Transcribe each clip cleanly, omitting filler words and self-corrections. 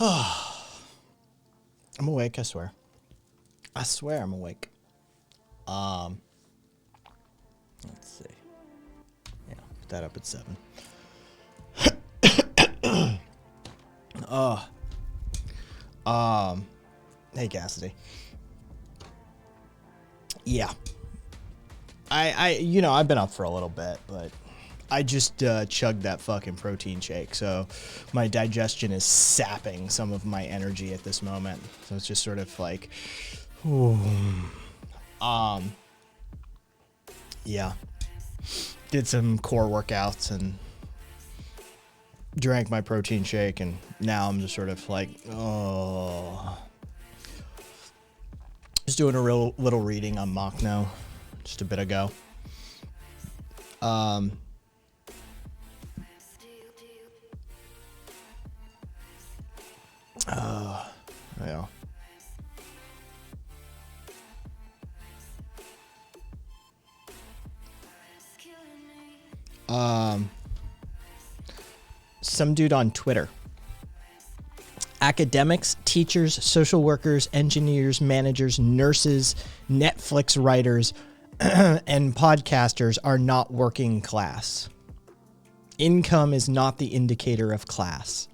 I'm awake, I swear. I swear I'm awake. Let's see. Yeah, put that up at 7. Hey Cassidy. Yeah. I've been up for a little bit, but I just chugged that fucking protein shake, so my digestion is sapping some of my energy at this moment. So it's just sort of like, ooh. Yeah. Did some core workouts and drank my protein shake, and now I'm just sort of like, oh. Just doing a real little reading on Machno just a bit ago. Yeah. Some dude on Twitter. Academics, teachers, social workers, engineers, managers, nurses, Netflix writers, and podcasters are not working class. Income is not the indicator of class.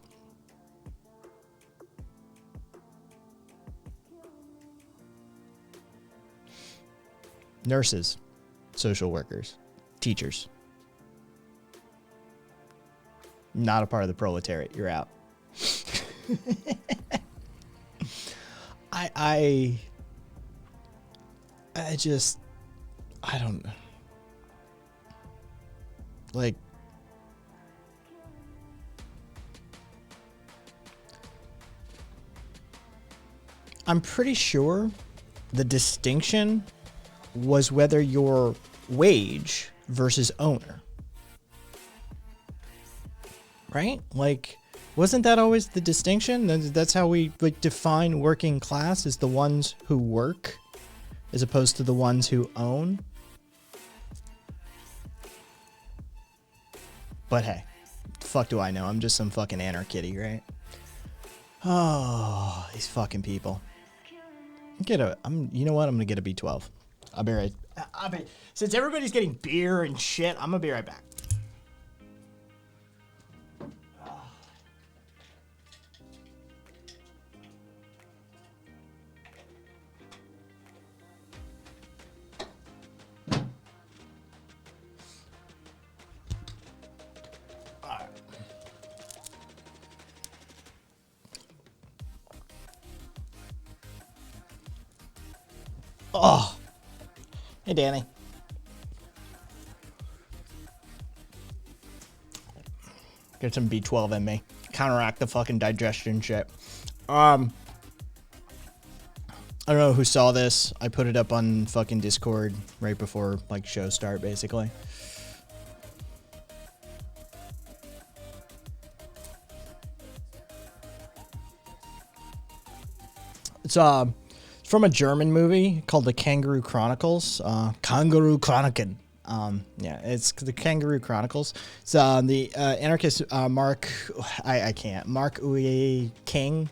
Nurses, social workers, teachers. Not a part of the proletariat. You're out. I don't know. Like, I'm pretty sure the distinction was whether you're wage versus owner. Right? Like, wasn't that always the distinction? That's how we define working class, as the ones who work as opposed to the ones who own. But hey, the fuck do I know? I'm just some fucking anarchitty, right? Oh, these fucking people. You know what? I'm gonna get a B12. I'll be right. Since everybody's getting beer and shit, I'm gonna be right back. Oh, hey Danny. Get some B12 in me. Counteract the fucking digestion shit. I don't know who saw this. I put it up on fucking Discord right before like show start, basically. It's from a German movie called The Kangaroo Chronicles. Kangaroo Chroniken. Yeah, it's the Kangaroo Chronicles. It's the anarchist Mark Uwe King.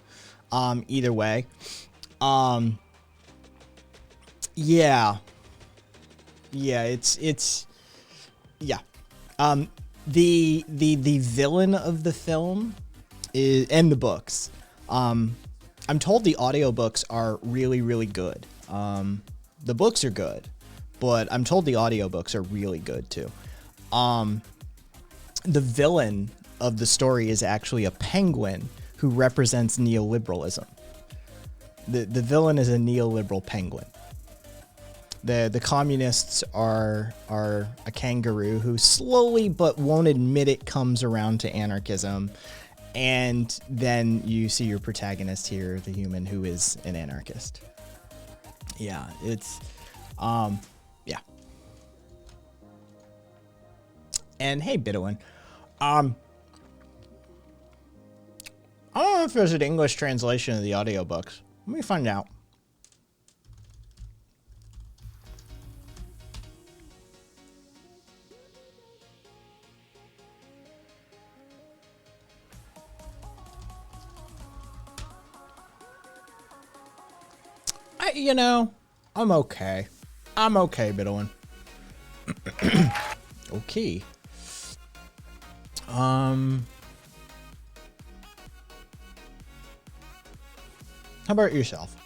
Either way. Yeah. Yeah, it's yeah. The villain of the film is, and the books. I'm told the audiobooks are really, really good. The books are good, but I'm told the audiobooks are really good too. The villain of the story is actually a penguin who represents neoliberalism. The villain is a neoliberal penguin. The communists are a kangaroo who slowly but won't admit it comes around to anarchism. And then you see your protagonist here, the human who is an anarchist. Yeah, it's, yeah. And hey, Bidowin. I don't know if there's an English translation of the audiobooks. Let me find out. I'm okay. I'm okay, Bidowin. Okay. How about yourself?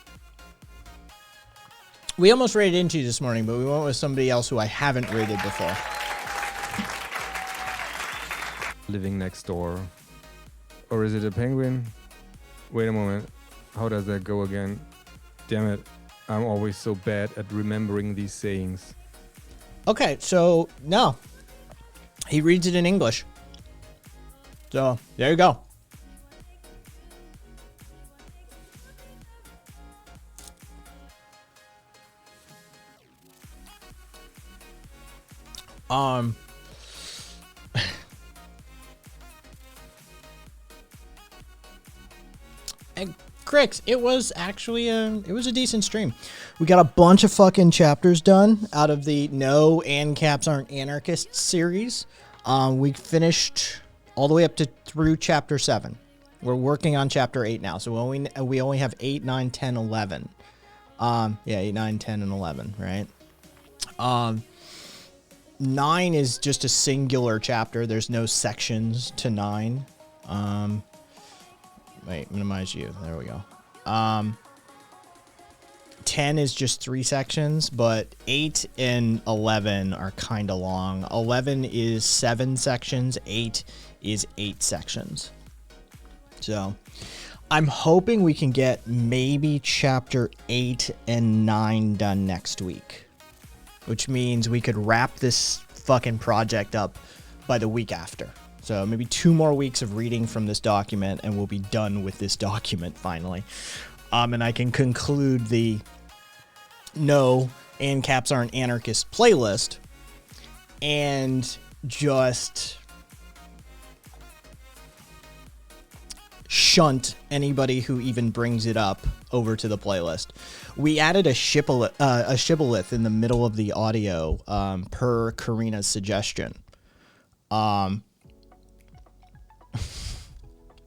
We almost rated into you this morning, but we went with somebody else who I haven't rated before. Living next door. Or is it a penguin? Wait a moment. How does that go again? Damn it. I'm always so bad at remembering these sayings. Okay, so no. He reads it in English. So, there you go. And Crix, it was actually a decent stream. We got a bunch of fucking chapters done out of the No ANCAPs Aren't Anarchists series. We finished all the way up to through chapter 7. We're working on chapter 8 now, so we only have 8, 9, 10, 11. 8, 9, 10, and 11, right? 9 is just a singular chapter. There's no sections to 9. Wait, minimize you. There we go. 10 is just 3 sections, but 8 and 11 are kind of long. 11 is 7 sections. 8 is 8 sections. So I'm hoping we can get maybe chapter 8 and 9 done next week, which means we could wrap this fucking project up by the week after. So maybe 2 more weeks of reading from this document and we'll be done with this document finally. And I can conclude the No ANCAPs Aren't Anarchist playlist and just shunt anybody who even brings it up over to the playlist. We added a shibboleth in the middle of the audio per Karina's suggestion.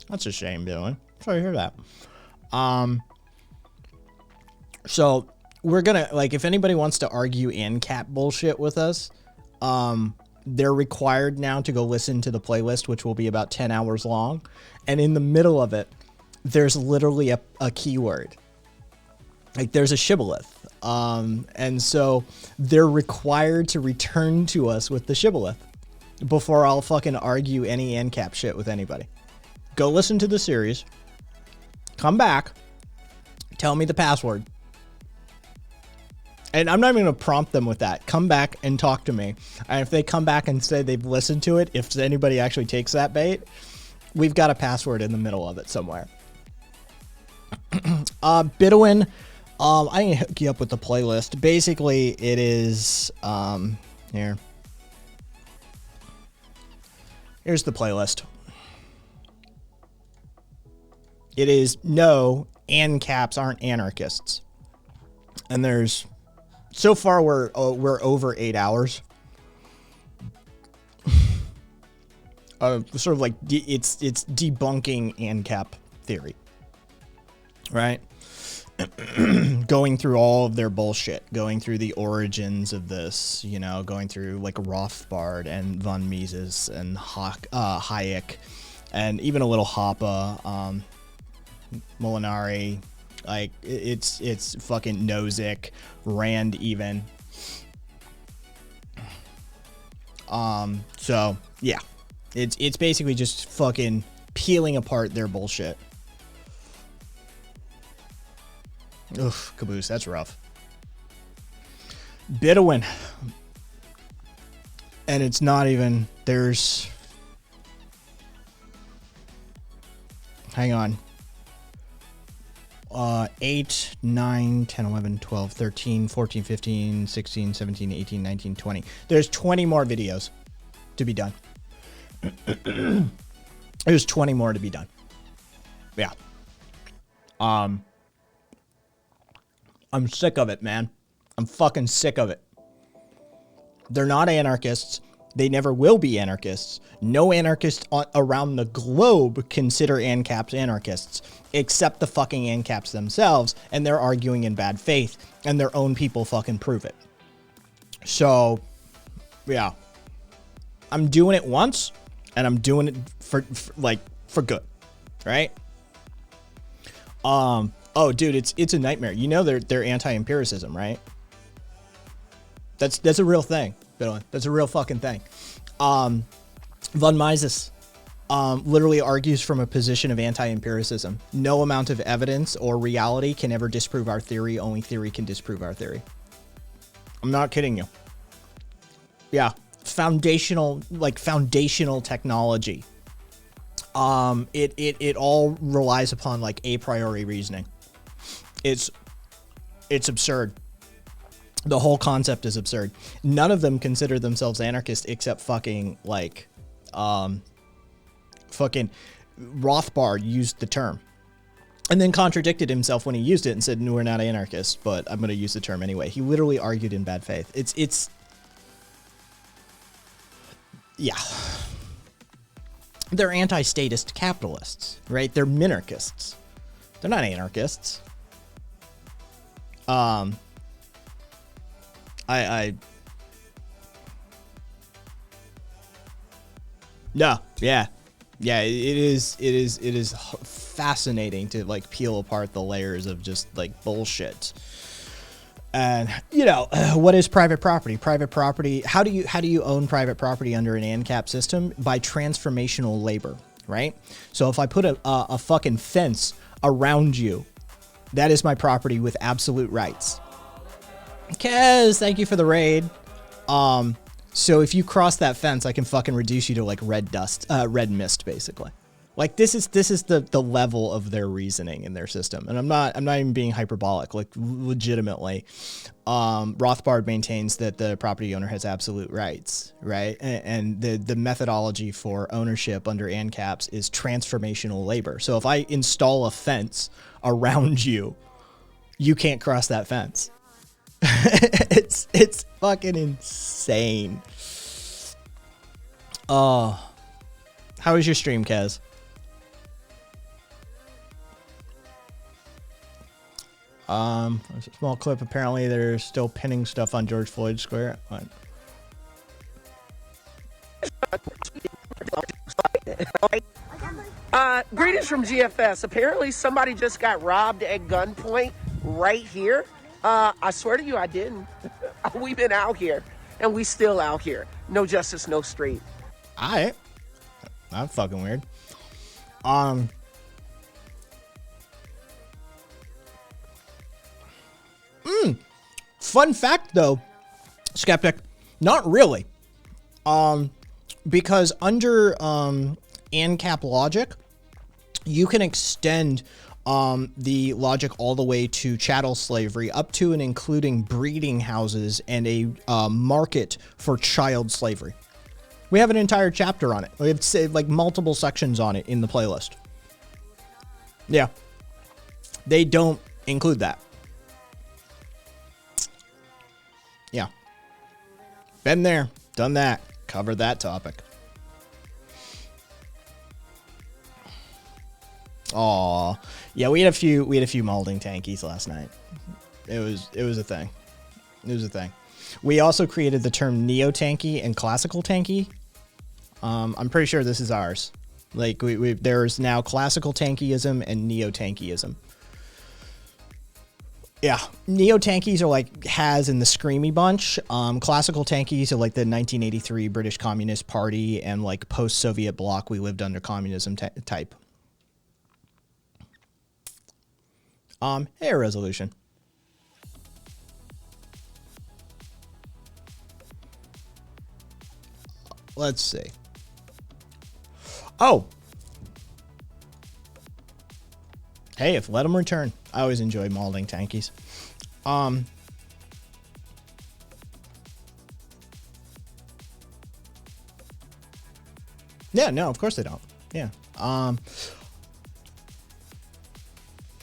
That's a shame, Dylan. Sorry to hear that. So we're gonna, like, if anybody wants to argue ANCAP bullshit with us, they're required now to go listen to the playlist, which will be about 10 hours long. And in the middle of it, there's literally a keyword. Like, there's a shibboleth. And so they're required to return to us with the shibboleth before I'll fucking argue any ANCAP shit with anybody. Go listen to the series. Come back. Tell me the password. And I'm not even going to prompt them with that. Come back and talk to me. And if they come back and say they've listened to it, if anybody actually takes that bait, we've got a password in the middle of it somewhere. Bidowin, I can hook you up with the playlist. Basically, it is, here. Here's the playlist. It is No ANCAPs Aren't Anarchists. And there's, so far we're over 8 hours. Sort of like it's debunking ANCAP theory, right? Going through all of their bullshit, going through the origins of this, you know, going through like Rothbard and von Mises and Hayek, and even a little Hoppe, Molinari. Like, it's fucking Nozick, Rand even. So yeah, it's basically just fucking peeling apart their bullshit. Oof, caboose, that's rough. Bidowin. And it's not even, there's, hang on. 8, 9, 10, 11, 12, 13, 14, 15, 16, 17, 18, 19, 20. There's 20 more videos to be done. There's 20 more to be done. Yeah. I'm sick of it, man. I'm fucking sick of it. They're not anarchists. They never will be anarchists. No anarchists around the globe consider ANCAPs anarchists, except the fucking ANCAPs themselves, and they're arguing in bad faith, and their own people fucking prove it. So, yeah. I'm doing it once, and I'm doing it for good, right? Oh, dude, it's a nightmare. You know they're anti-empiricism, right? That's a real thing, Bill. That's a real fucking thing. Von Mises literally argues from a position of anti-empiricism. No amount of evidence or reality can ever disprove our theory. Only theory can disprove our theory. I'm not kidding you. Yeah, foundational technology. It all relies upon like a priori reasoning. It's absurd. The whole concept is absurd. None of them consider themselves anarchists except fucking Rothbard used the term and then contradicted himself when he used it and said, no, we're not anarchists, but I'm going to use the term anyway. He literally argued in bad faith. Yeah. They're anti-statist capitalists, right? They're minarchists. They're not anarchists. No, yeah, it is fascinating to like peel apart the layers of just like bullshit. And you know, what is private property? Private property. How do you own private property under an ANCAP system? By transformational labor, right? So if I put a fucking fence around you, that is my property with absolute rights. Kez, thank you for the raid. So if you cross that fence, I can fucking reduce you to like red mist, basically. Like this is the level of their reasoning in their system, and I'm not even being hyperbolic. Like legitimately, Rothbard maintains that the property owner has absolute rights, right? And the methodology for ownership under ANCAPs is transformational labor. So if I install a fence around you, you can't cross that fence. It's fucking insane. How was your stream, Kez? There's a small clip. Apparently, they're still pinning stuff on George Floyd Square. What? Greetings from GFS. Apparently, somebody just got robbed at gunpoint right here. I swear to you, I didn't. We've been out here, and we still out here. No justice, no street. Alright. That's fucking weird. Fun fact, though, Skeptic, not really. Because under ANCAP logic, you can extend the logic all the way to chattel slavery, up to and including breeding houses and a market for child slavery. We have an entire chapter on it. We have like multiple sections on it in the playlist. Yeah. They don't include that. Yeah. Been there, done that, covered that topic. Aw, yeah, we had a few molding tankies last night. It was a thing. It was a thing. We also created the term neo-tanky and classical tanky. I'm pretty sure this is ours. Like there's now classical tankyism and neo-tankyism. Yeah, neo-tankies are like Has and the Screamy Bunch. Classical tankies are like the 1983 British Communist Party and like post-Soviet bloc we lived under communism type. Hey, resolution. Let's see. Oh. Hey, if let them return. I always enjoy molding tankies. Yeah, no, of course they don't. Yeah.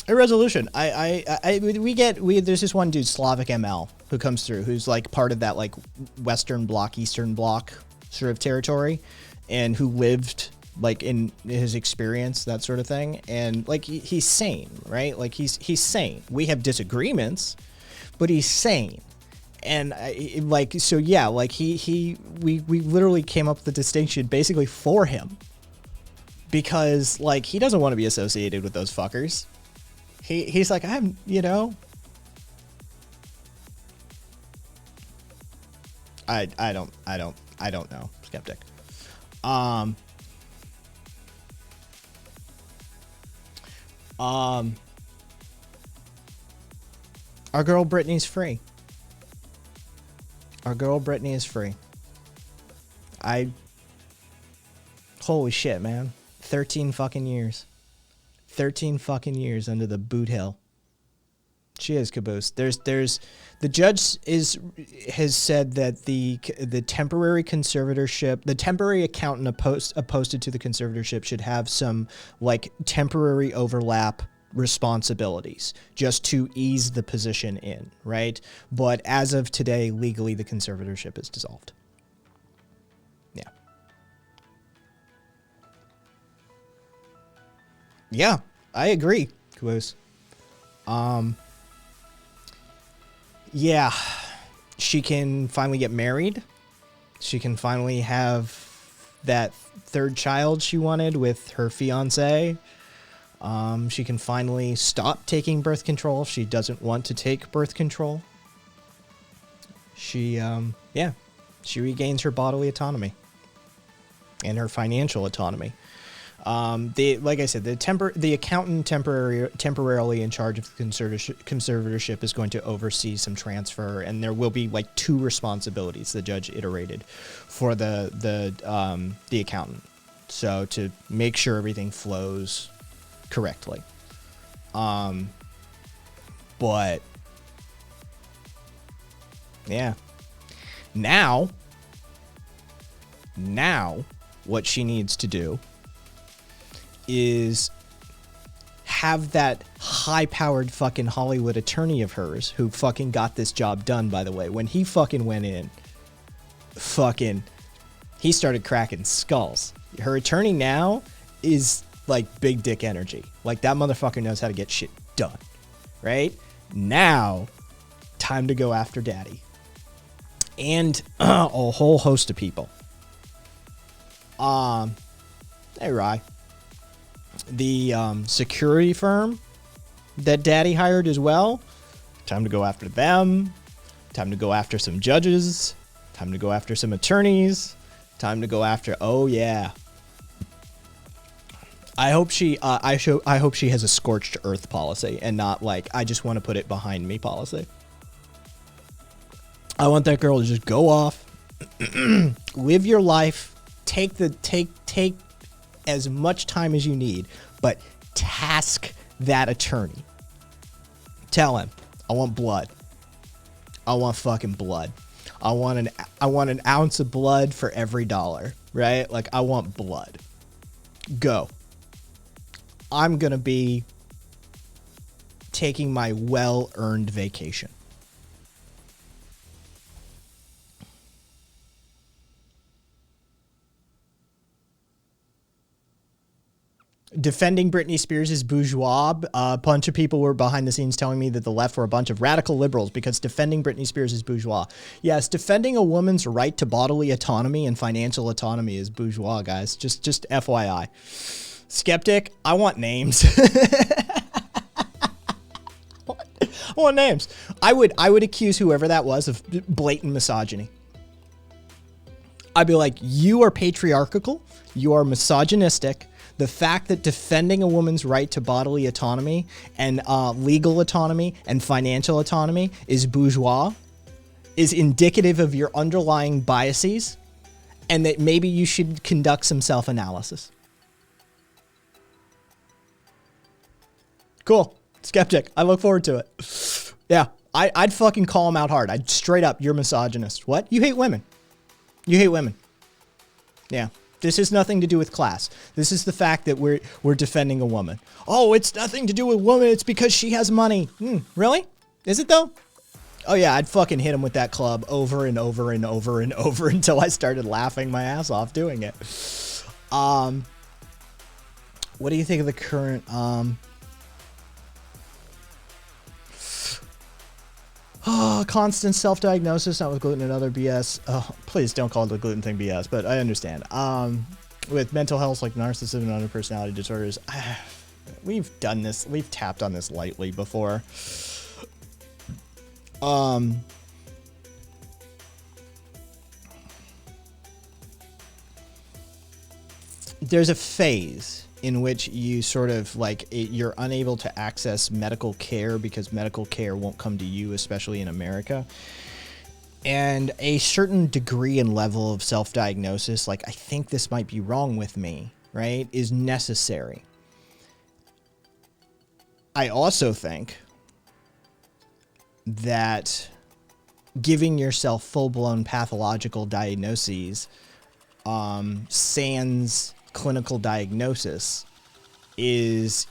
A resolution. There's this one dude, Slavic ML, who comes through, who's like part of that like Western Bloc, Eastern Bloc sort of territory, and who lived like in his experience, that sort of thing. And like he's sane, right? Like he's sane. We have disagreements, but he's sane. And we literally came up with the distinction basically for him, because like he doesn't want to be associated with those fuckers. He's like, I'm, you know, I don't know, skeptic. Our girl Brittany's free. Our girl Brittany is free. Holy shit, man. 13 fucking years. 13 fucking years under the boot hill. She is caboose. The judge has said that the temporary conservatorship, the temporary accountant opposed to the conservatorship should have some like temporary overlap responsibilities just to ease the position in, right? But as of today, legally, the conservatorship is dissolved. Yeah. Yeah, I agree, Caboose. Yeah, she can finally get married. She can finally have that third child she wanted with her fiance. She can finally stop taking birth control. She doesn't want to take birth control. She regains her bodily autonomy and her financial autonomy. Like I said, the accountant temporarily in charge of the conservatorship is going to oversee some transfer, and there will be like 2 responsibilities the judge iterated for the accountant. So to make sure everything flows correctly. But yeah, now what she needs to do is have that high-powered fucking Hollywood attorney of hers, who fucking got this job done, by the way. When he fucking went in, he started cracking skulls. Her attorney now is like big dick energy. Like that motherfucker knows how to get shit done, right? Now, time to go after daddy. And a whole host of people. Hey, Rye. The security firm that daddy hired as well. Time to go after them. Time to go after some judges. Time to go after some attorneys. Time to go after, oh yeah. I hope she has a scorched earth policy and not like, I just want to put it behind me policy. I want that girl to just go off, live your life, take as much time as you need, but task that attorney. Tell him, I want blood. I want fucking blood. I want an ounce of blood for every $1, right? Like I want blood. Go. I'm going to be taking my well-earned vacation. Defending Britney Spears is bourgeois. A bunch of people were behind the scenes telling me that the left were a bunch of radical liberals because defending Britney Spears is bourgeois. Yes, defending a woman's right to bodily autonomy and financial autonomy is bourgeois, guys. Just FYI. Skeptic, I want names. I want names. I would accuse whoever that was of blatant misogyny. I'd be like, you are patriarchal, you are misogynistic. The fact that defending a woman's right to bodily autonomy and legal autonomy and financial autonomy is bourgeois is indicative of your underlying biases, and that maybe you should conduct some self-analysis. Cool. Skeptic. I look forward to it. Yeah. I'd fucking call him out hard. I'd straight up, you're misogynist. What? You hate women. You hate women. Yeah. This has nothing to do with class. This is the fact that we're defending a woman. Oh, it's nothing to do with women. It's because she has money. Really? Is it though? Oh yeah, I'd fucking hit him with that club over and over and over and over until I started laughing my ass off doing it. What do you think of the current constant self-diagnosis, not with gluten and other BS. Oh, please don't call the gluten thing BS, but I understand. With mental health like narcissism and other personality disorders, we've done this. We've tapped on this lightly before. There's a phase in which you sort of like you're unable to access medical care because medical care won't come to you, especially in America. And a certain degree and level of self-diagnosis, like I think this might be wrong with me, right, is necessary. I also think that giving yourself full-blown pathological diagnoses, sans clinical diagnosis, is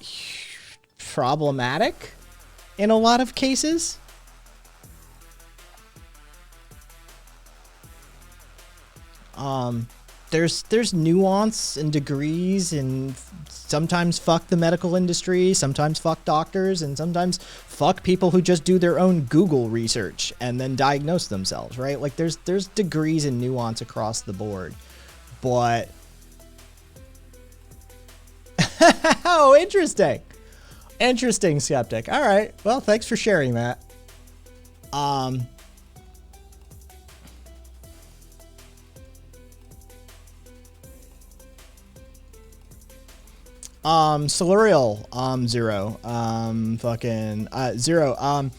problematic in a lot of cases. There's nuance and degrees, and sometimes fuck the medical industry, sometimes fuck doctors, and sometimes fuck people who just do their own Google research and then diagnose themselves, right? Like there's degrees and nuance across the board. But oh, interesting. Interesting, Skeptic. All right. Well, thanks for sharing that. Solurial, Zero, Zero,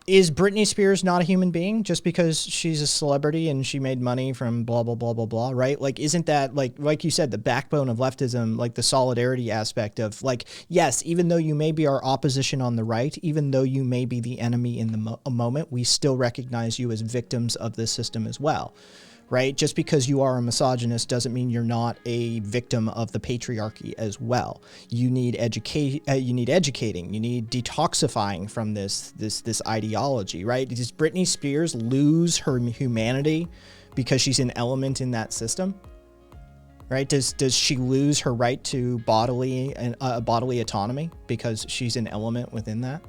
is Britney Spears not a human being just because she's a celebrity and she made money from blah, blah, blah, blah, blah, right? Like, isn't that, like you said, the backbone of leftism, like the solidarity aspect of, like, yes, even though you may be our opposition on the right, even though you may be the enemy in the moment, we still recognize you as victims of this system as well, right? Just because you are a misogynist doesn't mean you're not a victim of the patriarchy as well. You need you need educating, you need detoxifying from this ideology, right? Does Britney Spears lose her humanity because she's an element in that system? Right? Does she lose her right to bodily autonomy because she's an element within that?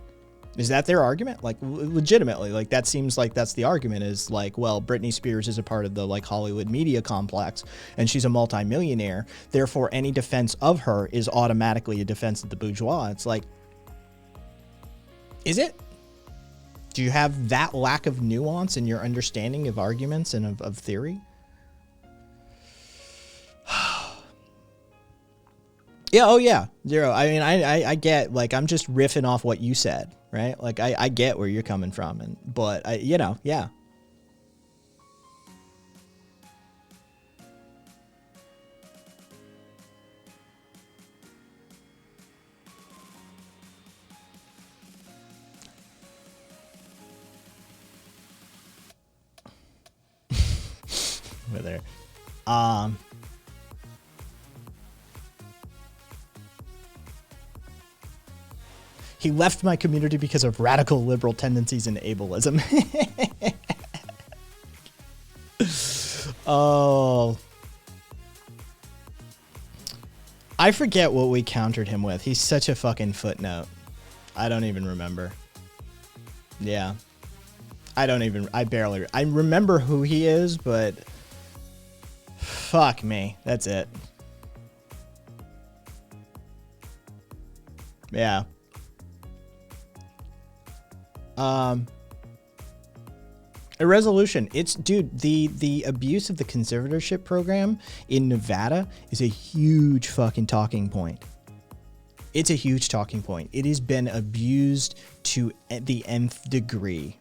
Is that their argument? Like, legitimately, like, that seems like that's the argument, is like, well, Britney Spears is a part of the, like, Hollywood media complex, and she's a multimillionaire, therefore any defense of her is automatically a defense of the bourgeois. It's like, is it? Do you have that lack of nuance in your understanding of arguments and of theory? Yeah, oh yeah, Zero. I mean, I get, like, I'm just riffing off what you said, right? Like, I get where you're coming from, but you know, yeah. We're there. He left my community because of radical liberal tendencies and ableism. Oh. I forget what we countered him with. He's such a fucking footnote. I don't even remember. Yeah. I remember who he is, but fuck me. That's it. Yeah. A resolution. It's, dude, the abuse of the conservatorship program in Nevada is a huge fucking talking point. It's a huge talking point. It has been abused to the nth degree.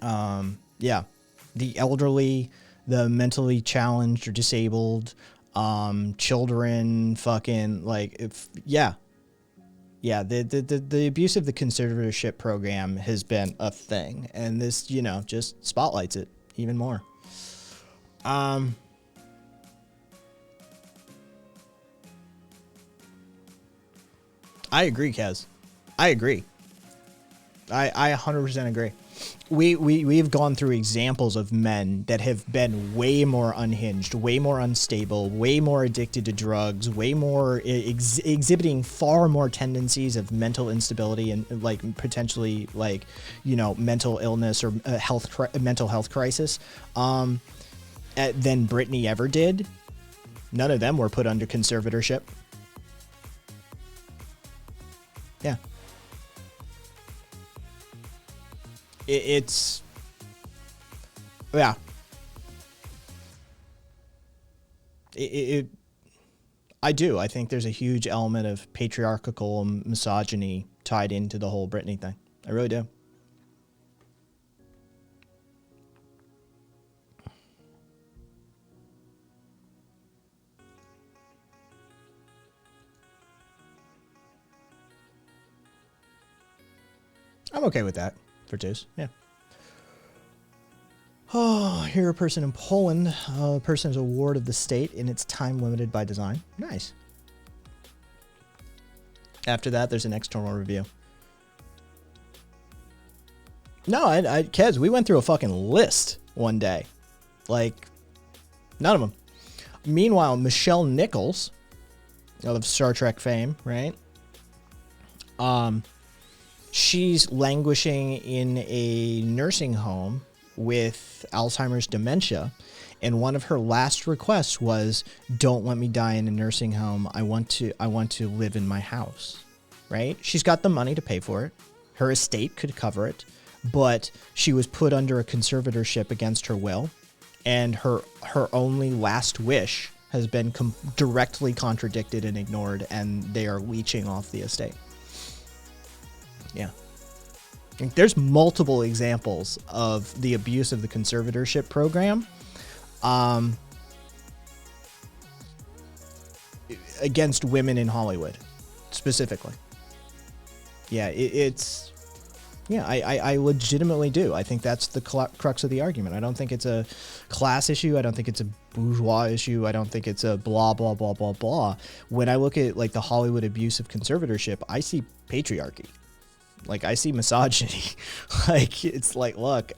Yeah. The elderly, the mentally challenged or disabled, children, fucking, like, yeah. Yeah, the abuse of the conservatorship program has been a thing, and this, you know, just spotlights it even more. I agree, Kez. I agree. I 100% agree. We've gone through examples of men that have been way more unhinged, way more unstable, way more addicted to drugs, way more exhibiting far more tendencies of mental instability and like potentially like, you know, mental illness or mental health crisis than Britney ever did. None of them were put under conservatorship. Yeah. It's yeah. I do. I think there's a huge element of patriarchal misogyny tied into the whole Britney thing. I really do. I'm okay with that. For twos, yeah. Oh, here a person in Poland. A person is a ward of the state and it's time limited by design. Nice. After that, there's an external review. No, Kez, we went through a fucking list one day. Like, none of them. Meanwhile, Michelle Nichols, of Star Trek fame, right? She's languishing in a nursing home with Alzheimer's dementia. And one of her last requests was, don't let me die in a nursing home. I want to live in my house, right? She's got the money to pay for it. Her estate could cover it, but she was put under a conservatorship against her will. And her only last wish has been directly contradicted and ignored, and they are leeching off the estate. Yeah. There's multiple examples of the abuse of the conservatorship program against women in Hollywood, specifically. Yeah, it's... Yeah, I legitimately do. I think that's the crux of the argument. I don't think it's a class issue. I don't think it's a bourgeois issue. I don't think it's a blah, blah, blah, blah, blah. When I look at like the Hollywood abuse of conservatorship, I see patriarchy. Like, I see misogyny. Like, it's like, look,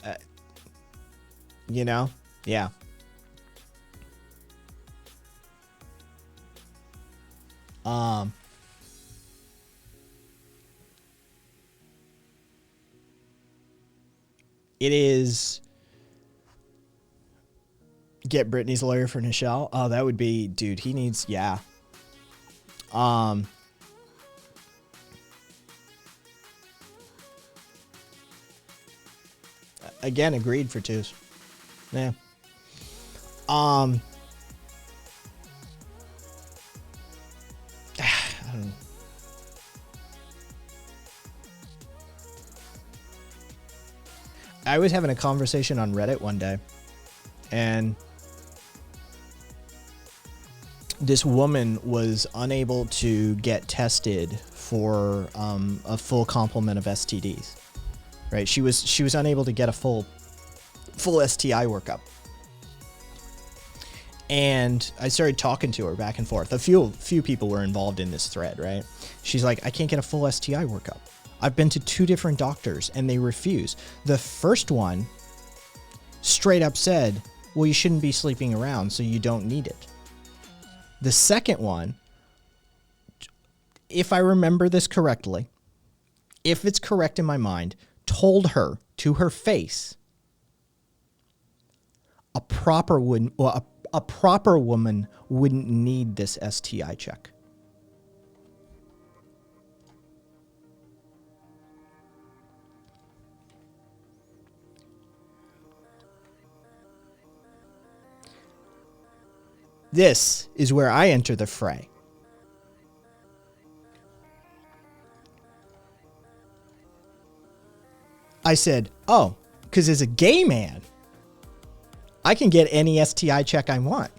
you know? Yeah. It is get Britney's lawyer for Michelle. Oh, that would be, dude, he needs, yeah. Again, agreed for twos. Yeah. I don't know. I was having a conversation on Reddit one day, and this woman was unable to get tested for a full complement of STDs. Right, she was unable to get a full STI workup, and I started talking to her back and forth. A few people were involved in this thread, right? She's like, I can't get a full STI workup. I've been to 2 different doctors and they refuse. The first one straight up said, well, you shouldn't be sleeping around, so you don't need it. The second one, if I remember this correctly, if it's correct in my mind, told her to her face, a proper woman wouldn't need this STI check. This is where I enter the fray. I said, oh, because as a gay man, I can get any STI check I want.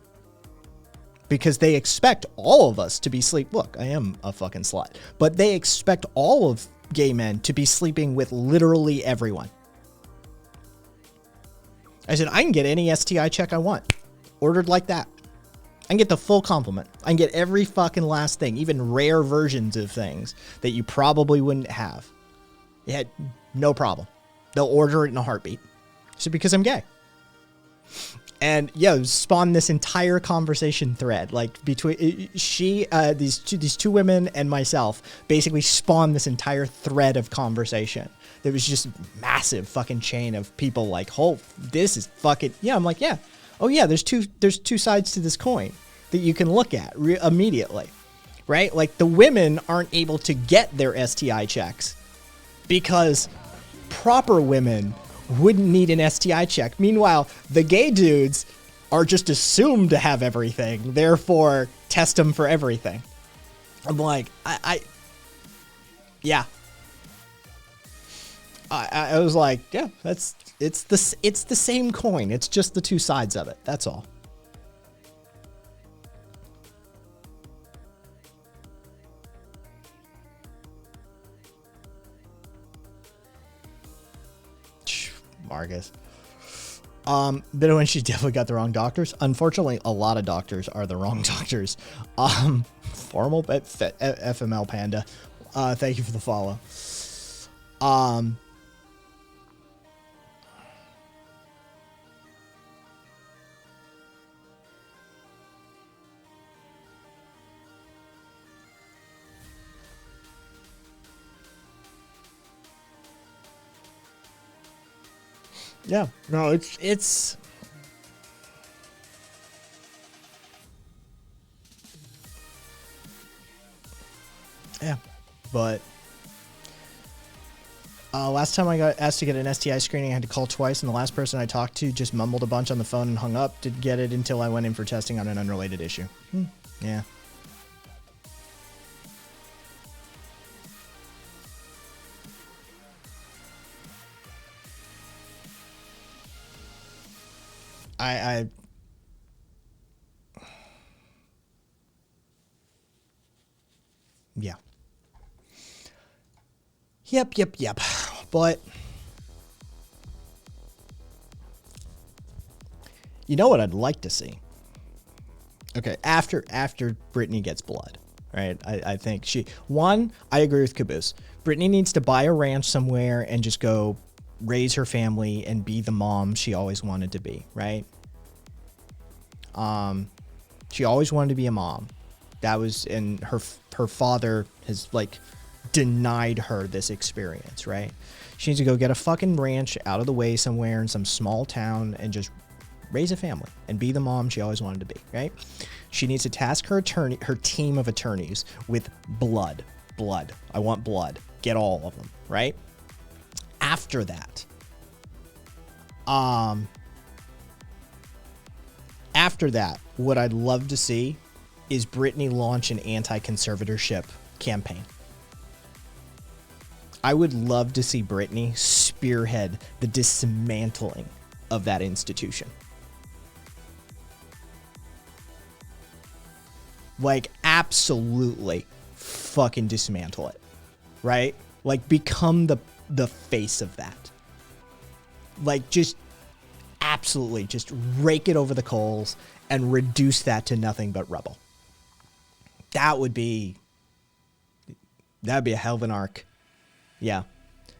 Because they expect all of us to be Look, I am a fucking slut. But they expect all of gay men to be sleeping with literally everyone. I said, I can get any STI check I want. Ordered like that. I can get the full complement. I can get every fucking last thing, even rare versions of things that you probably wouldn't have. Yeah, no problem. They'll order it in a heartbeat. So because I'm gay. And yeah, spawned this entire conversation thread, like between these two women and myself, basically spawned this entire thread of conversation. There was just massive fucking chain of people like, oh, this is fucking, yeah. I'm like, yeah, oh yeah, there's two sides to this coin that you can look at immediately, right? Like the women aren't able to get their STI checks because proper women wouldn't need an STI check. Meanwhile, the gay dudes are just assumed to have everything, therefore test them for everything. I'm like, yeah. I was like, yeah, it's the same coin. It's just the two sides of it. That's all. Marcus. But when she definitely got the wrong doctors. Unfortunately, a lot of doctors are the wrong doctors. Formal FML Panda. Thank you for the follow. Yeah, no, it's yeah, but last time I got asked to get an STI screening, I had to call twice, and the last person I talked to just mumbled a bunch on the phone and hung up. Didn't get it until I went in for testing on an unrelated issue. Yeah. Yeah. Yep. But you know what I'd like to see? Okay, after Brittany gets blood, right? I think I agree with Caboose. Brittany needs to buy a ranch somewhere and just go raise her family and be the mom she always wanted to be, right? She always wanted to be a mom. That was, and her father has like denied her this experience, right? She needs to go get a fucking ranch out of the way somewhere in some small town and just raise a family and be the mom she always wanted to be, right? She needs to task her team of attorneys with blood. I want blood. Get all of them, right? After that, what I'd love to see is Brittany launch an anti-conservatorship campaign. I would love to see Brittany spearhead the dismantling of that institution. Like, absolutely fucking dismantle it, right? Like, become the face of that. Like, just absolutely just rake it over the coals and reduce that to nothing but rubble. That'd be a hell of an arc. Yeah.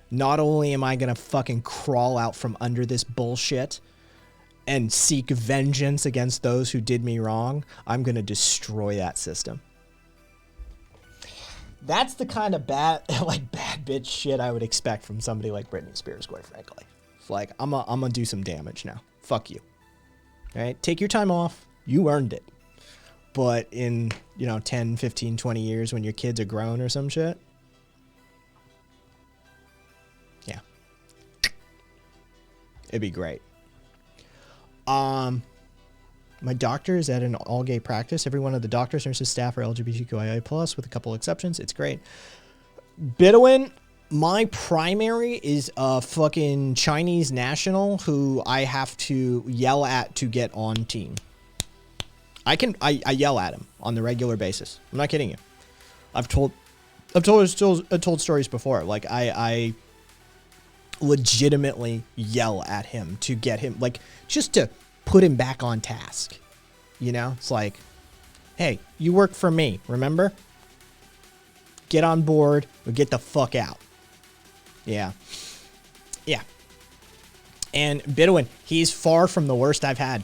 Not only am I going to fucking crawl out from under this bullshit and seek vengeance against those who did me wrong, I'm going to destroy that system. That's the kind of bad bitch shit I would expect from somebody like Britney Spears, quite frankly. It's like, I'm gonna do some damage now. Fuck you. All right? Take your time off. You earned it. But in, 10, 15, 20 years when your kids are grown or some shit, yeah. It'd be great. My doctor is at an all-gay practice. Every one of the doctors, nurses, staff are LGBTQIA+, with a couple exceptions. It's great. Bidwin, my primary is a fucking Chinese national who I have to yell at to get on team. I yell at him on the regular basis. I'm not kidding you. I've told stories before. Like, I legitimately yell at him to get him, like, just to put him back on task. It's like, hey, you work for me, remember? Get on board or get the fuck out. Yeah. Yeah. And Bidwin, he's far from the worst I've had.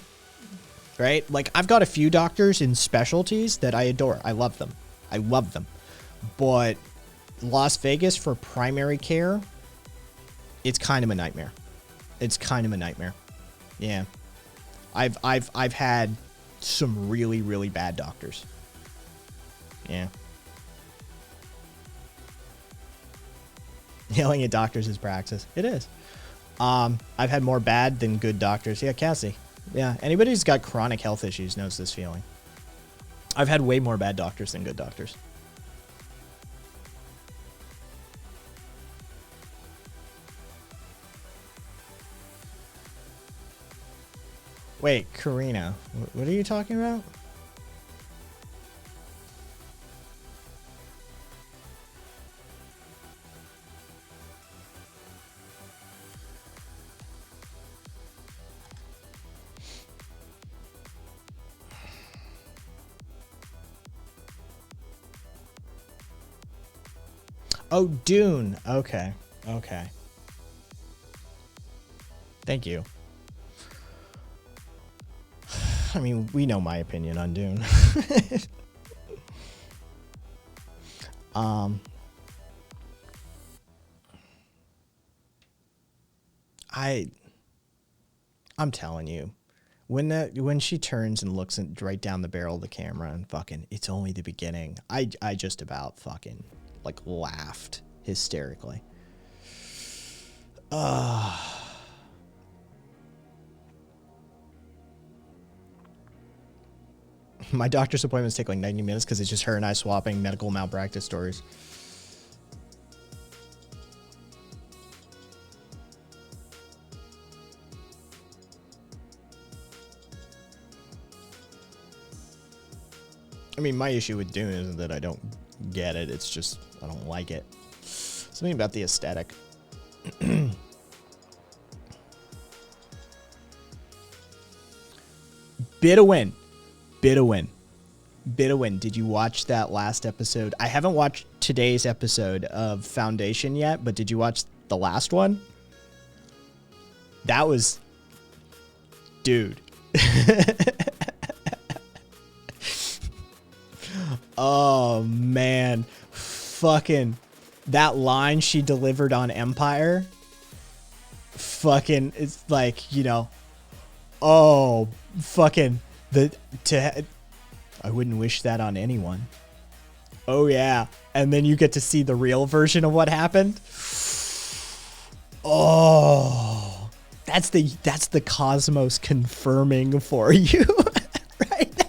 Right? Like, I've got a few doctors in specialties that I adore. I love them. I love them. But Las Vegas for primary care, it's kind of a nightmare. It's kind of a nightmare. Yeah. I've had some really, really bad doctors. Yeah. Yelling at doctors is praxis. It is. I've had more bad than good doctors. Yeah, Cassie. Yeah, anybody who's got chronic health issues knows this feeling. I've had way more bad doctors than good doctors. Wait, Karina, what are you talking about? Oh, Dune. Okay. Okay. Thank you. I mean, we know my opinion on Dune. I'm telling you, when she turns and looks right down the barrel of the camera and fucking, it's only the beginning. I just about fucking like laughed hysterically. My doctor's appointments take like 90 minutes because it's just her and I swapping medical malpractice stories. I mean, my issue with Dune isn't that I don't get it. It's just I don't like it. Something about the aesthetic. Bidwin. Did you watch that last episode? I haven't watched today's episode of Foundation yet, but did you watch the last one? That was... Dude. Oh, man. Fucking... That line she delivered on Empire. Fucking... It's like, you know... Oh, fucking... I wouldn't wish that on anyone. Oh, yeah. And then you get to see the real version of what happened. Oh, that's the cosmos confirming for you, right?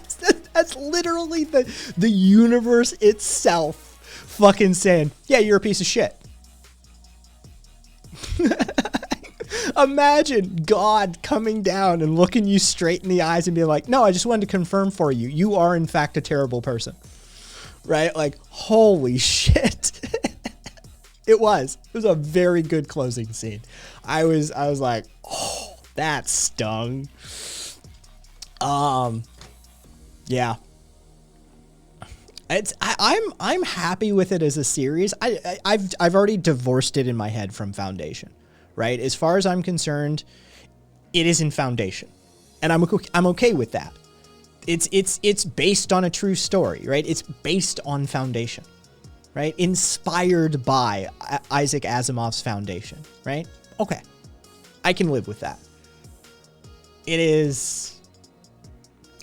That's literally the universe itself fucking saying, yeah, you're a piece of shit. Imagine God coming down and looking you straight in the eyes and being like, no, I just wanted to confirm for you. You are, in fact, a terrible person. Right? Like, holy shit. It was a very good closing scene. I was like, oh, that stung. Yeah. I'm happy with it as a series. I've already divorced it in my head from Foundation. Right? As far as I'm concerned, it is in Foundation. And I'm okay with that. It's based on a true story, right? It's based on Foundation, right? Inspired by Isaac Asimov's Foundation, right? Okay. I can live with that. It is...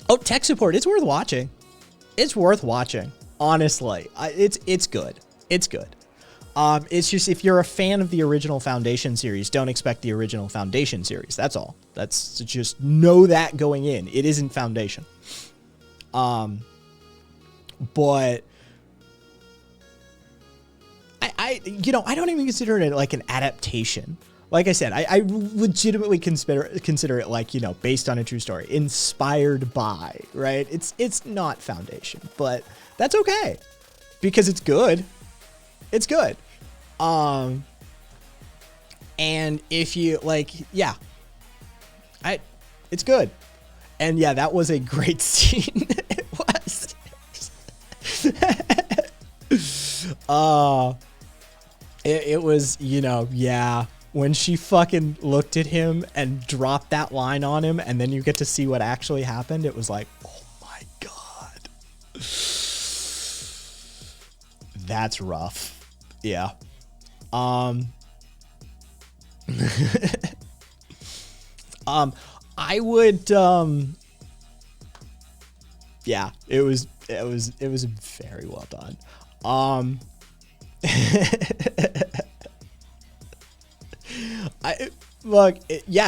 Oh, tech support. It's worth watching. It's worth watching. Honestly. It's good. It's good. It's just, if you're a fan of the original Foundation series, don't expect the original Foundation series. That's all. That's just know that going in. It isn't Foundation. But I don't even consider it like an adaptation. Like I said, I legitimately consider it like, based on a true story, inspired by, right? It's not Foundation, but that's okay because it's good. It's good. And if you it's good. And yeah, that was a great scene. It was. It was, yeah. When she fucking looked at him and dropped that line on him, and then you get to see what actually happened, it was like, oh my God. That's rough. Yeah. I would, yeah, it was very well done.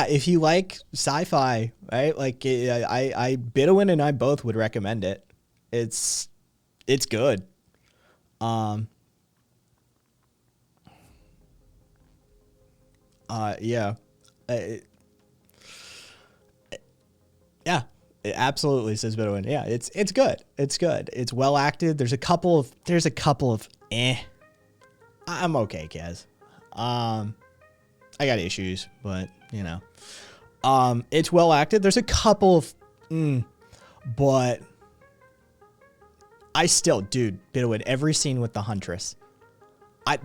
If you like sci-fi, right? Like Bidowin and I both would recommend it. It's good. Yeah. Yeah, it absolutely says Bidowin. Yeah, it's good. It's good. It's well acted. There's a couple of I'm okay, Kaz. I got issues, but it's well acted. There's a couple of but I still, dude, Bidowin, every scene with the Huntress.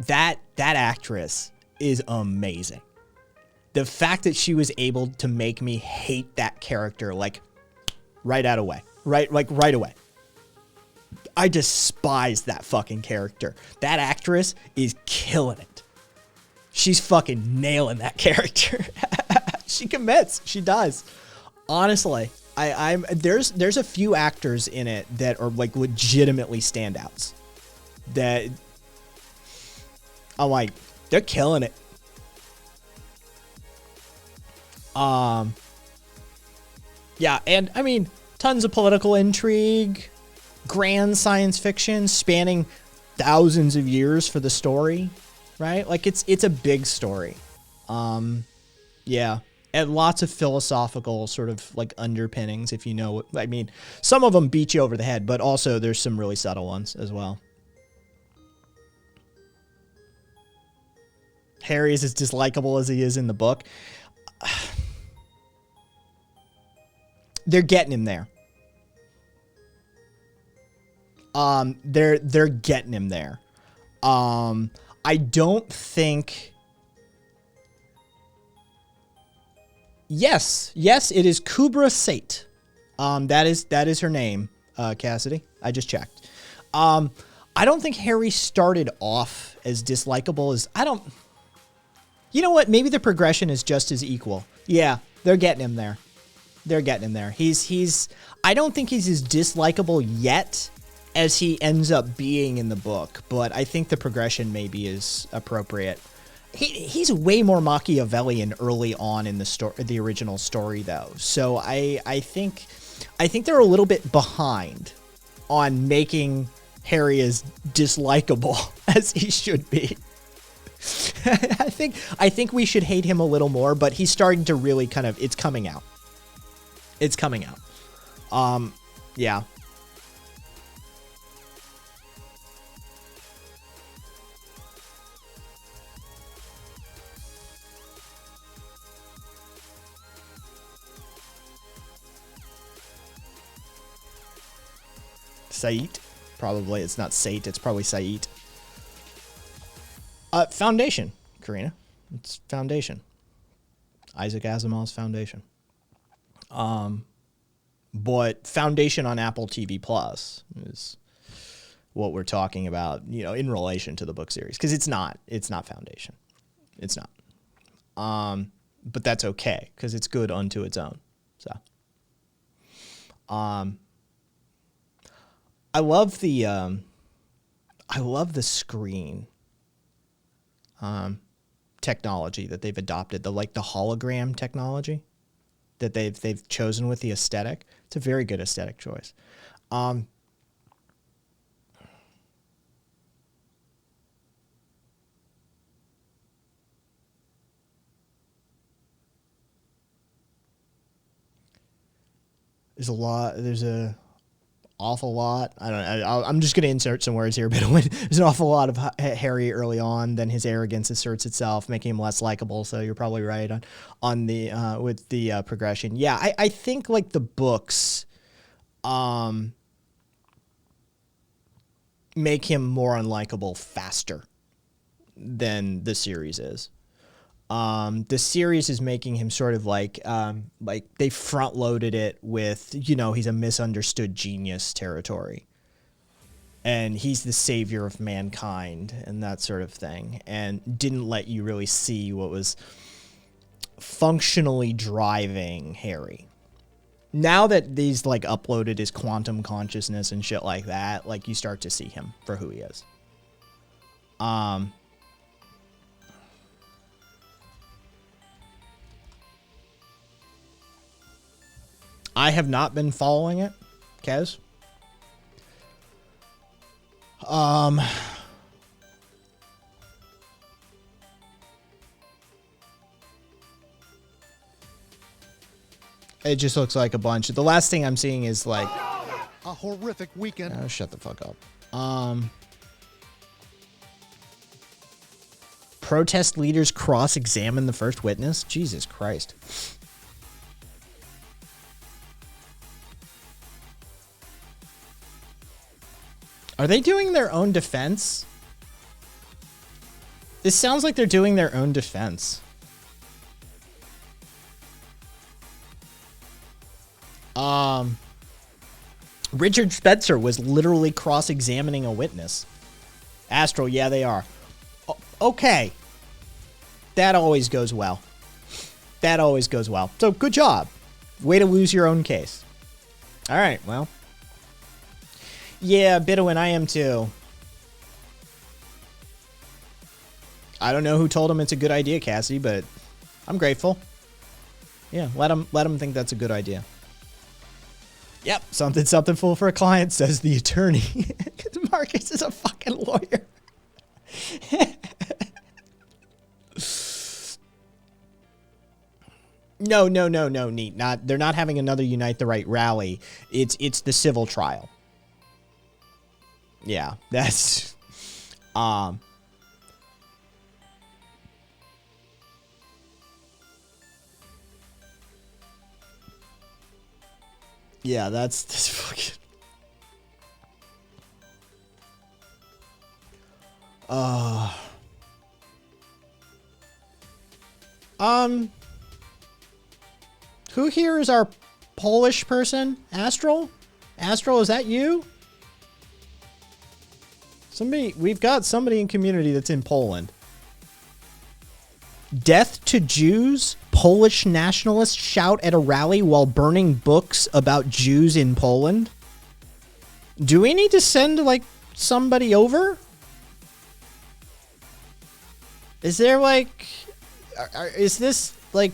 That actress is amazing. The fact that she was able to make me hate that character right away. I despise that fucking character. That actress is killing it. She's fucking nailing that character. She commits. She does. Honestly, there's a few actors in it that are legitimately standouts. That I'm like, they're killing it. Yeah, and I mean, tons of political intrigue, grand science fiction spanning thousands of years for the story, right? It's a big story. Yeah, and lots of philosophical sort of underpinnings, if you know what I mean. Some of them beat you over the head, but also there's some really subtle ones as well. Harry is as dislikable as he is in the book. They're getting him there. They're getting him there. I don't think. Yes, it is Kubra Sate. That is her name, Cassidy. I just checked. I don't think Harry started off as dislikable as You know what? Maybe the progression is just as equal. Yeah, they're getting him there. He's I don't think he's as dislikable yet as he ends up being in the book, but I think the progression maybe is appropriate. He's way more Machiavellian early on in the original story though. So I think they're a little bit behind on making Harry as dislikable as he should be. I think we should hate him a little more, but he's starting to really it's coming out. Yeah. Sait, probably. It's not Sait, it's probably Sait. Foundation, Karina. It's Foundation. Isaac Asimov's Foundation. But Foundation on Apple TV Plus is what we're talking about, in relation to the book series. Because it's not Foundation. It's not. But that's okay, because it's good unto its own. So, I love the screen technology that they've adopted, the hologram technology that they've chosen with the aesthetic. It's a very good aesthetic choice. There's an awful lot. I don't know. I'm just going to insert some words here, but there's an awful lot of Harry early on. Then his arrogance asserts itself, making him less likable. So you're probably right on the with the progression. Yeah, I think the books. make him more unlikable faster than the series is. The series is making him sort of like they front loaded it with, he's a misunderstood genius territory. And he's the savior of mankind and that sort of thing. And didn't let you really see what was functionally driving Harry. Now that these like uploaded his quantum consciousness and shit like that, like you start to see him for who he is. I have not been following it, Kez. It just looks like a bunch. The last thing I'm seeing is like a horrific weekend. Oh, shut the fuck up. Protest leaders cross-examine the first witness. Jesus Christ. Are they doing their own defense? This sounds like they're doing their own defense. Richard Spencer was literally cross-examining a witness. Astral, yeah, they are. Okay. That always goes well. That always goes well. So, good job. Way to lose your own case. All right, well. Yeah, Bidowin, I am too. I don't know who told him it's a good idea, Cassie, but I'm grateful. Yeah, let him think that's a good idea. Yep, something full for a client, says the attorney. Marcus is a fucking lawyer. No, Neat. They're not having another Unite the Right rally. It's the civil trial. Yeah, that's yeah, that's fucking who here is our Polish person? Astral? Astral, is that you? We've got somebody in community that's in Poland. Death to Jews? Polish nationalists shout at a rally while burning books about Jews in Poland? Do we need to send, like, somebody over? Is there, like... is this, like...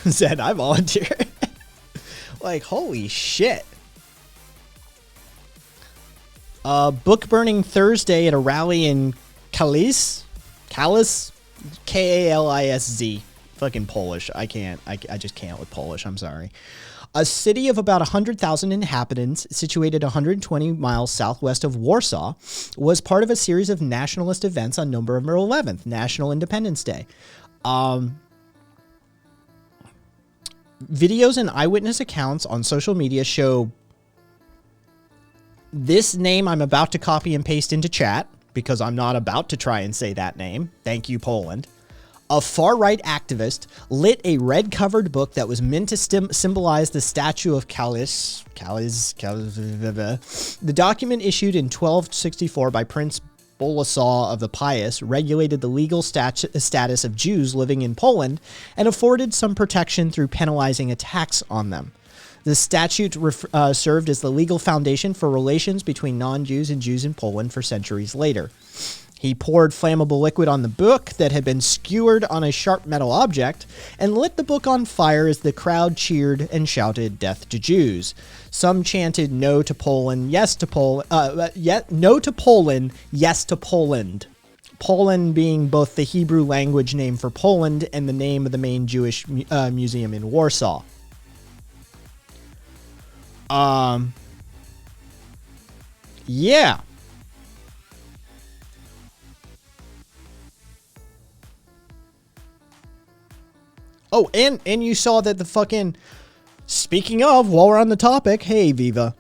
Said I volunteer. Like, holy shit. Book burning Thursday at a rally in Kalisz? K-A-L-I-S-Z. Fucking Polish. I just can't with Polish. I'm sorry. A city of about 100,000 inhabitants, situated 120 miles southwest of Warsaw, was part of a series of nationalist events on November 11th, National Independence Day. Videos and eyewitness accounts on social media show this name I'm about to copy and paste into chat because I'm not about to try and say that name. Thank you, Poland. A far-right activist lit a red-covered book that was meant to symbolize the statue of Kalisz. The document, issued in 1264 by Prince Boleslaw of the Pious, regulated the legal status of Jews living in Poland and afforded some protection through penalizing attacks on them. The statute served as the legal foundation for relations between non-Jews and Jews in Poland for centuries later. He poured flammable liquid on the book that had been skewered on a sharp metal object and lit the book on fire as the crowd cheered and shouted "Death to Jews." Some chanted "No to Poland, yes to Poland," "No to Poland, yes to Poland." Poland being both the Hebrew language name for Poland and the name of the main Jewish museum in Warsaw. Yeah. Oh, and you saw that the fucking, speaking of, while we're on the topic, hey Viva,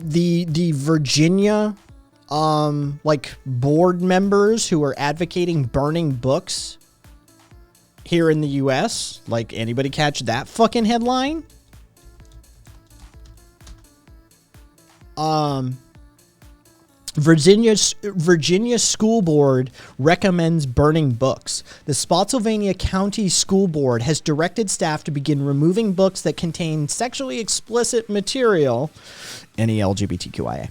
the Virginia like board members who are advocating burning books here in the US, like, anybody catch that fucking headline? Virginia School Board recommends burning books. The Spotsylvania County School Board has directed staff to begin removing books that contain sexually explicit material, any LGBTQIA.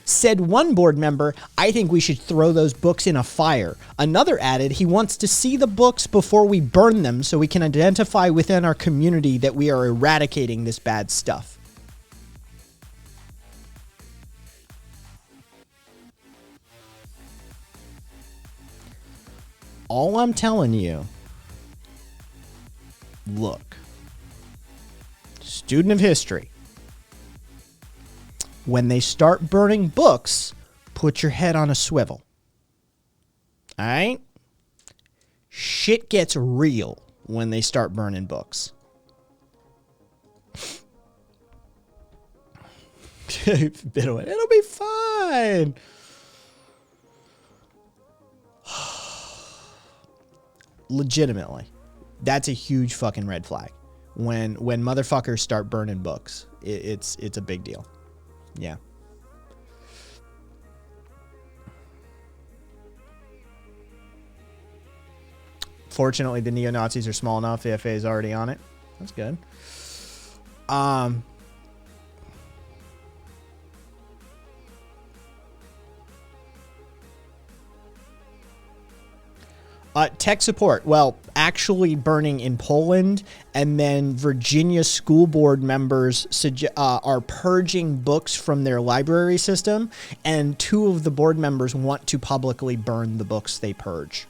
Said one board member, I think we should throw those books in a fire. Another added he wants to see the books before we burn them so we can identify within our community that we are eradicating this bad stuff. All I'm telling you, look, student of history, when they start burning books, put your head on a swivel. All right? Shit gets real when they start burning books. It'll be fine. Legitimately, that's a huge fucking red flag. When motherfuckers start burning books, it's a big deal. Yeah. Fortunately, the neo-Nazis are small enough. The FA is already on it. That's good. Tech support. Well, actually burning in Poland, and then Virginia school board members are purging books from their library system, and 2 of the board members want to publicly burn the books they purge.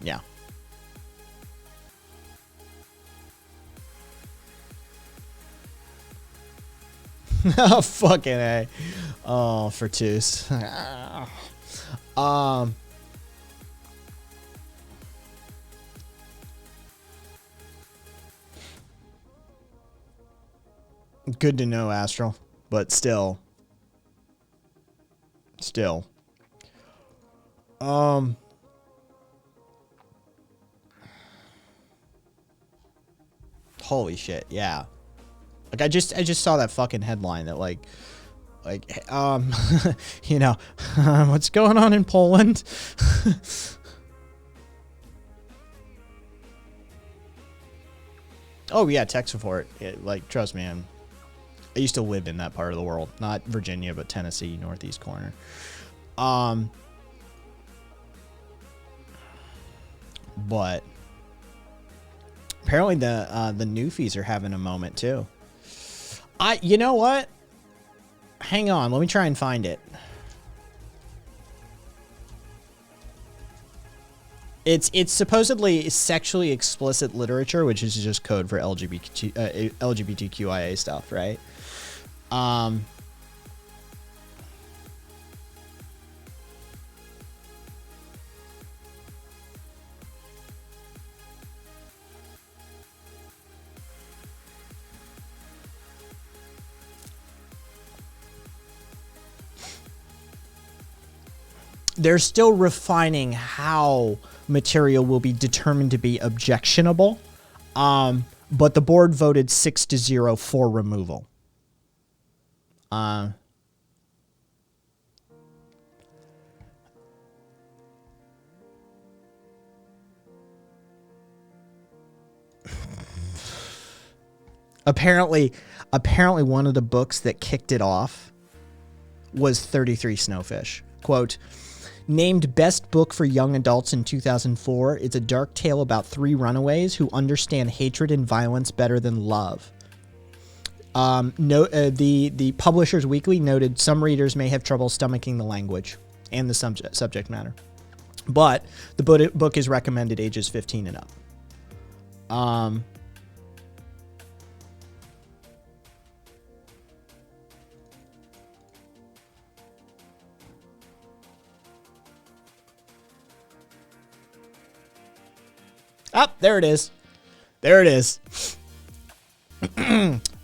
Yeah. Oh, fucking A. Oh, for twos. Good to know, Astral, but still. Holy shit, yeah. Like, I just saw that fucking headline that like you know, what's going on in Poland? Oh yeah, tech support. Like, trust me, I used to live in that part of the world, not Virginia, but Tennessee, northeast corner. But apparently the Newfies are having a moment too. You know what? Hang on, let me try and find it. It's supposedly sexually explicit literature, which is just code for LGBTQIA stuff, right? They're still refining how material will be determined to be objectionable, but the board voted 6-0 for removal. Apparently one of the books that kicked it off was 33 Snowfish. Quote, named Best Book for Young Adults in 2004, it's a dark tale about 3 runaways who understand hatred and violence better than love. The Publishers Weekly noted some readers may have trouble stomaching the language and the subject matter, but the book is recommended ages 15 and up. There it is. There it is.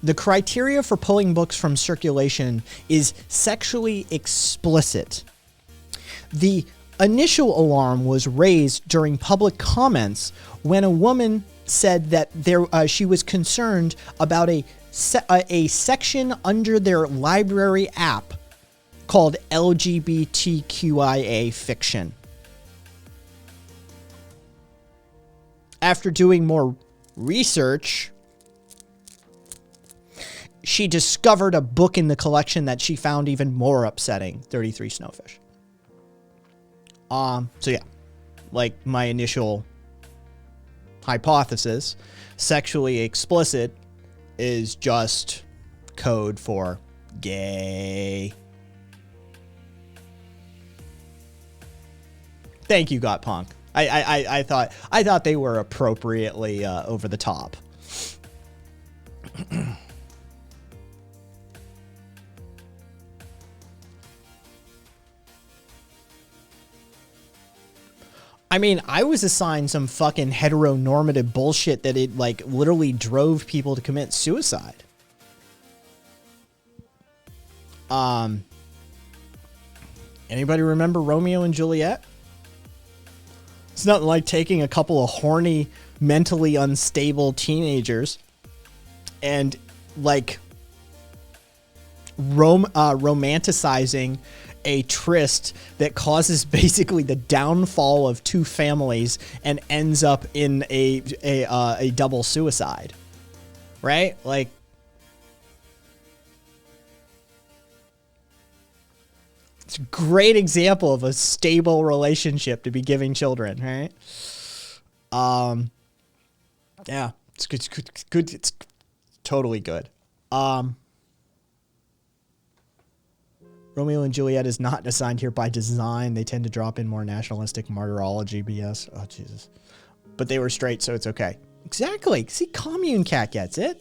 The criteria for pulling books from circulation is sexually explicit. The initial alarm was raised during public comments when a woman said that she was concerned about a section under their library app called LGBTQIA fiction. After doing more research, she discovered a book in the collection that she found even more upsetting, 33 Snowfish. So yeah, like my initial hypothesis, sexually explicit is just code for gay. Thank you, Got Punk. I thought they were appropriately over the top. I mean, I was assigned some fucking heteronormative bullshit that it, like, literally drove people to commit suicide. Anybody remember Romeo and Juliet? It's nothing like taking a couple of horny, mentally unstable teenagers and, like, romanticizing a tryst that causes basically the downfall of two families and ends up in a double suicide, right? Like, it's a great example of a stable relationship to be giving children, right? Yeah, it's good. It's good. It's totally good. Romeo and Juliet is not assigned here by design. They tend to drop in more nationalistic martyrology BS. Oh, Jesus. But they were straight, so it's okay. Exactly. See, Commune Cat gets it.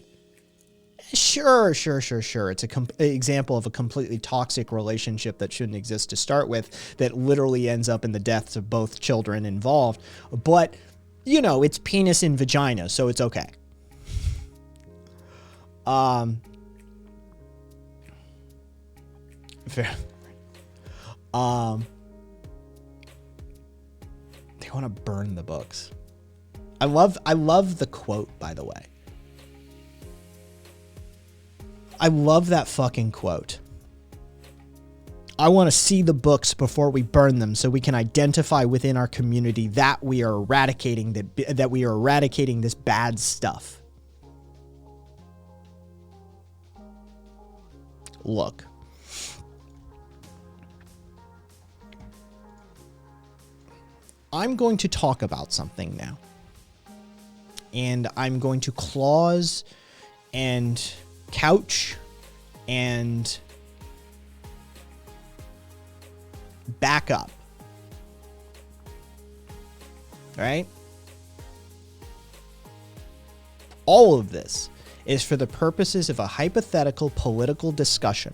Sure. It's an example of a completely toxic relationship that shouldn't exist to start with that literally ends up in the deaths of both children involved. But, you know, it's penis and vagina, so it's okay. Fair. They want to burn the books. I love the quote, by the way. I love that fucking quote. I want to see the books before we burn them so we can identify within our community that we are eradicating this bad stuff. Look. I'm going to talk about something now. And I'm going to clause and couch and back up. All right? All of this is for the purposes of a hypothetical political discussion.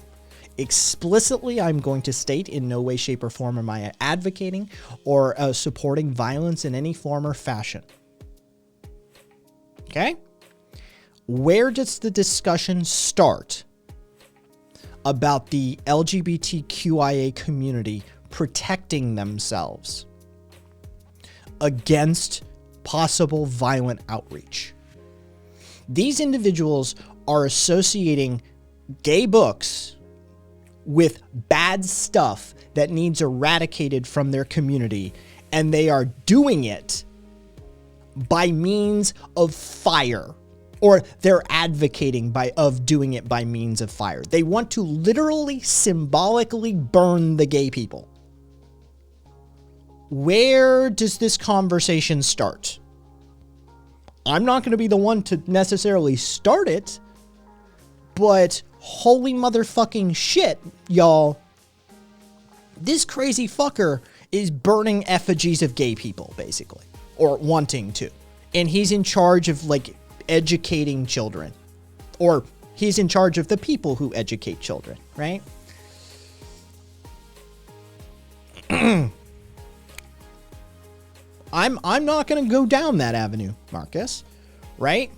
Explicitly, I'm going to state in no way, shape, or form am I advocating or supporting violence in any form or fashion. Okay? Where does the discussion start about the LGBTQIA community protecting themselves against possible violent outreach? These individuals are associating gay books with bad stuff that needs eradicated from their community, and they are doing it by means of fire, or they're advocating of doing it by means of fire. They want to literally symbolically burn the gay people. Where does this conversation start? I'm not going to be the one to necessarily start it, but holy motherfucking shit, y'all. This crazy fucker is burning effigies of gay people, basically. Or wanting to. and he's in charge of like educating children, or he's in charge of the people who educate children, right? I'm not going to go down that avenue, Marcus, right?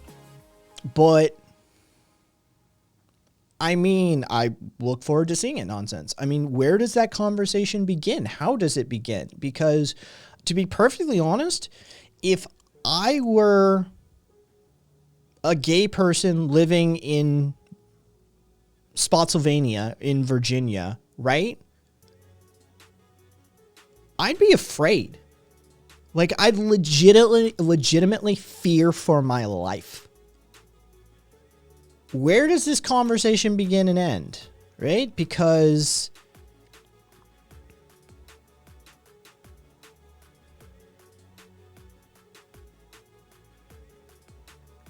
But I mean, I look forward to seeing it. Nonsense. I mean, where does that conversation begin? How does it begin? Because to be perfectly honest, if I were a gay person living in Spotsylvania in Virginia, right? I'd be afraid. Like, I'd legitimately fear for my life. Where does this conversation begin and end? Right? Because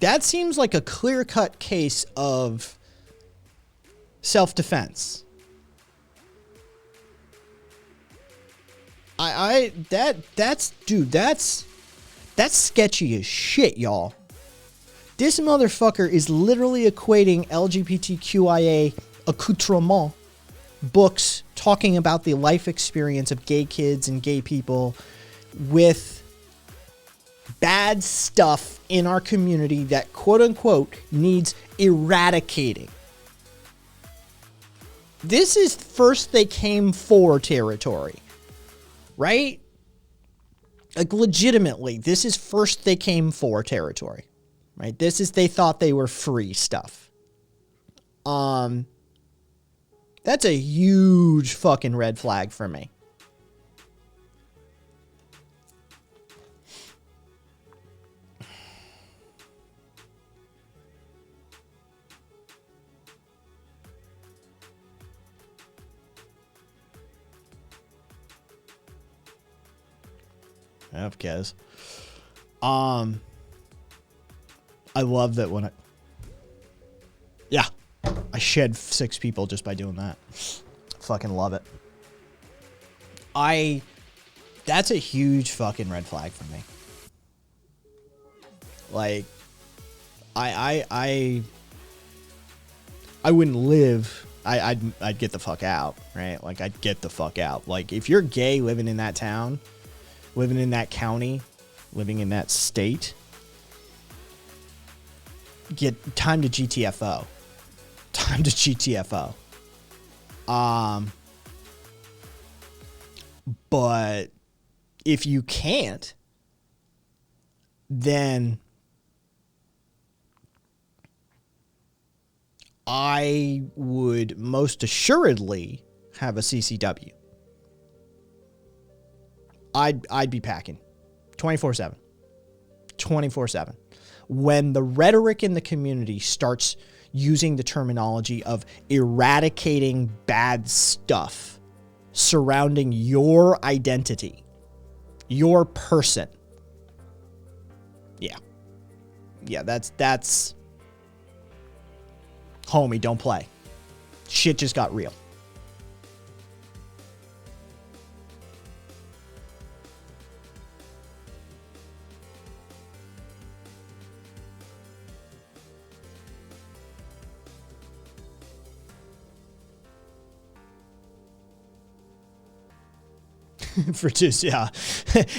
that seems like a clear-cut case of self-defense. That's sketchy as shit, y'all. This motherfucker is literally equating LGBTQIA accoutrement books talking about the life experience of gay kids and gay people with bad stuff in our community that quote unquote needs eradicating. This is first they came for territory, right? Like, legitimately, this is first they came for territory, right? This is they thought they were free stuff. That's a huge fucking red flag for me. Kez. I love that when I shed 6 people just by doing that. Fucking love it. That's a huge fucking red flag for me. Like, I wouldn't live. I'd get the fuck out, right? Like, I'd get the fuck out. Like, if you're gay living in that town, living in that county, living in that state, get time to GTFO. Time to GTFO. But if you can't, then I would most assuredly have a CCW. I'd be packing 24/7. 24/7. When the rhetoric in the community starts using the terminology of eradicating bad stuff surrounding your identity, your person. Yeah, that's homie, don't play. Shit just got real. For just, yeah.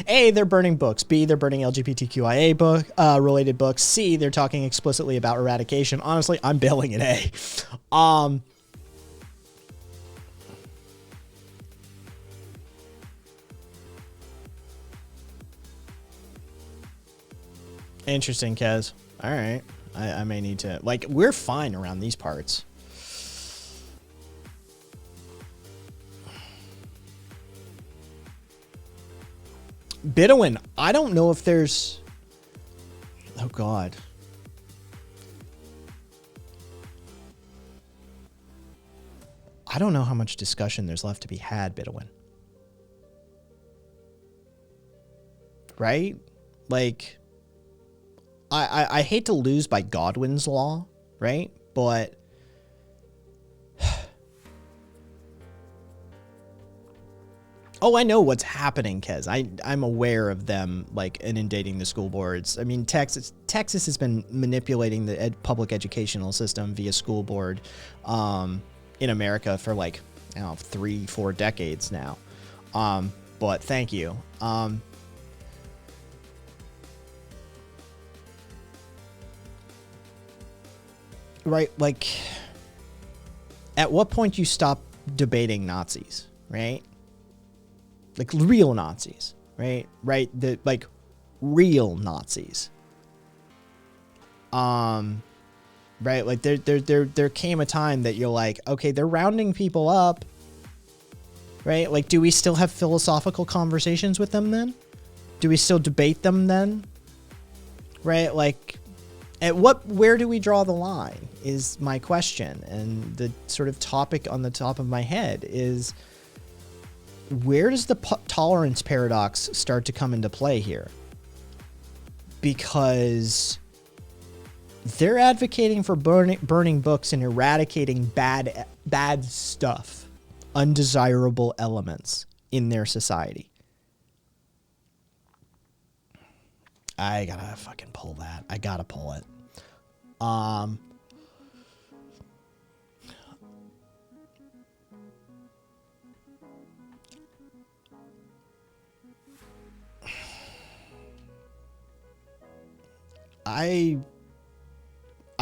A, they're burning books. B, they're burning LGBTQIA related books. C, they're talking explicitly about eradication. Honestly, I'm bailing at A. Interesting, Kez. All right. I may need to, like, we're fine around these parts. Bidowin, I don't know if there's... Oh, God. I don't know how much discussion there's left to be had, Bidowin. Right? Like, I hate to lose by Godwin's law, right? But... Oh, I know what's happening, Kez. I'm aware of them, like, inundating the school boards. I mean, Texas has been manipulating the public educational system via school board in America for, like, I don't know, 3-4 decades now. But thank you. Right, like, at what point do you stop debating Nazis, right? Like real Nazis, right? Right, the like real Nazis. Right, like there came a time that you're like, okay, they're rounding people up, right? Like, do we still have philosophical conversations with them then? Do we still debate them then? Right, like, where do we draw the line is my question. And the sort of topic on the top of my head is, where does the tolerance paradox start to come into play here? Because they're advocating for burning books and eradicating bad stuff, undesirable elements in their society. I gotta fucking pull that. I gotta pull it.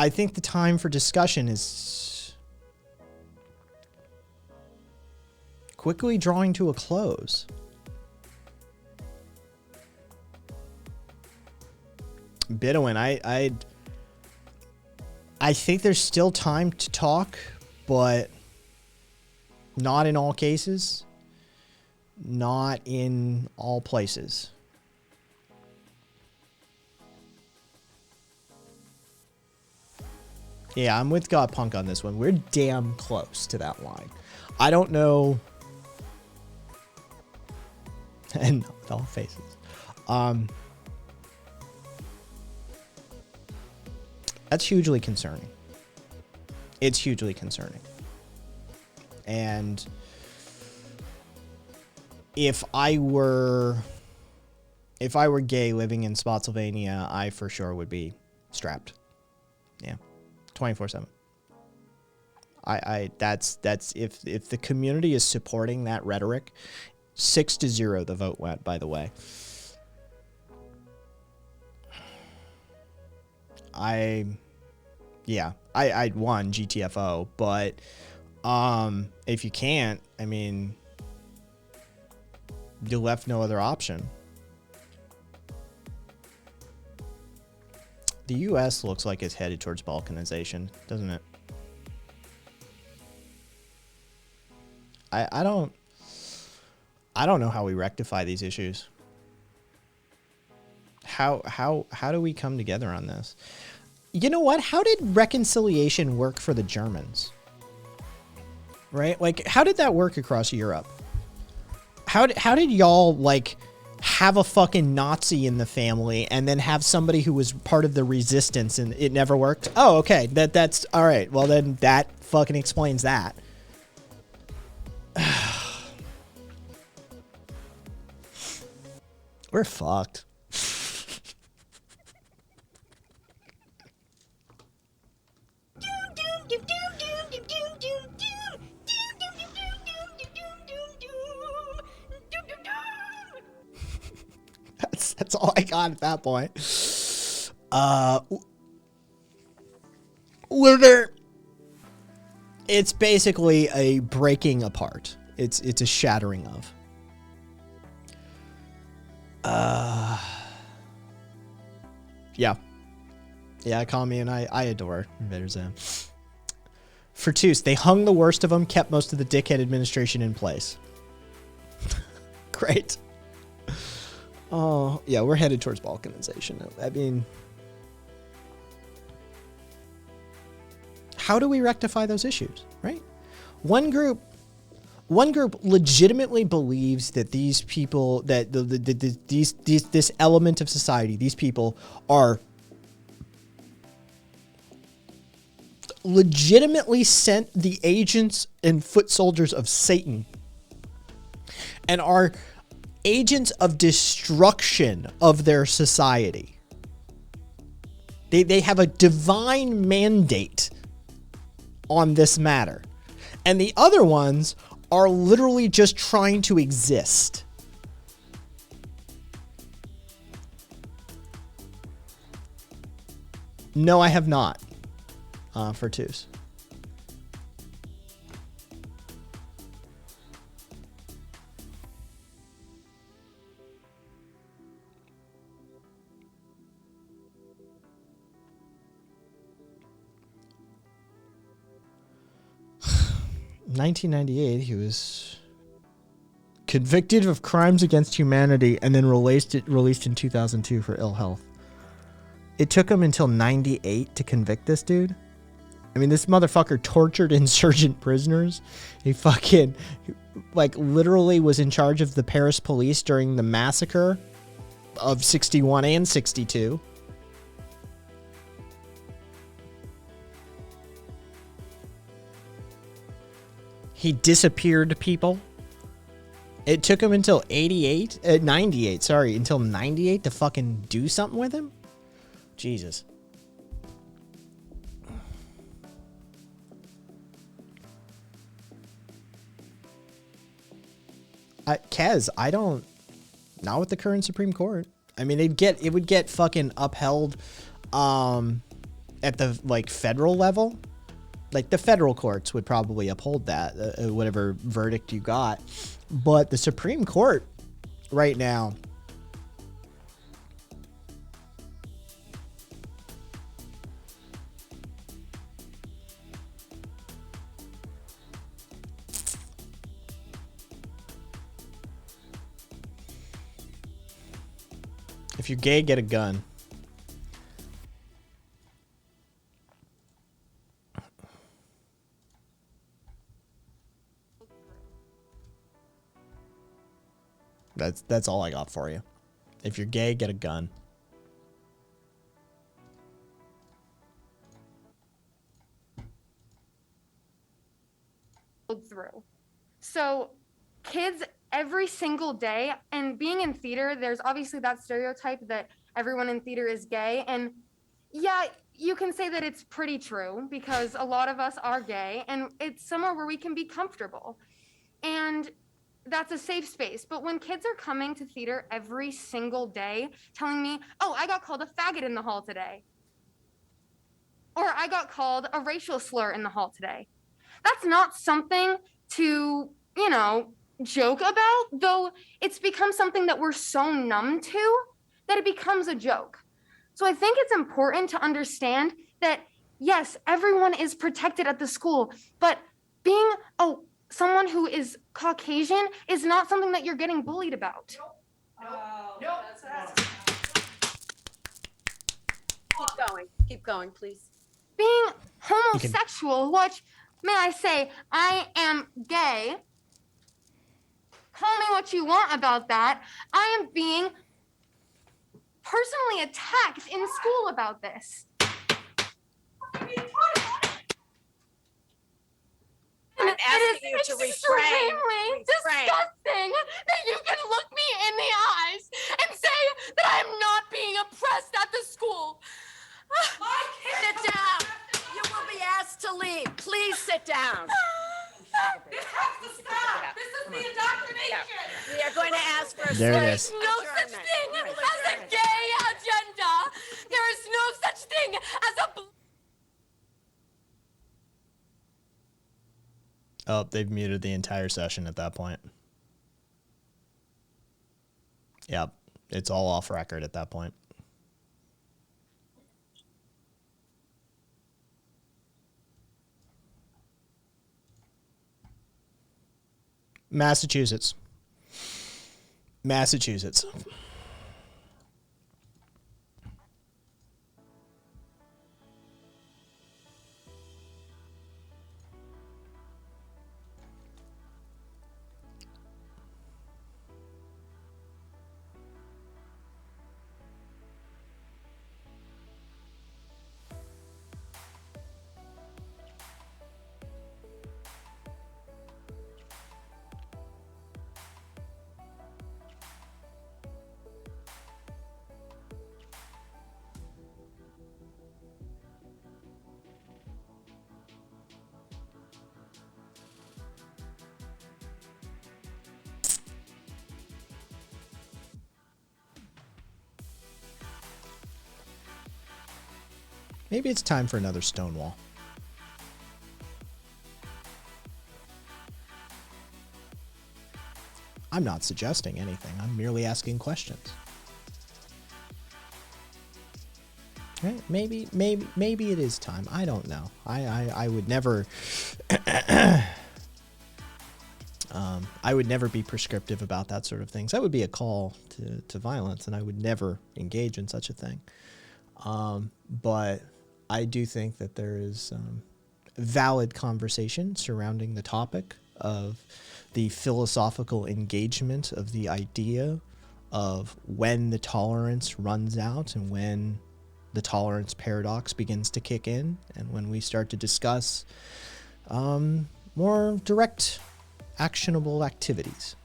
I think the time for discussion is quickly drawing to a close. Bidowin, I think there's still time to talk, but not in all cases, not in all places. Yeah, I'm with God Punk on this one. We're damn close to that line. I don't know. And all faces. That's hugely concerning. It's hugely concerning. And if I were gay living in Spotsylvania, I for sure would be strapped. Yeah. 24/7. That's if the community is supporting that rhetoric, 6-0 the vote went, by the way. I'd won GTFO, but if you can't, I mean, you left no other option. The U.S. looks like it's headed towards balkanization, doesn't it? I don't know how we rectify these issues. How do we come together on this? You know what? How did reconciliation work for the Germans? Right? Like, how did that work across Europe? How did y'all, like, have a fucking Nazi in the family and then have somebody who was part of the resistance and it never worked? Oh, okay. That's all right. Well, then that fucking explains that. We're fucked. That's all I got at that point. It's basically a breaking apart. It's a shattering of. Yeah, Kami and I adore Invader Zim. Fortus, they hung the worst of them, kept most of the dickhead administration in place. Great. Oh, yeah, we're headed towards balkanization. I mean, how do we rectify those issues, right? One group legitimately believes that these people, that this element of society, these people are legitimately sent the agents and foot soldiers of Satan. and are agents of destruction of their society. They have a divine mandate on this matter. And the other ones are literally just trying to exist. No, I have not. For twos. In 1998, he was convicted of crimes against humanity and then released in 2002 for ill health. It took him until 98 to convict this dude. I mean, this motherfucker tortured insurgent prisoners. He fucking, like, literally was in charge of the Paris police during the massacre of 61 and 62. He disappeared people. It took him until 98 to fucking do something with him. Jesus. Kez, I don't, not with the current Supreme Court. I mean, it would get fucking upheld at the, like, federal level. Like, the federal courts would probably uphold that, whatever verdict you got. But the Supreme Court right now, if you're gay, get a gun. That's all I got for you. If you're gay, get a gun. Through. So kids every single day, and being in theater, there's obviously that stereotype that everyone in theater is gay. And yeah, you can say that it's pretty true because a lot of us are gay and it's somewhere where we can be comfortable. And that's a safe space. But when kids are coming to theater every single day telling me, oh, I got called a faggot in the hall today, or I got called a racial slur in the hall today, that's not something to, you know, joke about, though it's become something that we're so numb to that it becomes a joke. So I think it's important to understand that, yes, everyone is protected at the school, but being someone who is Caucasian is not something that you're getting bullied about. Nope. Keep going, please. Being homosexual, which, may I say, I am gay. Call me what you want about that. I am being personally attacked in school about this. I'm asking you to refrain. Extremely disgusting that you can look me in the eyes and say that I'm not being oppressed at the school. Sit down. You will be asked to leave. Please sit down. This has to stop. This is the indoctrination. We are going to ask for a There it is. No such thing as a gay agenda. There is no such thing as a... Oh, they've muted the entire session at that point. Yep, it's all off record at that point. Massachusetts. Maybe it's time for another Stonewall. I'm not suggesting anything. I'm merely asking questions. Right? Maybe it is time. I don't know. I would never I would never be prescriptive about that sort of things. That would be a call to violence, and I would never engage in such a thing. But I do think that there is valid conversation surrounding the topic of the philosophical engagement of the idea of when the tolerance runs out and when the tolerance paradox begins to kick in, and when we start to discuss more direct, actionable activities.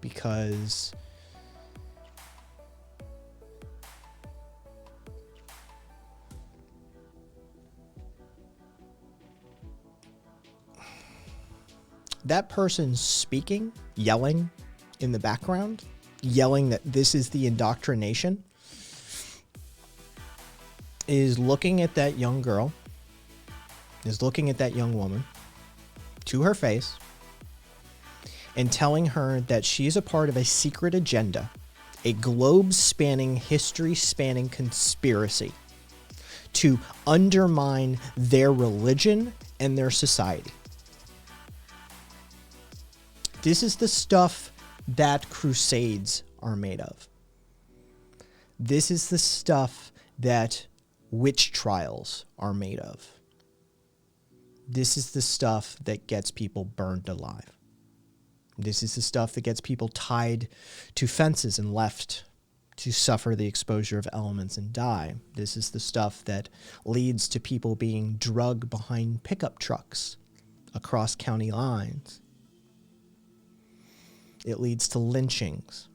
Because that person speaking, yelling in the background, yelling that this is the indoctrination, is looking at that young girl, is looking at that young woman to her face and telling her that she is a part of a secret agenda, a globe-spanning, history-spanning conspiracy to undermine their religion and their society. This is the stuff that crusades are made of. This is the stuff that witch trials are made of. This is the stuff that gets people burned alive. This is the stuff that gets people tied to fences and left to suffer the exposure of elements and die. This is the stuff that leads to people being drugged behind pickup trucks across county lines. It leads to lynchings.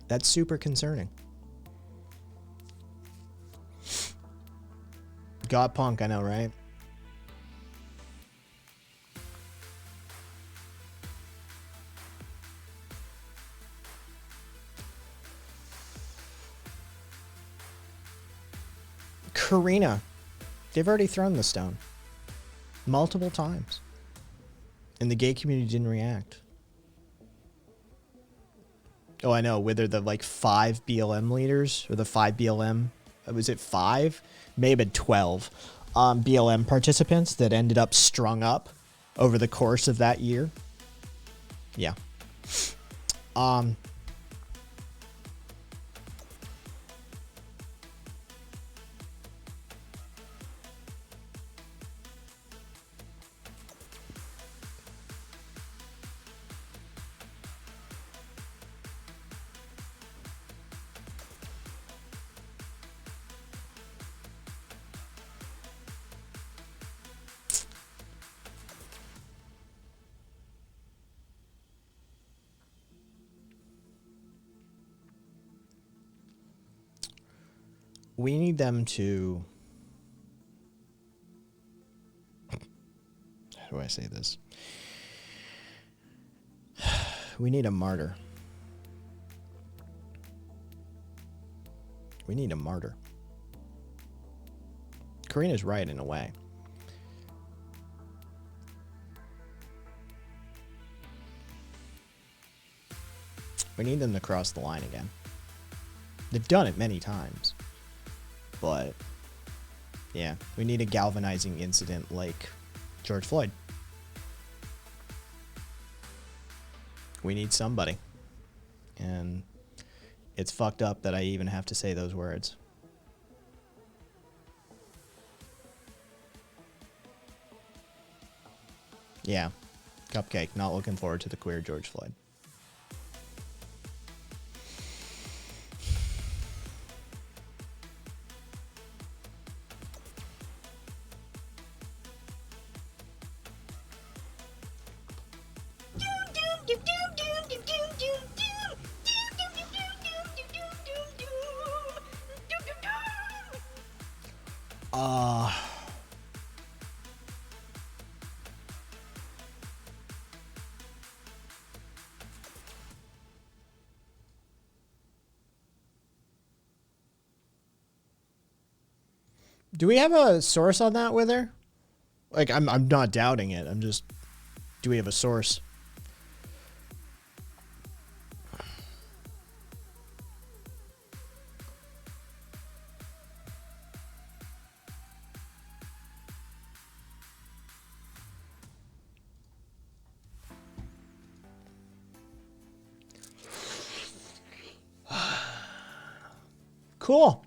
That's super concerning. God punk, I know, right? Karina, they've already thrown the stone multiple times, and the gay community didn't react. Oh, I know. Whether the like 5 BLM leaders or the 5 BLM, was it 5? May have been 12 BLM participants that ended up strung up over the course of that year. Yeah. We need them to... How do I say this? We need a martyr. We need a martyr. Karina's right in a way. We need them to cross the line again. They've done it many times. But, yeah, we need a galvanizing incident like George Floyd. We need somebody. And it's fucked up that I even have to say those words. Yeah, Cupcake, not looking forward to the queer George Floyd. Do we have a source on that with her? Like, I'm not doubting it. I'm just, do we have a source? Cool.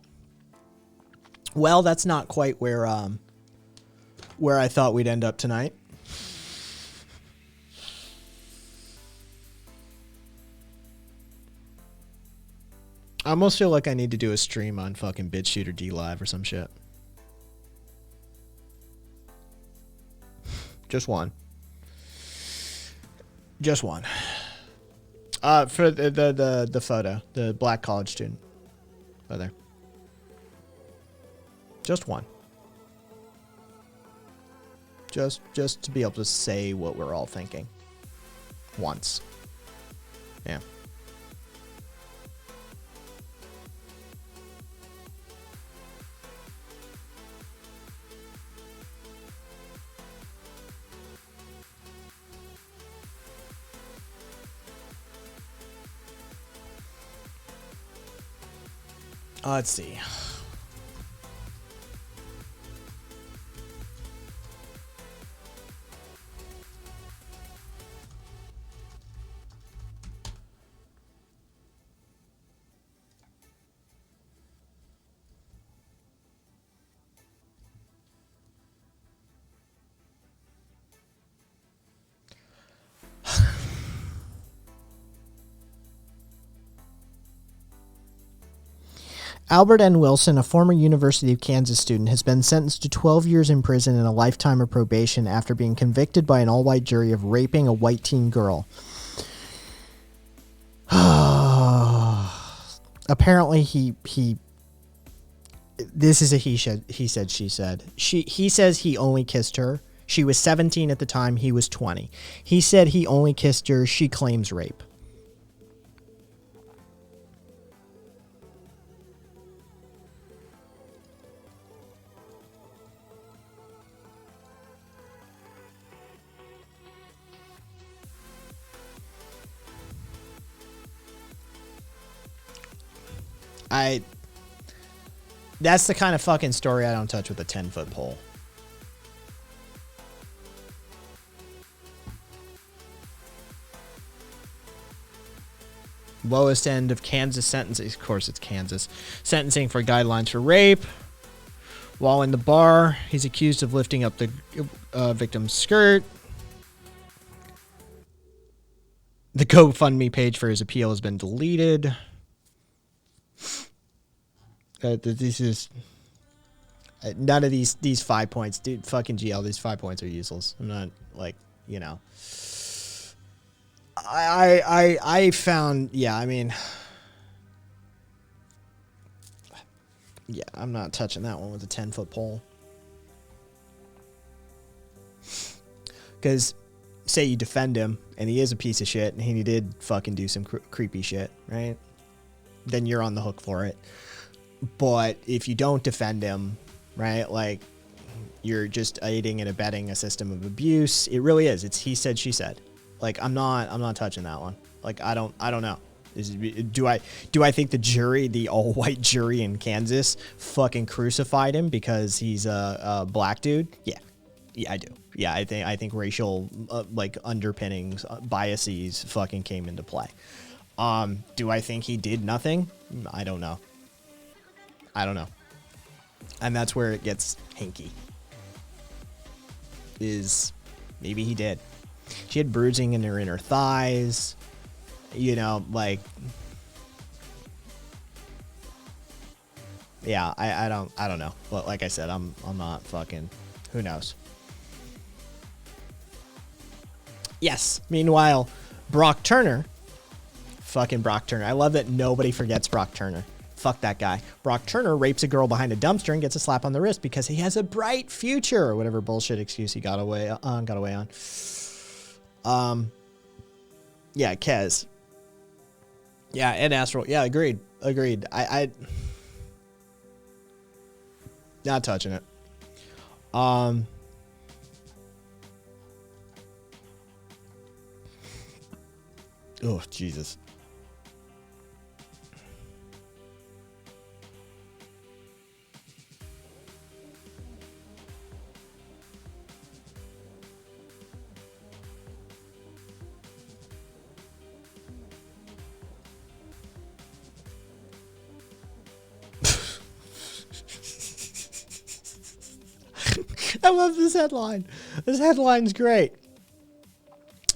Well, that's not quite where I thought we'd end up tonight. I almost feel like I need to do a stream on fucking BitChute or DLive or some shit. Just one. Just one. For the photo, the black college student. Oh, there. Just one. Just to be able to say what we're all thinking. Once. Yeah. Let's see. Albert N. Wilson, a former University of Kansas student, has been sentenced to 12 years in prison and a lifetime of probation after being convicted by an all-white jury of raping a white teen girl. Apparently he this is a he said she said. He says he only kissed her. She was 17 at the time, he was 20. He said he only kissed her. She claims rape. That's the kind of fucking story I don't touch with a 10-foot pole. Lowest end of Kansas sentencing. Of course, it's Kansas. Sentencing for guidelines for rape. While in the bar, he's accused of lifting up the victim's skirt. The GoFundMe page for his appeal has been deleted. This is none of these 5 points, dude. Fucking GL, these 5 points are useless. I'm not like, you know. I found, yeah, I mean, yeah, I'm not touching that one with a 10-foot pole. Because say you defend him and he is a piece of shit and he did fucking do some creepy shit, right? Then you're on the hook for it. But if you don't defend him, right, like you're just aiding and abetting a system of abuse. It really is. It's he said, she said. Like I'm not touching that one. Like I don't know. Do I think the jury, the all-white jury in Kansas, fucking crucified him because he's a black dude? Yeah, I do. Yeah, I think racial like underpinnings, biases, fucking came into play. Do I think he did nothing? I don't know. And that's where it gets hinky. Is maybe he did. She had bruising in her inner thighs. You know, like, yeah, I don't know. But like I said, I'm not fucking, who knows? Yes. Meanwhile, Brock Turner, fucking Brock Turner. I love that nobody forgets Brock Turner. Fuck that guy. Brock Turner rapes a girl behind a dumpster and gets a slap on the wrist because he has a bright future, or whatever bullshit excuse he got away on. Yeah, Kez. Yeah, and Astral. Yeah, agreed. Not touching it. Oh, Jesus. I love this headline. This headline's great.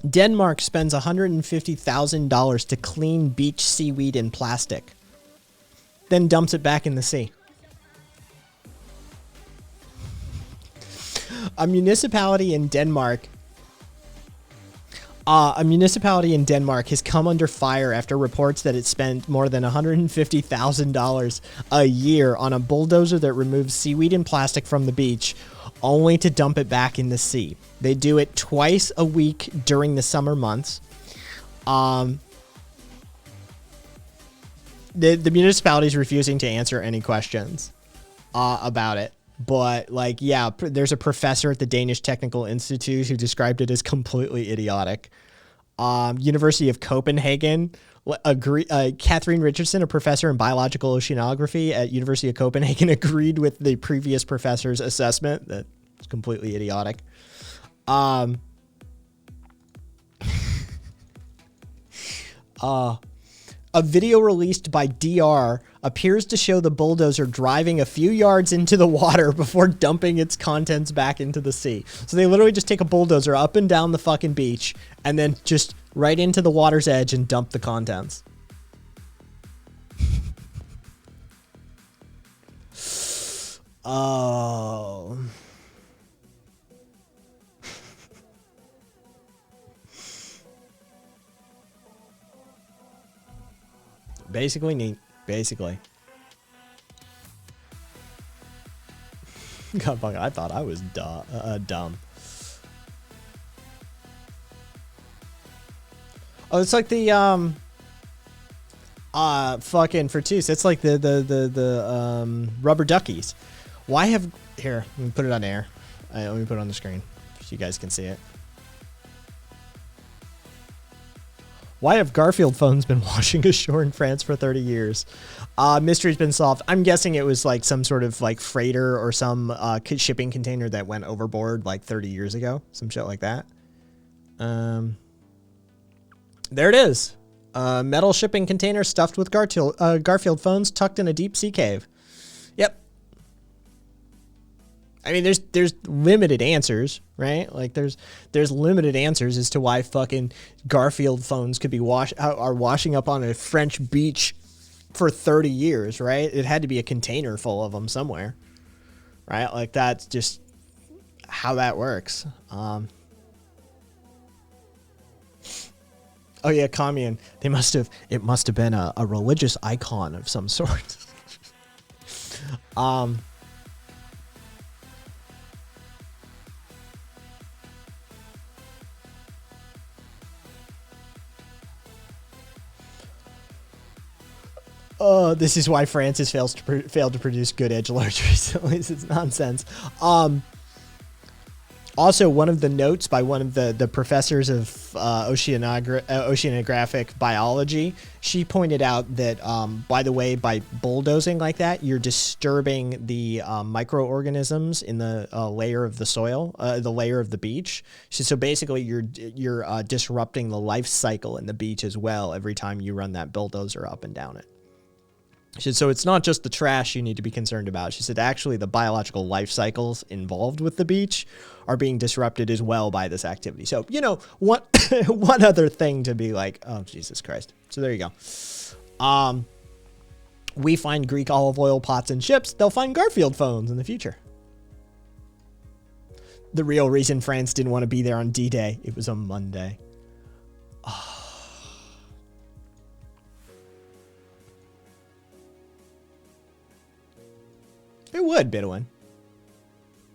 Denmark spends $150,000 to clean beach seaweed in plastic, then dumps it back in the sea. A municipality in Denmark has come under fire after reports that it spent more than $150,000 a year on a bulldozer that removes seaweed and plastic from the beach, only to dump it back in the sea. They do it twice a week during the summer months. The municipality is refusing to answer any questions about it. But, like, yeah, there's a professor at the Danish Technical Institute who described it as completely idiotic. University of Copenhagen, Catherine Richardson, a professor in biological oceanography at University of Copenhagen, agreed with the previous professor's assessment that it's completely idiotic. A video released by DR appears to show the bulldozer driving a few yards into the water before dumping its contents back into the sea. So they literally just take a bulldozer up and down the fucking beach and then just right into the water's edge and dump the contents. Oh. Basically neat. Basically. God, fuck, I thought I was dumb. Oh, it's like the fucking Fertus. It's like the rubber duckies. Why have here? Let me put it on air. Let me put it on the screen so you guys can see it. Why have Garfield phones been washing ashore in France for 30 years? Mystery's been solved. I'm guessing it was like some sort of like freighter or some shipping container that went overboard like 30 years ago. Some shit like that. There it is. Metal shipping container stuffed with Garfield phones tucked in a deep sea cave. Yep. I mean, there's limited answers, right? Like there's limited answers as to why fucking Garfield phones could be washing up on a French beach for 30 years, right? It had to be a container full of them somewhere, right? Like that's just how that works. Oh yeah, commune. It must have been a religious icon of some sort. Oh, this is why France has failed to produce good edgelords recently. It's nonsense. Also, one of the notes by one of the professors of oceanographic biology, she pointed out that, by the way, by bulldozing like that, you're disturbing the microorganisms in the layer of the soil, the layer of the beach. So basically, you're disrupting the life cycle in the beach as well every time you run that bulldozer up and down it. She said, so it's not just the trash you need to be concerned about. She said, actually, the biological life cycles involved with the beach are being disrupted as well by this activity. So, you know, one other thing to be like, oh, Jesus Christ. So there you go. We find Greek olive oil pots and ships. They'll find Garfield phones in the future. The real reason France didn't want to be there on D-Day, it was a Monday. Oh. It would, Bidwin.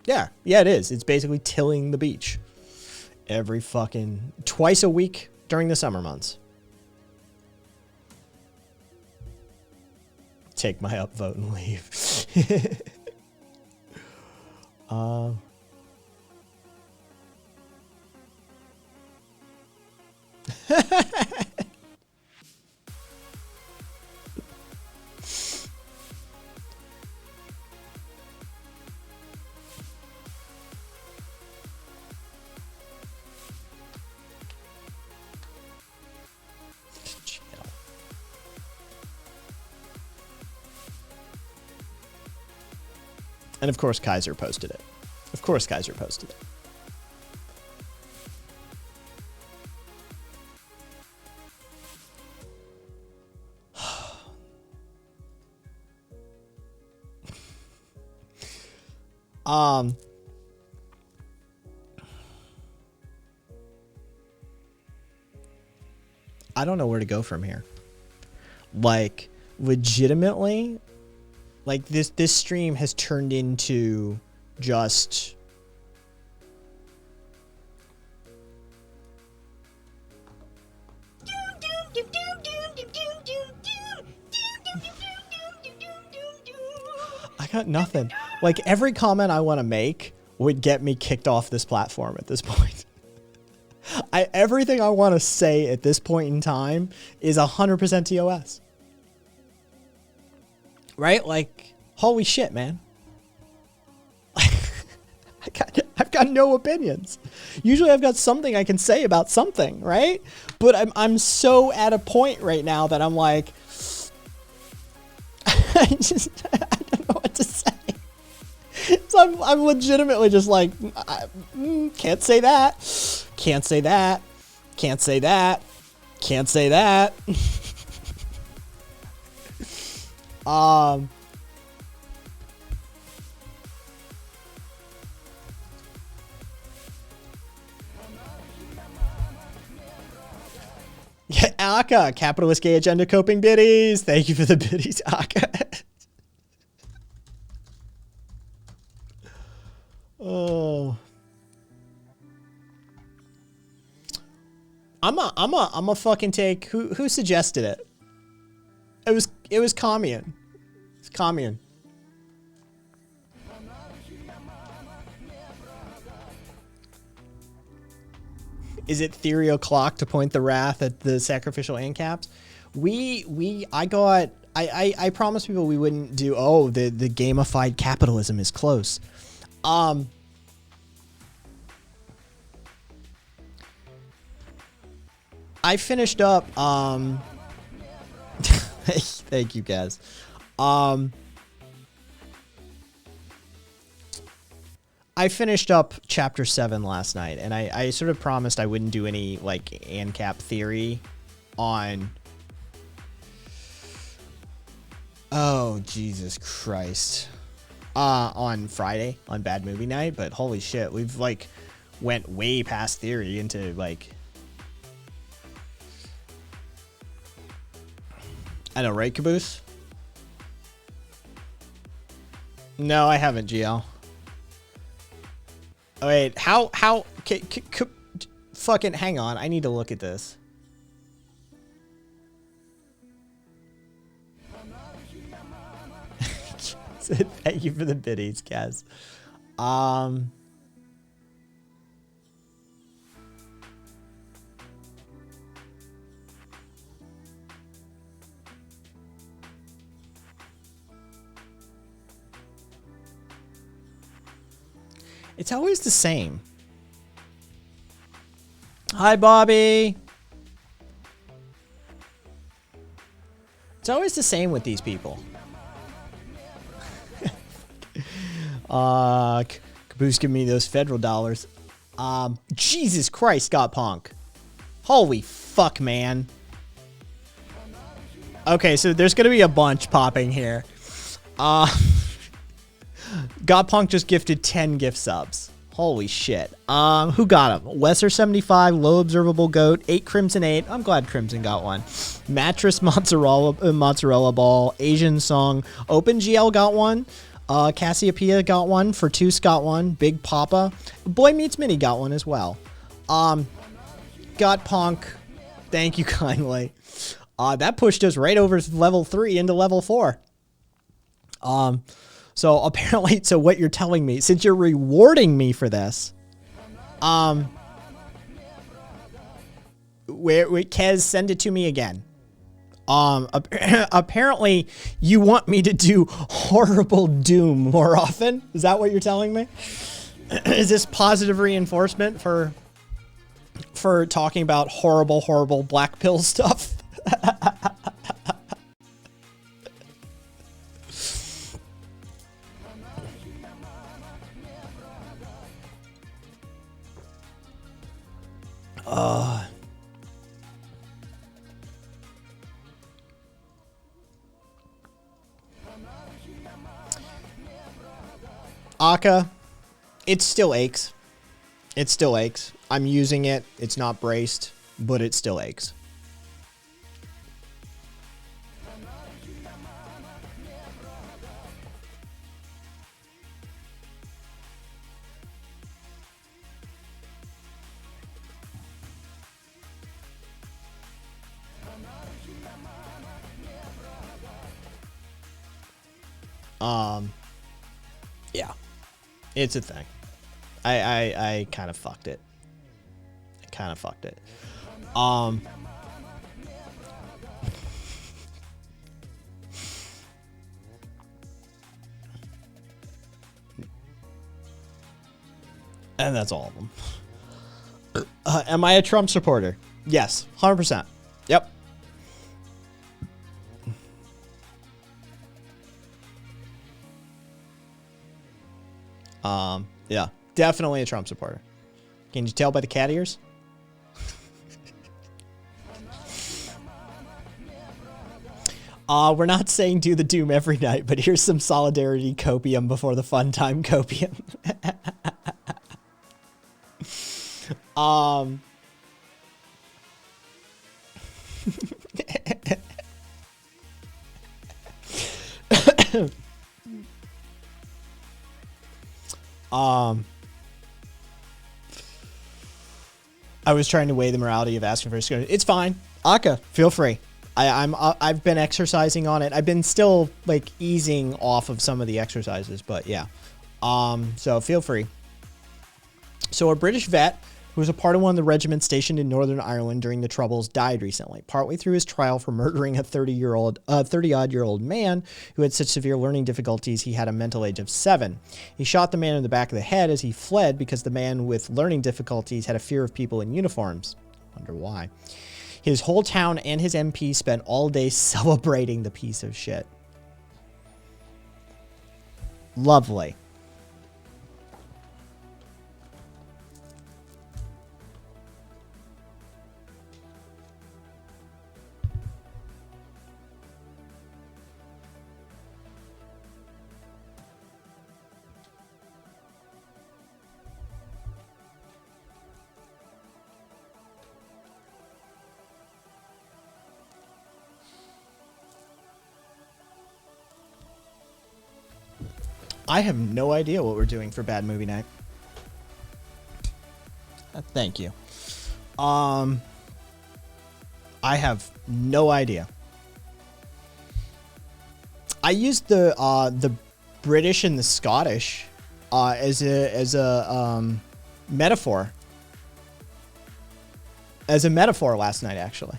Yeah, it is. It's basically tilling the beach every fucking twice a week during the summer months. Take my upvote and leave. And of course, Kaiser posted it. Of course, Kaiser posted it. I don't know where to go from here. Like, legitimately, like this stream has turned into just I got nothing. Like, every comment I want to make would get me kicked off this platform at this point. Everything I want to say at this point in time is 100% TOS. Right? Like, holy shit, man. I've got no opinions. Usually I've got something I can say about something, right? But I'm so at a point right now that I'm like, I don't know what to say. So I'm legitimately just like, can't say that. Can't say that. Can't say that. Can't say that. Yeah, Aka, capitalist gay agenda coping biddies. Thank you for the biddies, Aka. Oh. I'm a fucking take. Who suggested it? It was Commune. It's Commune. Is it Theory O'Clock to point the wrath at the sacrificial ANCAPs? I promised people we wouldn't do, the gamified capitalism is close. I finished up, thank you guys. I finished up chapter 7 last night, and I sort of promised I wouldn't do any, like, ANCAP theory on... Oh, Jesus Christ. On Friday, on Bad Movie Night, but holy shit, we've, like, went way past theory into, like... I know, right, Caboose? No, I haven't, GL. Oh, wait, how, fucking, hang on, I need to look at this. Thank you for the biddies, Kaz. It's always the same. Hi, Bobby. It's always the same with these people. Caboose, give me those federal dollars. Jesus Christ, Scott Punk. Holy fuck, man. Okay, so there's gonna be a bunch popping here. God Punk just gifted 10 gift subs. Holy shit. Who got them? Wesser75, Low Observable Goat, 8 Crimson 8. I'm glad Crimson got one. Mattress Mozzarella Ball, Asian Song. OpenGL got one. Cassiopeia got one. Fortus got one. Big Papa. Boy Meets Mini got one as well. God Punk, thank you kindly. That pushed us right over level 3 into level 4. So apparently, so what you're telling me, since you're rewarding me for this, where Kez, send it to me again. Apparently you want me to do horrible doom more often. Is that what you're telling me? Is this positive reinforcement for talking about horrible black pill stuff? Aka, it still aches. It still aches. I'm using it. It's not braced, but it still aches. Yeah, it's a thing. I kind of fucked it. And that's all of them. Am I a Trump supporter? Yes, 100%. Yep. Yeah, definitely a Trump supporter. Can you tell by the cat ears? We're not saying do the doom every night, but here's some solidarity copium before the fun time copium. I was trying to weigh the morality of asking for a screen. It's fine. Aka, feel free. I've been exercising on it. I've been still like easing off of some of the exercises, but yeah. So feel free. So a British vet who was a part of one of the regiments stationed in Northern Ireland during the Troubles died recently, partway through his trial for murdering a 30-odd-year-old man who had such severe learning difficulties he had a mental age of 7. He shot the man in the back of the head as he fled because the man with learning difficulties had a fear of people in uniforms. Wonder why. His whole town and his MP spent all day celebrating the piece of shit. Lovely. I have no idea what we're doing for Bad Movie Night. Thank you. I have no idea. I used the British and the Scottish as a metaphor. As a metaphor last night, actually.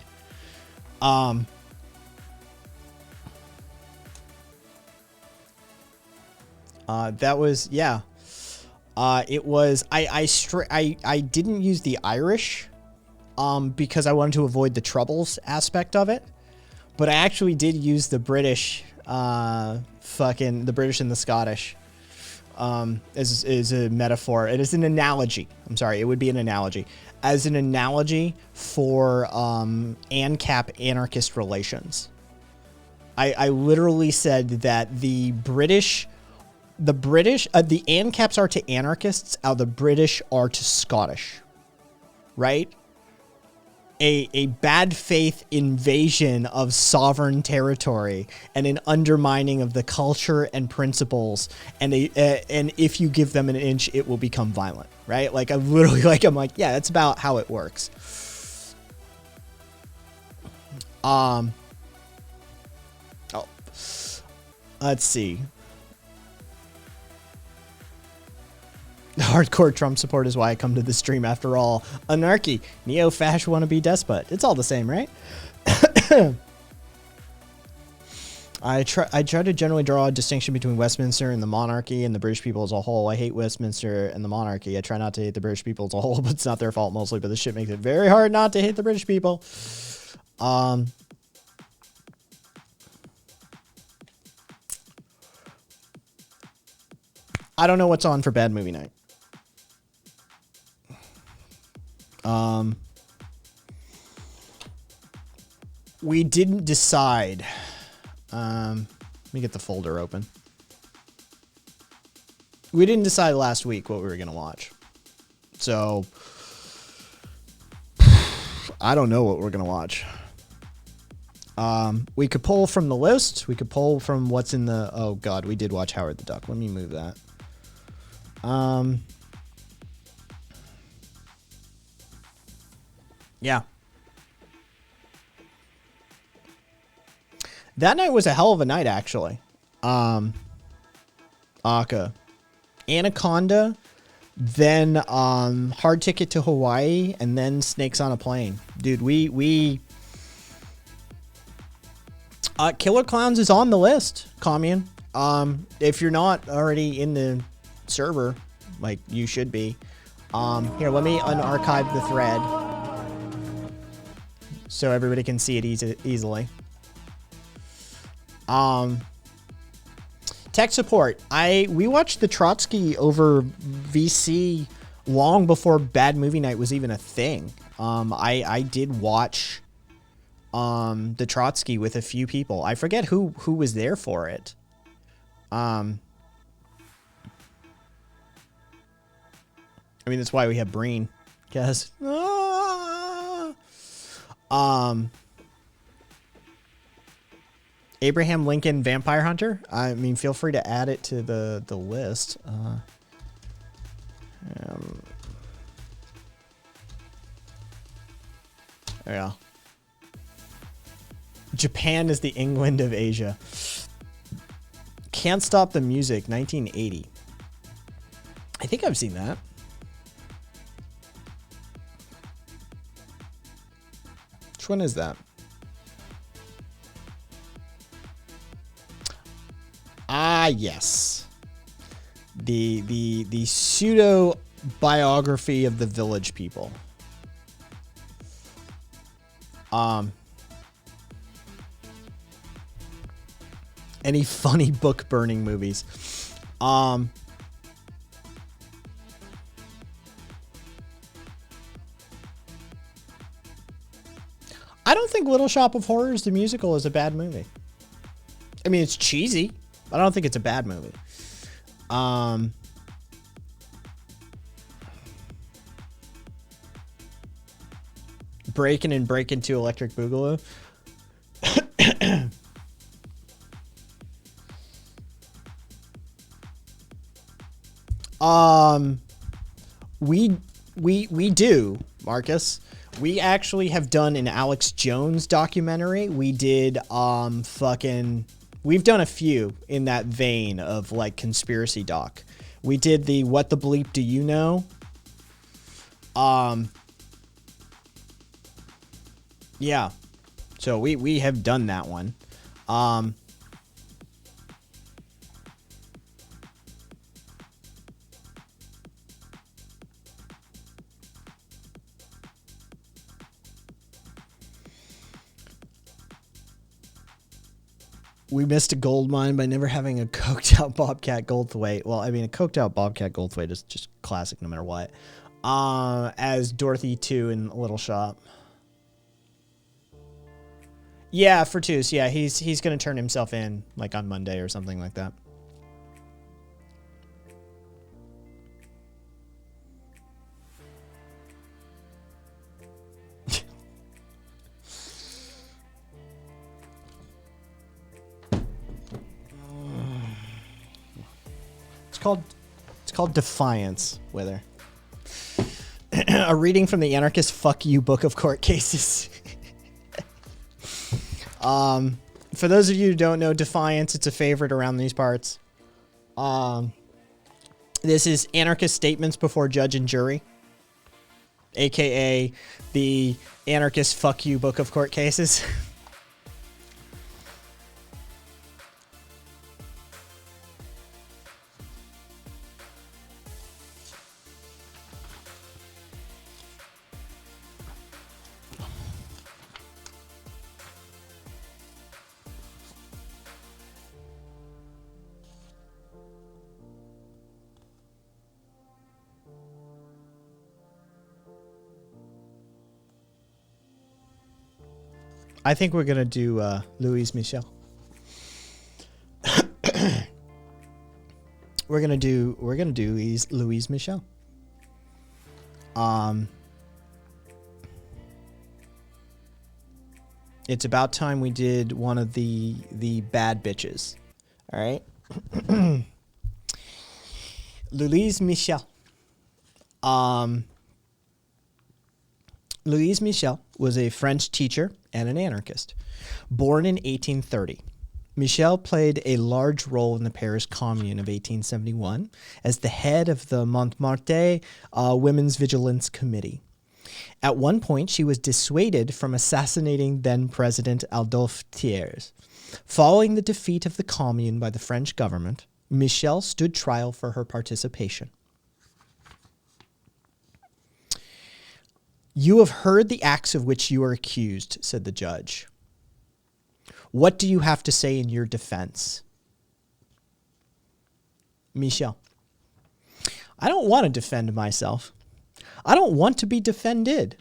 That was, yeah. It was, I didn't use the Irish, because I wanted to avoid the Troubles aspect of it, but I actually did use the British, the British and the Scottish, as a metaphor. It is an analogy. I'm sorry. It would be an analogy as an analogy for, ANCAP anarchist relations. I literally said that the ANCAPs are to anarchists how the British are to Scottish, right? A bad faith invasion of sovereign territory and an undermining of the culture and principles, and if you give them an inch, it will become violent, right? Like I'm like, yeah, that's about how it works. Let's see. Hardcore Trump support is why I come to the stream after all. Anarchy, neo-fash wannabe despot. It's all the same, right? I try to generally draw a distinction between Westminster and the monarchy and the British people as a whole. I hate Westminster and the monarchy. I try not to hate the British people as a whole, but it's not their fault mostly. But this shit makes it very hard not to hate the British people. I don't know what's on for Bad Movie Night. We didn't decide. Let me get the folder open. We didn't decide last week what we were going to watch. So, I don't know what we're going to watch. We could pull from the list. We could pull from what's in the... Oh, God, we did watch Howard the Duck. Let me move that. Yeah. That night was a hell of a night, actually. Aka. Anaconda, then Hard Ticket to Hawaii, and then Snakes on a Plane. Dude, we Killer Clowns is on the list, Commune. If you're not already in the server, like you should be. Here, let me unarchive the thread so everybody can see it easily. Tech support. We watched the Trotsky over VC long before Bad Movie Night was even a thing. I did watch the Trotsky with a few people. I forget who was there for it. I mean, that's why we have Breen. Guess. Abraham Lincoln Vampire Hunter. I mean, feel free to add it to the list. Yeah. Japan is the England of Asia. Can't Stop the Music, 1980. I think I've seen that. Which one is that? Ah, yes. The pseudo biography of the Village People. Any funny book burning movies? I don't think Little Shop of Horrors, the musical, is a bad movie. I mean, it's cheesy, but I don't think it's a bad movie. Breakin' and Breakin' 2 Electric Boogaloo. We do, Marcus. We actually have done an Alex Jones documentary. We did we've done a few in that vein of like conspiracy doc. We did the What the Bleep Do You Know? Yeah. So we have done that one. We missed a gold mine by never having a coked out Bobcat Goldthwait. Well, I mean, a coked out Bobcat Goldthwait is just classic no matter what. As Dorothy 2 in Little Shop. Yeah, for Toos. Yeah, he's going to turn himself in like on Monday or something like that. It's called Defiance, Wither. A reading from the anarchist fuck you book of court cases. For those of you who don't know Defiance, it's a favorite around these parts. This is Anarchist Statements Before Judge and Jury, aka the Anarchist Fuck You Book of Court Cases. I think we're gonna do Louise Michelle. we're gonna do Louise Michelle. It's about time we did one of the bad bitches. All right. Louise Michelle. Louise Michelle was a French teacher and an anarchist. Born in 1830, Michelle played a large role in the Paris Commune of 1871 as the head of the Montmartre Women's Vigilance Committee. At one point, she was dissuaded from assassinating then-President Adolphe Thiers. Following the defeat of the Commune by the French government, Michelle stood trial for her participation. "You have heard the acts of which you are accused," said the judge. "What do you have to say in your defense?" Michelle: "I don't want to defend myself. I don't want to be defended.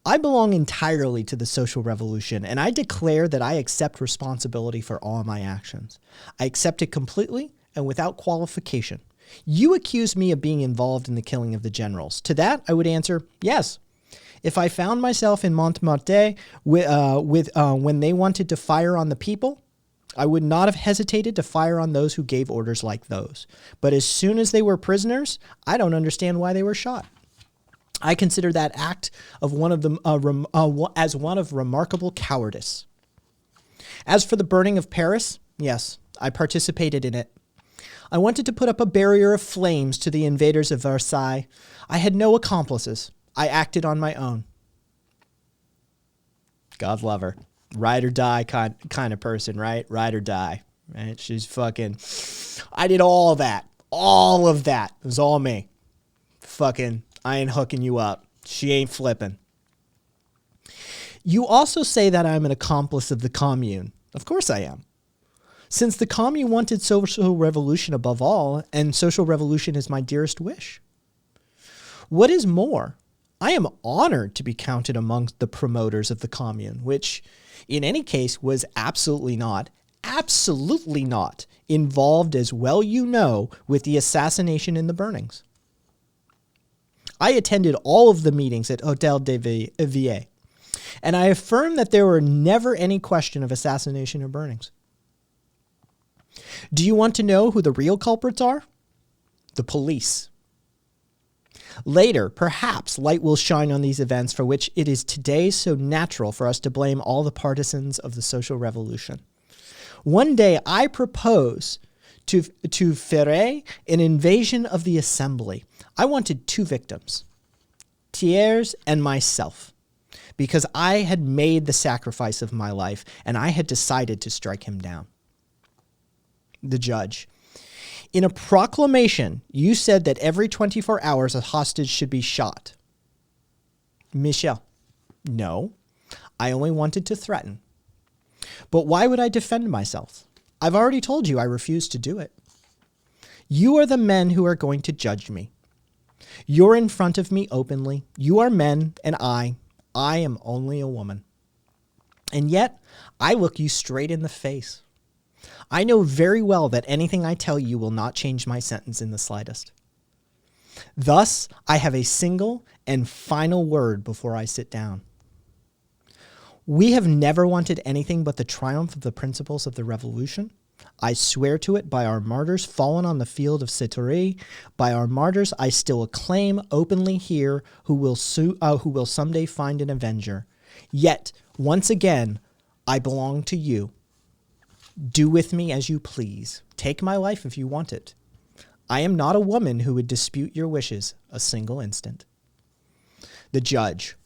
I belong entirely to the social revolution, and I declare that I accept responsibility for all my actions. I accept it completely and without qualification. You accuse me of being involved in the killing of the generals. To that, I would answer, yes. If I found myself in Montmartre when they wanted to fire on the people, I would not have hesitated to fire on those who gave orders like those. But as soon as they were prisoners, I don't understand why they were shot. I consider that act of one of them as one of remarkable cowardice. As for the burning of Paris, yes, I participated in it. I wanted to put up a barrier of flames to the invaders of Versailles. I had no accomplices. I acted on my own." God love her. Ride or die kind of person, right? Ride or die, right? She's fucking... I did all of that. All of that. It was all me. Fucking, I ain't hooking you up. She ain't flipping. "You also say that I'm an accomplice of the Commune. Of course I am. Since the Commune wanted social revolution above all, and social revolution is my dearest wish. What is more, I am honored to be counted amongst the promoters of the Commune, which, in any case, was absolutely not involved, as well you know, with the assassination and the burnings. I attended all of the meetings at Hotel de Ville, and I affirm that there were never any question of assassination or burnings. Do you want to know who the real culprits are? The police. Later, perhaps light will shine on these events for which it is today so natural for us to blame all the partisans of the social revolution. One day I propose to faire an invasion of the assembly. I wanted 2 victims, Thiers and myself, because I had made the sacrifice of my life and I had decided to strike him down." The judge: "In a proclamation, you said that every 24 hours a hostage should be shot." Michelle: "No, I only wanted to threaten. But why would I defend myself? I've already told you I refuse to do it. You are the men who are going to judge me. You're in front of me openly. You are men, and I am only a woman. And yet, I look you straight in the face. I know very well that anything I tell you will not change my sentence in the slightest. Thus, I have a single and final word before I sit down. We have never wanted anything but the triumph of the principles of the revolution. I swear to it by our martyrs fallen on the field of Citery, by our martyrs I still acclaim openly here who will someday find an avenger. Yet, once again, I belong to you. Do with me as you please. Take my life if you want it. I am not a woman who would dispute your wishes a single instant. The judge.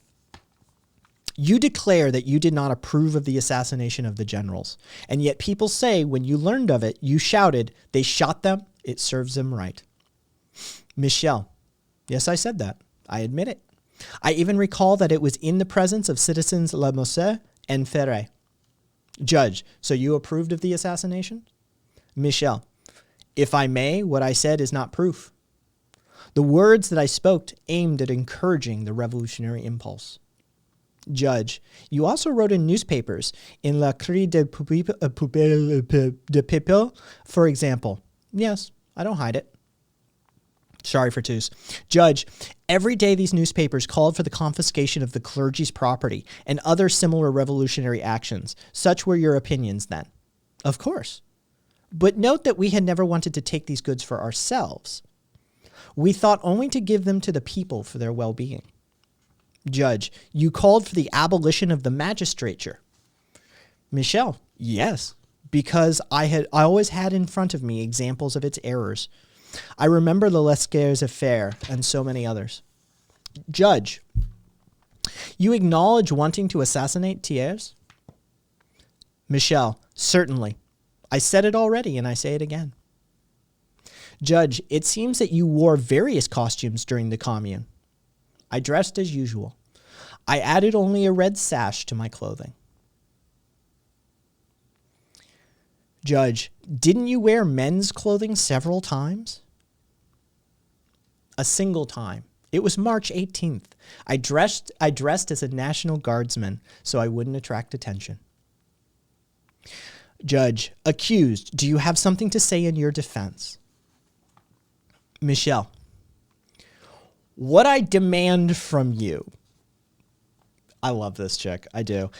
You declare that you did not approve of the assassination of the generals, and yet people say when you learned of it, you shouted, they shot them, it serves them right. Michelle. Yes, I said that. I admit it. I even recall that it was in the presence of citizens Lamosset and Ferret. Judge. So you approved of the assassination? Michelle. If I may, what I said is not proof. The words that I spoke aimed at encouraging the revolutionary impulse. Judge, you also wrote in newspapers, in La Cri de People, for example. Yes, I don't hide it. Sorry for twos. Judge, every day these newspapers called for the confiscation of the clergy's property and other similar revolutionary actions. Such were your opinions then. Of course. But note that we had never wanted to take these goods for ourselves. We thought only to give them to the people for their well-being. Judge, you called for the abolition of the magistrature. Michelle, yes, because I always had in front of me examples of its errors. I remember the Lescaires affair and so many others. Judge, you acknowledge wanting to assassinate Thiers? Michelle, certainly. I said it already and I say it again. Judge, it seems that you wore various costumes during the Commune. I dressed as usual. I added only a red sash to my clothing. Judge, didn't you wear men's clothing several times? A single time. It was March 18th. I dressed as a National Guardsman so I wouldn't attract attention. Judge, accused, do you have something to say in your defense? Michelle, what I demand from you. I love this chick. I do.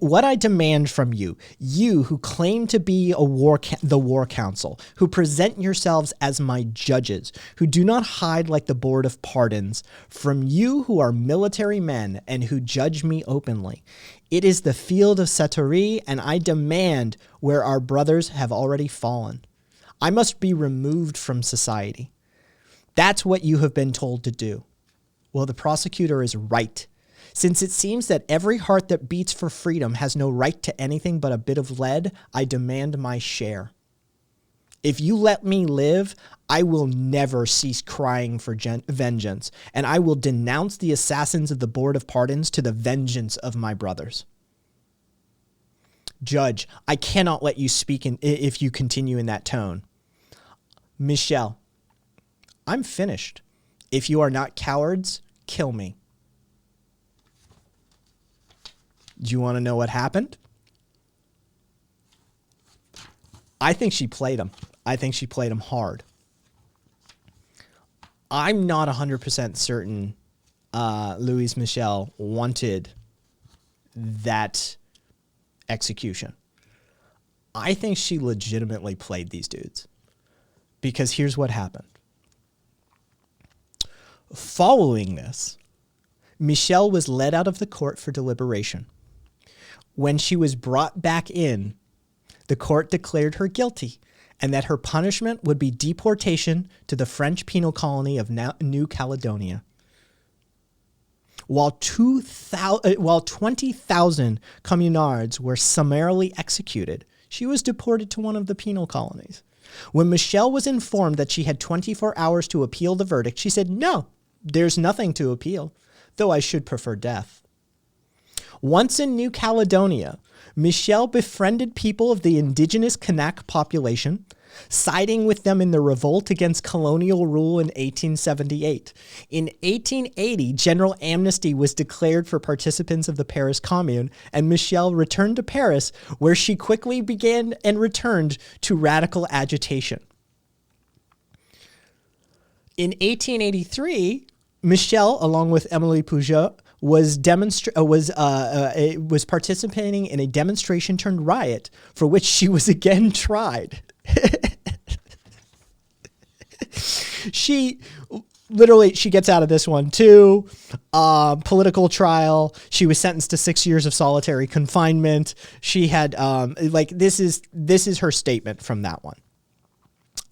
What I demand from you, you who claim to be the War Council, who present yourselves as my judges, who do not hide like the Board of Pardons, from you who are military men and who judge me openly. It is the field of Satory, and I demand where our brothers have already fallen. I must be removed from society. That's what you have been told to do. Well, the prosecutor is right. Since it seems that every heart that beats for freedom has no right to anything but a bit of lead, I demand my share. If you let me live, I will never cease crying for vengeance, and I will denounce the assassins of the Board of Pardons to the vengeance of my brothers. Judge, I cannot let you speak if you continue in that tone. Michelle, I'm finished. If you are not cowards, kill me. Do you want to know what happened? I think she played him. I think she played him hard. I'm not 100% certain Louise Michelle wanted that execution. I think she legitimately played these dudes. Because here's what happened. Following this, Michelle was led out of the court for deliberation. When she was brought back in, the court declared her guilty and that her punishment would be deportation to the French penal colony of New Caledonia. While 20,000 communards were summarily executed, she was deported to one of the penal colonies. When Michelle was informed that she had 24 hours to appeal the verdict, she said, "No, there's nothing to appeal, though I should prefer death." Once in New Caledonia, Michelle befriended people of the indigenous Kanak population, siding with them in the revolt against colonial rule in 1878. In 1880, general amnesty was declared for participants of the Paris Commune, and Michelle returned to Paris, where she quickly began and returned to radical agitation. In 1883, Michelle, along with Emily Peugeot, was participating in a demonstration turned riot for which she was again tried. She gets out of this one too. Political trial. She was sentenced to 6 years of solitary confinement. She had this is her statement from that one.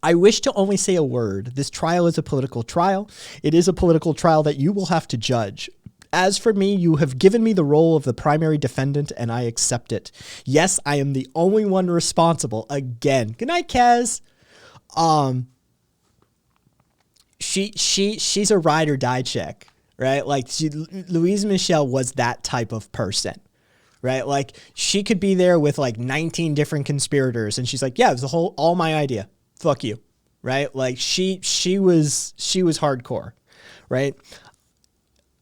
I wish to only say a word. This trial is a political trial. It is a political trial that you will have to judge. As for me, you have given me the role of the primary defendant, and I accept it. Yes, I am the only one responsible. Again. Good night, Kaz. She's a ride or die chick, right? Like Louise Michelle was that type of person, right? Like she could be there with like 19 different conspirators, and she's like, yeah, it was all my idea. Fuck you, right? Like she was hardcore, right?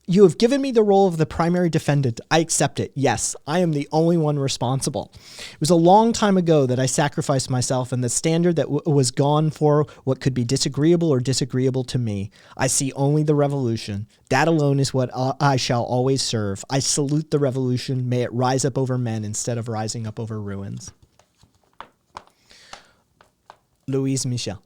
You have given me the role of the primary defendant. I accept it. Yes, I am the only one responsible. It was a long time ago that I sacrificed myself, and the standard that was gone for what could be disagreeable or disagreeable to me. I see only the revolution. That alone is what I shall always serve. I salute the revolution. May it rise up over men instead of rising up over ruins. Louise Michelle.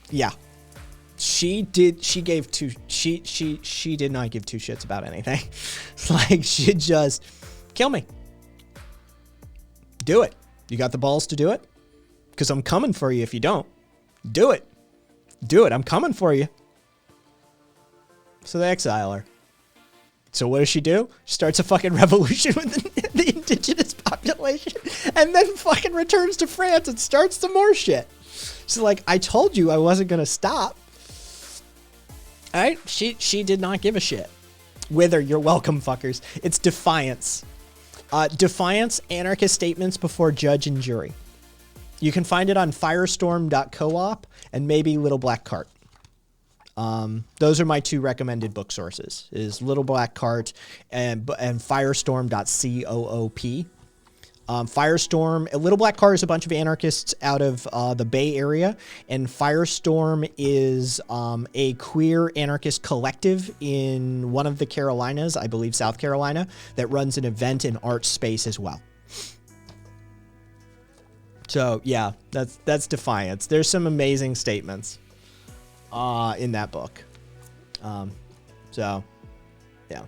Yeah, she did not give two shits about anything. It's like, she just kill me. Do it. You got the balls to do it? Because I'm coming for you if you don't. Do it. Do it. I'm coming for you. So they exile her. So what does she do? She starts a fucking revolution with the indigenous population, and then fucking returns to France and starts some more shit. She's like, I told you I wasn't going to stop. All right? She did not give a shit. Wither, you're welcome, fuckers. It's Defiance. Defiance, anarchist statements before judge and jury. You can find it on firestorm.coop and maybe Little Black Cart. Those are my two recommended book sources, is Little Black Cart and firestorm.coop. Firestorm, Little Black Cart is a bunch of anarchists out of the Bay Area, and Firestorm is a queer anarchist collective in one of the Carolinas, I believe South Carolina, that runs an event and art space as well. So yeah, that's Defiance. There's some amazing statements in that book. So yeah.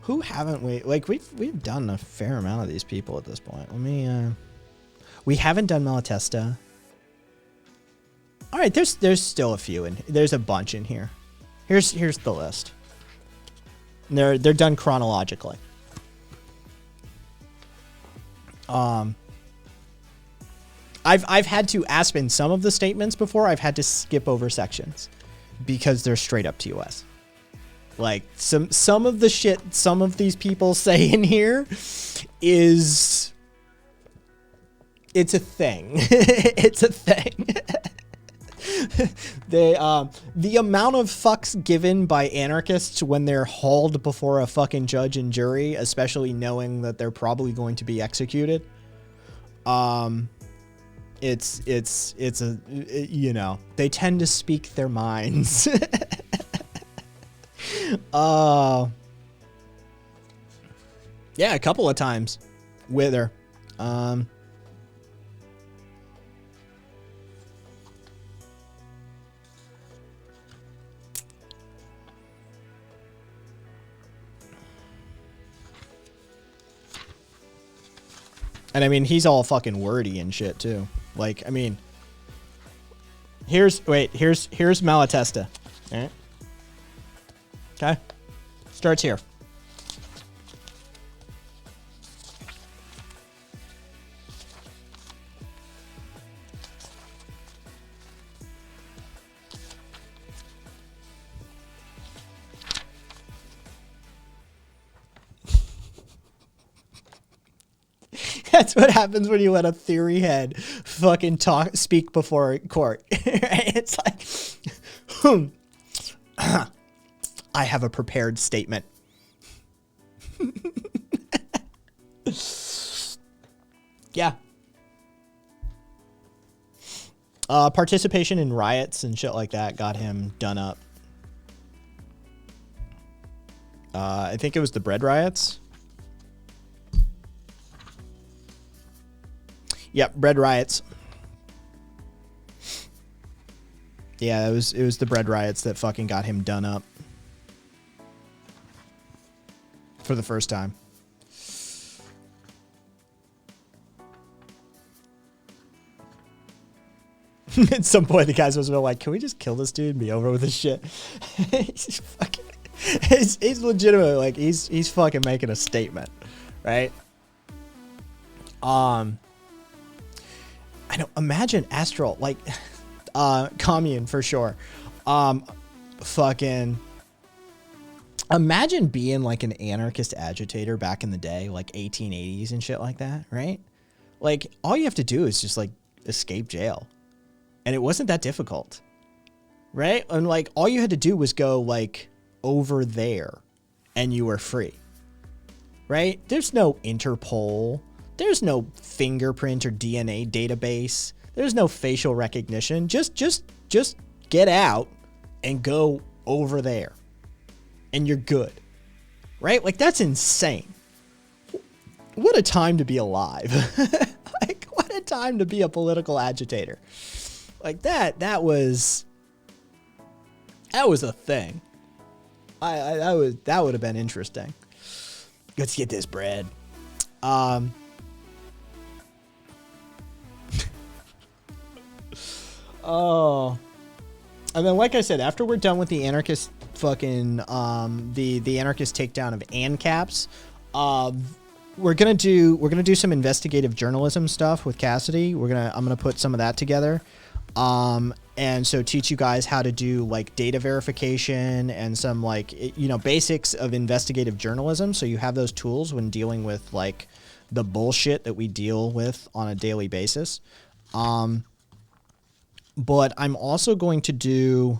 Who haven't we, like, we've done a fair amount of these people at this point. Let me we haven't done Malatesta. All right, there's still a few there's a bunch in here. Here's the list. And they're done chronologically. I've had to Aspen some of the statements before. I've had to skip over sections because they're straight up TOS. Like some of the shit some of these people say in here is, it's a thing. It's a thing. The amount of fucks given by anarchists when they're hauled before a fucking judge and jury, especially knowing that they're probably going to be executed. It's you know, they tend to speak their minds. Yeah, a couple of times with her. And I mean, he's all fucking wordy and shit too. Like, I mean, here's Malatesta. All right. Okay. Starts here. That's what happens when you let a theory head fucking speak before court. It's like, I have a prepared statement. Yeah. Participation in riots and shit like that got him done up. I think it was the bread riots. Yep, bread riots. Yeah, it was the bread riots that fucking got him done up. For the first time. At some point, the guys was like, "Can we just kill this dude and be over with this shit?" He's fucking, he's legitimate. Like he's fucking making a statement, right? I don't imagine Astral like, commune for sure. Fucking. Imagine being like an anarchist agitator back in the day, like 1880s and shit like that, right? Like all you have to do is just like escape jail. And it wasn't that difficult, right? And like all you had to do was go like over there and you were free, right? There's no Interpol. There's no fingerprint or DNA database. There's no facial recognition. Just get out and go over there and you're good, right? Like that's insane. What a time to be alive. Like what a time to be a political agitator. Like that was a thing. That would have been interesting. Let's get this bread. Oh, and then like I said, after we're done with the anarchist fucking the anarchist takedown of ANCAPs, we're gonna do some investigative journalism stuff with Cassidy. I'm gonna put some of that together. And so teach you guys how to do like data verification and some like, basics of investigative journalism. So you have those tools when dealing with like the bullshit that we deal with on a daily basis. But I'm also going to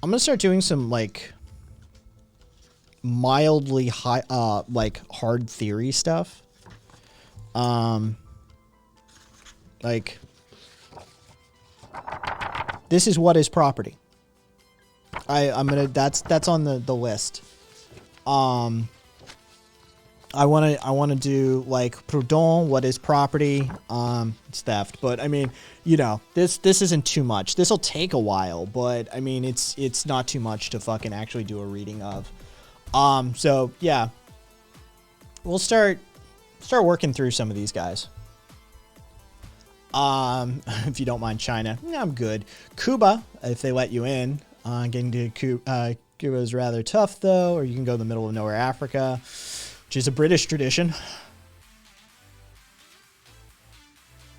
I'm going to start doing some like mildly high, like hard theory stuff. Like, this is what is property. That's on the list. I want to do like prudent, what is property, it's theft. But I mean, this isn't too much. This will take a while, but I mean, it's not too much to fucking actually do a reading of. So yeah, we'll start working through some of these guys. If you don't mind China, I'm good. Cuba, if they let you in, getting to Cuba is rather tough though, or you can go to the middle of nowhere, Africa, which is a British tradition.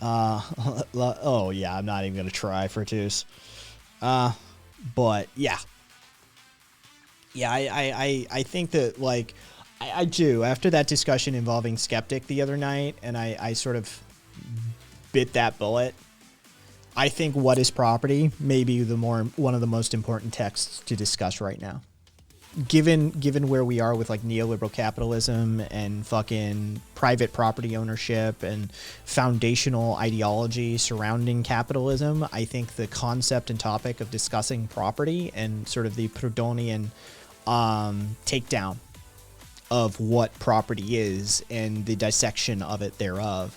Oh yeah, I'm not even gonna try for twos. But yeah, I think that like I do after that discussion involving Skeptic the other night, and I sort of bit that bullet. I think what is property may be one of the most important texts to discuss right now. Given where we are with like neoliberal capitalism and fucking private property ownership and foundational ideology surrounding capitalism, I think the concept and topic of discussing property and sort of the Proudhonian takedown of what property is and the dissection of it thereof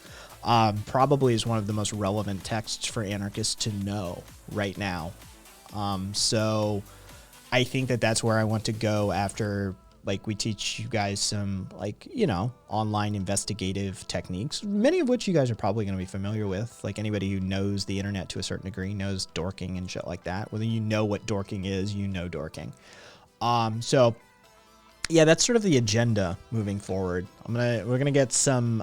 probably is one of the most relevant texts for anarchists to know right now. So I think that's where I want to go after, like, we teach you guys some, like, online investigative techniques, many of which you guys are probably going to be familiar with. Like, anybody who knows the internet to a certain degree knows dorking and shit like that. Whether you know what dorking is, dorking. So yeah, that's sort of the agenda moving forward. We're gonna get some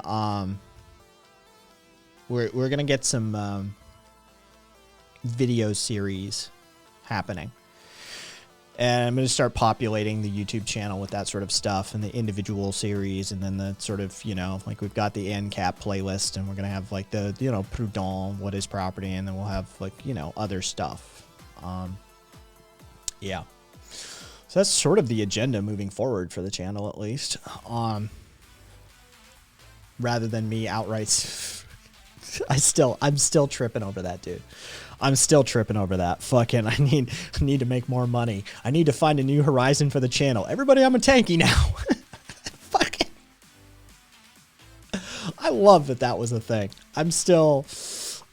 we're gonna get some video series happening, and I'm gonna start populating the YouTube channel with that sort of stuff and the individual series, and then the sort of like we've got the ANCAP playlist, and we're gonna have like the Proudhon, what is property, and then we'll have like other stuff. Yeah. So that's sort of the agenda moving forward for the channel, at least. Rather than me outright, I'm still tripping over that, dude. I'm still tripping over that. Fucking, I need to make more money. I need to find a new horizon for the channel. Everybody, I'm a tanky now. Fucking, I love that was a thing. I'm still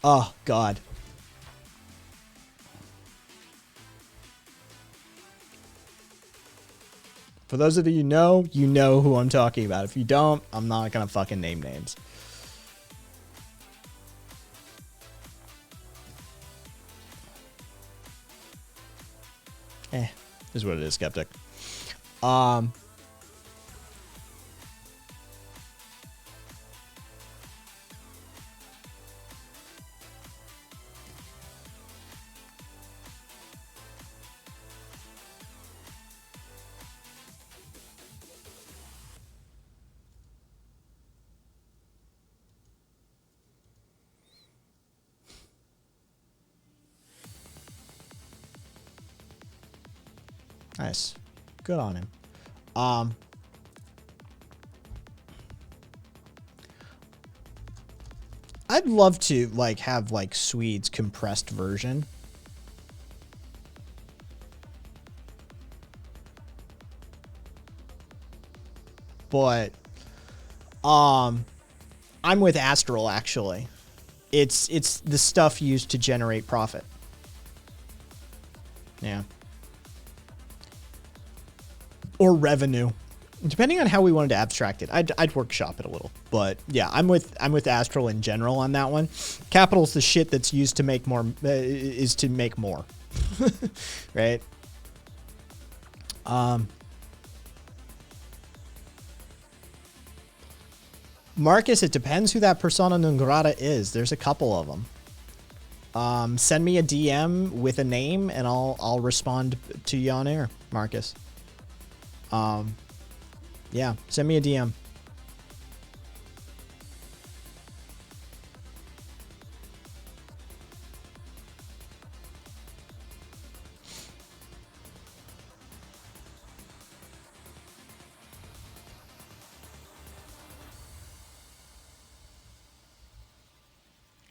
Oh, God. For those of you who know who I'm talking about. If you don't, I'm not gonna fucking name names. Is what it is, Skeptic. Nice. Good on him. I'd love to like have like Swede's compressed version. But I'm with Astral actually. It's the stuff used to generate profit. Yeah. Or revenue, depending on how we wanted to abstract it. I'd workshop it a little, but yeah, I'm with Astral in general on that one. Capital's the shit that's used to make more, is to make more, right? Marcus, it depends who that persona non grata is. There's a couple of them. Send me a DM with a name, and I'll respond to you on air, Marcus. Yeah, send me a DM.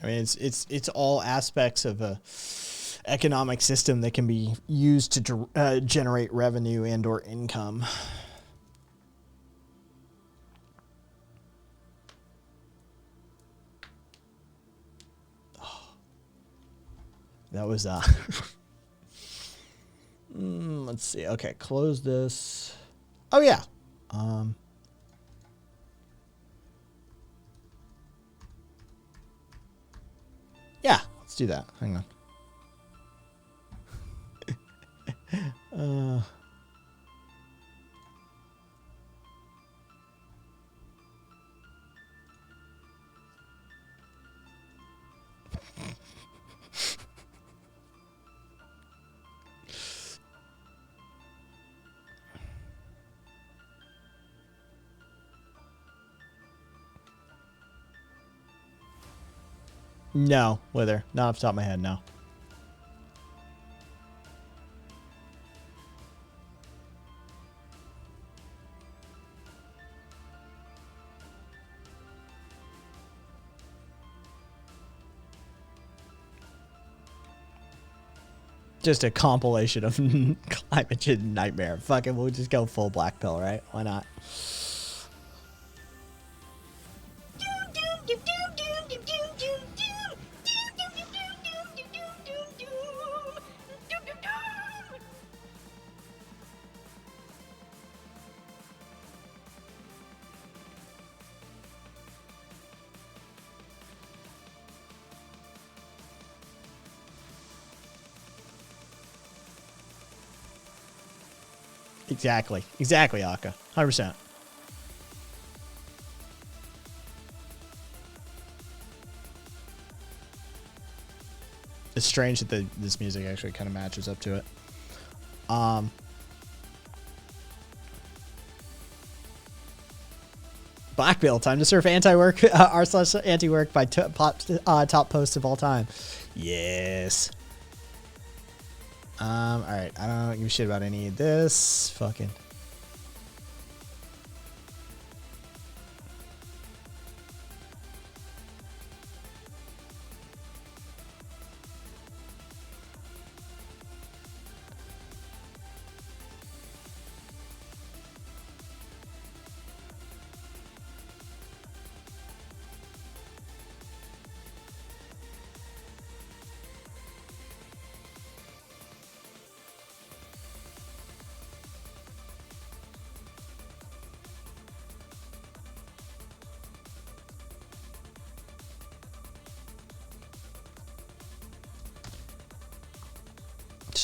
I mean, it's all aspects of a economic system that can be used to generate revenue and or income. That was let's see. Okay, close this. Oh yeah. Yeah, let's do that. Hang on. No, Wither. Not off the top of my head, no. Just a compilation of Climate Change Nightmare. Fucking, we'll just go full black pill, right? Why not? Exactly. Exactly, Akka. 100%. It's strange that this music actually kind of matches up to it. Black Bill, time to surf anti-work, r/anti-work by top posts of all time. Yes. Alright, I don't give a shit about any of this. Fucking.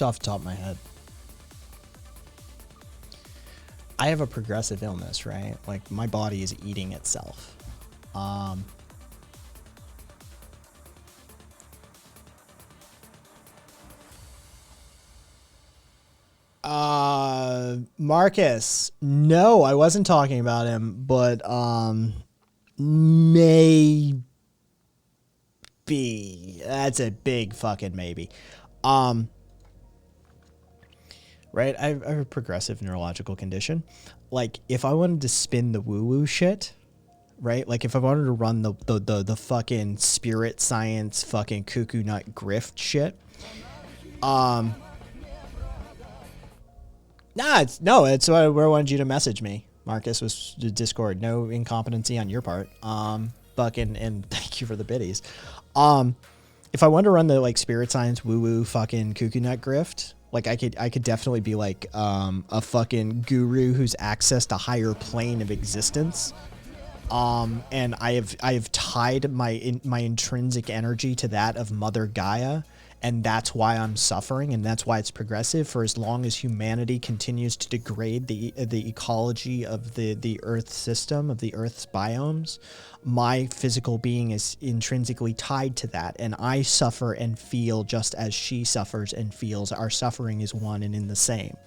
Just off the top of my head. I have a progressive illness, right? Like, my body is eating itself. Marcus. No, I wasn't talking about him, but maybe. That's a big fucking maybe. Right? I have a progressive neurological condition. Like, if I wanted to spin the woo-woo shit, right? Like, if I wanted to run the fucking spirit science fucking cuckoo nut grift shit, it's where I wanted you to message me. Marcus was Discord. No incompetency on your part. Fucking, and thank you for the biddies. If I wanted to run the like spirit science woo-woo fucking cuckoo nut grift, like I could definitely be like a fucking guru who's accessed a higher plane of existence. And I have tied my intrinsic energy to that of Mother Gaia, and that's why I'm suffering, and that's why it's progressive. For as long as humanity continues to degrade the ecology of the Earth system, of the Earth's biomes, my physical being is intrinsically tied to that, and I suffer and feel just as she suffers and feels. Our suffering is one and in the same.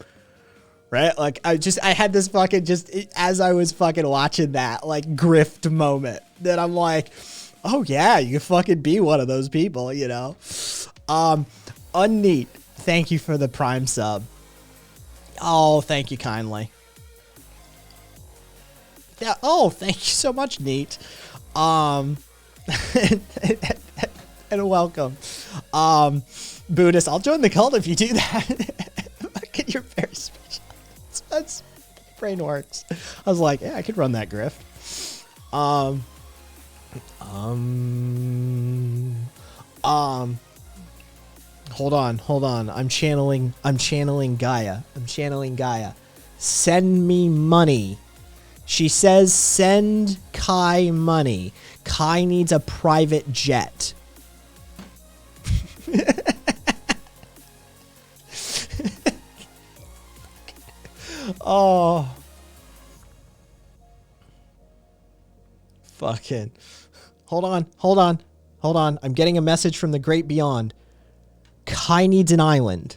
Right? Like, I had this fucking, as I was fucking watching that, like, grift moment, that I'm like, oh yeah, you can fucking be one of those people, you know? Unneat, thank you for the Prime sub. Oh, thank you kindly. Yeah, oh, thank you so much, Neat. And welcome. Buddhist, I'll join the cult if you do that. You're very special. That's brain works. I was like, yeah, I could run that grift. Hold on. I'm channeling Gaia. Send me money. She says send Kai money. Kai needs a private jet. Oh. Fucking. Hold on. I'm getting a message from the great beyond. Kai needs an island.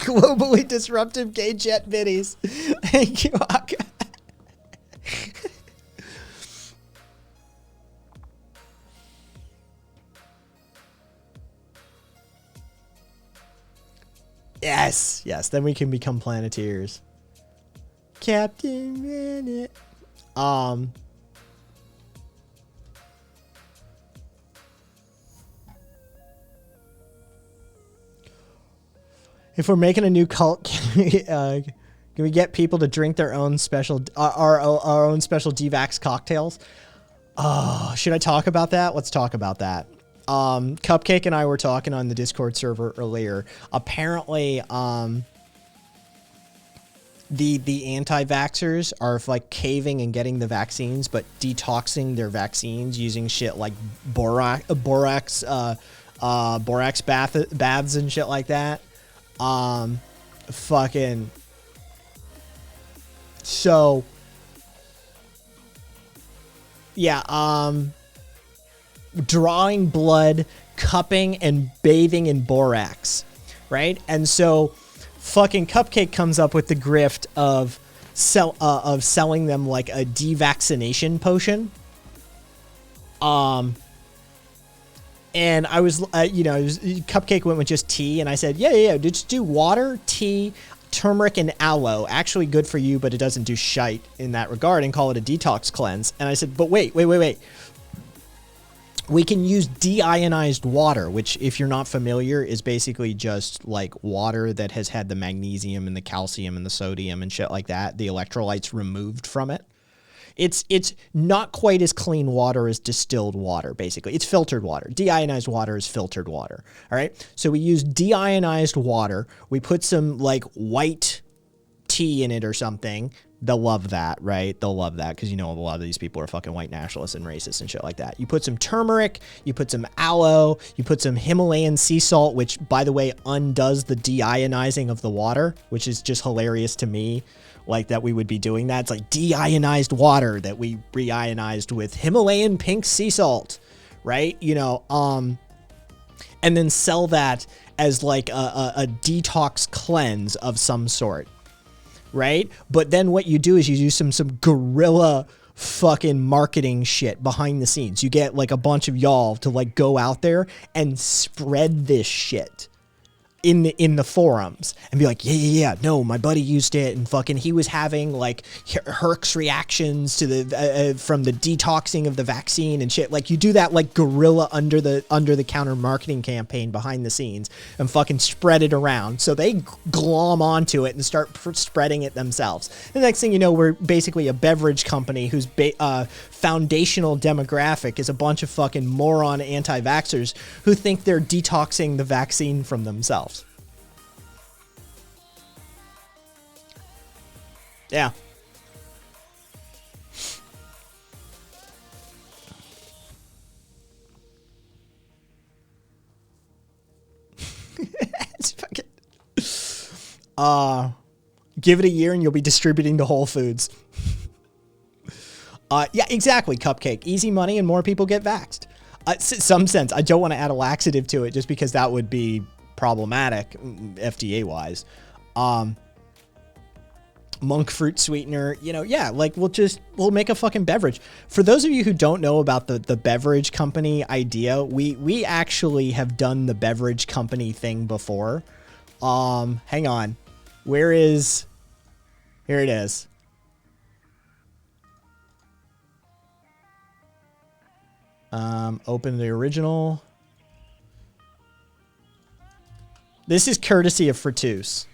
Globally disruptive gay jet biddies. Thank you, Aka. Yes. Then we can become Planeteers. Captain Minute. If we're making a new cult, can we get people to drink their own special, our own special Devax cocktails? Oh, should I talk about that? Let's talk about that. Cupcake and I were talking on the Discord server earlier. Apparently, the anti-vaxxers are like caving and getting the vaccines, but detoxing their vaccines using shit like borax baths and shit like that. Fucking. So. Yeah, drawing blood, cupping, and bathing in borax, right? And so, fucking Cupcake comes up with the grift of selling them like a devaccination potion. And I was, Cupcake went with just tea, and I said, yeah, just do water, tea, turmeric, and aloe. Actually good for you, but it doesn't do shite in that regard, and call it a detox cleanse. And I said, but wait. We can use deionized water, which, if you're not familiar, is basically just like water that has had the magnesium and the calcium and the sodium and shit like that, the electrolytes removed from it. It's not quite as clean water as distilled water, basically. It's filtered water. Deionized water is filtered water. All right. So we use deionized water. We put some like white tea in it or something. They'll love that, right? They'll love that because, you know, a lot of these people are fucking white nationalists and racists and shit like that. You put some turmeric, you put some aloe, you put some Himalayan sea salt, which, by the way, undoes the deionizing of the water, which is just hilarious to me, like that we would be doing that. It's like deionized water that we reionized with Himalayan pink sea salt, right? You know, and then sell that as like a detox cleanse of some sort. Right? But then what you do is you do some guerrilla fucking marketing shit behind the scenes. You get like a bunch of y'all to like go out there and spread this shit in the forums and be like, yeah, no, my buddy used it and fucking he was having like Herc's reactions to the from the detoxing of the vaccine and shit. Like you do that like guerrilla under the counter marketing campaign behind the scenes and fucking spread it around. So they glom onto it and start spreading it themselves. The next thing you know, we're basically a beverage company whose foundational demographic is a bunch of fucking moron anti-vaxxers who think they're detoxing the vaccine from themselves. Yeah. It's fucking... give it a year and you'll be distributing to Whole Foods. Yeah, exactly, Cupcake. Easy money and more people get vaxxed. Some sense. I don't want to add a laxative to it just because that would be problematic FDA-wise. Monk fruit sweetener, you know, yeah, like we'll make a fucking beverage. For those of you who don't know about the beverage company idea, we actually have done the beverage company thing before. Hang on. Here it is. Open the original. This is courtesy of Fructose.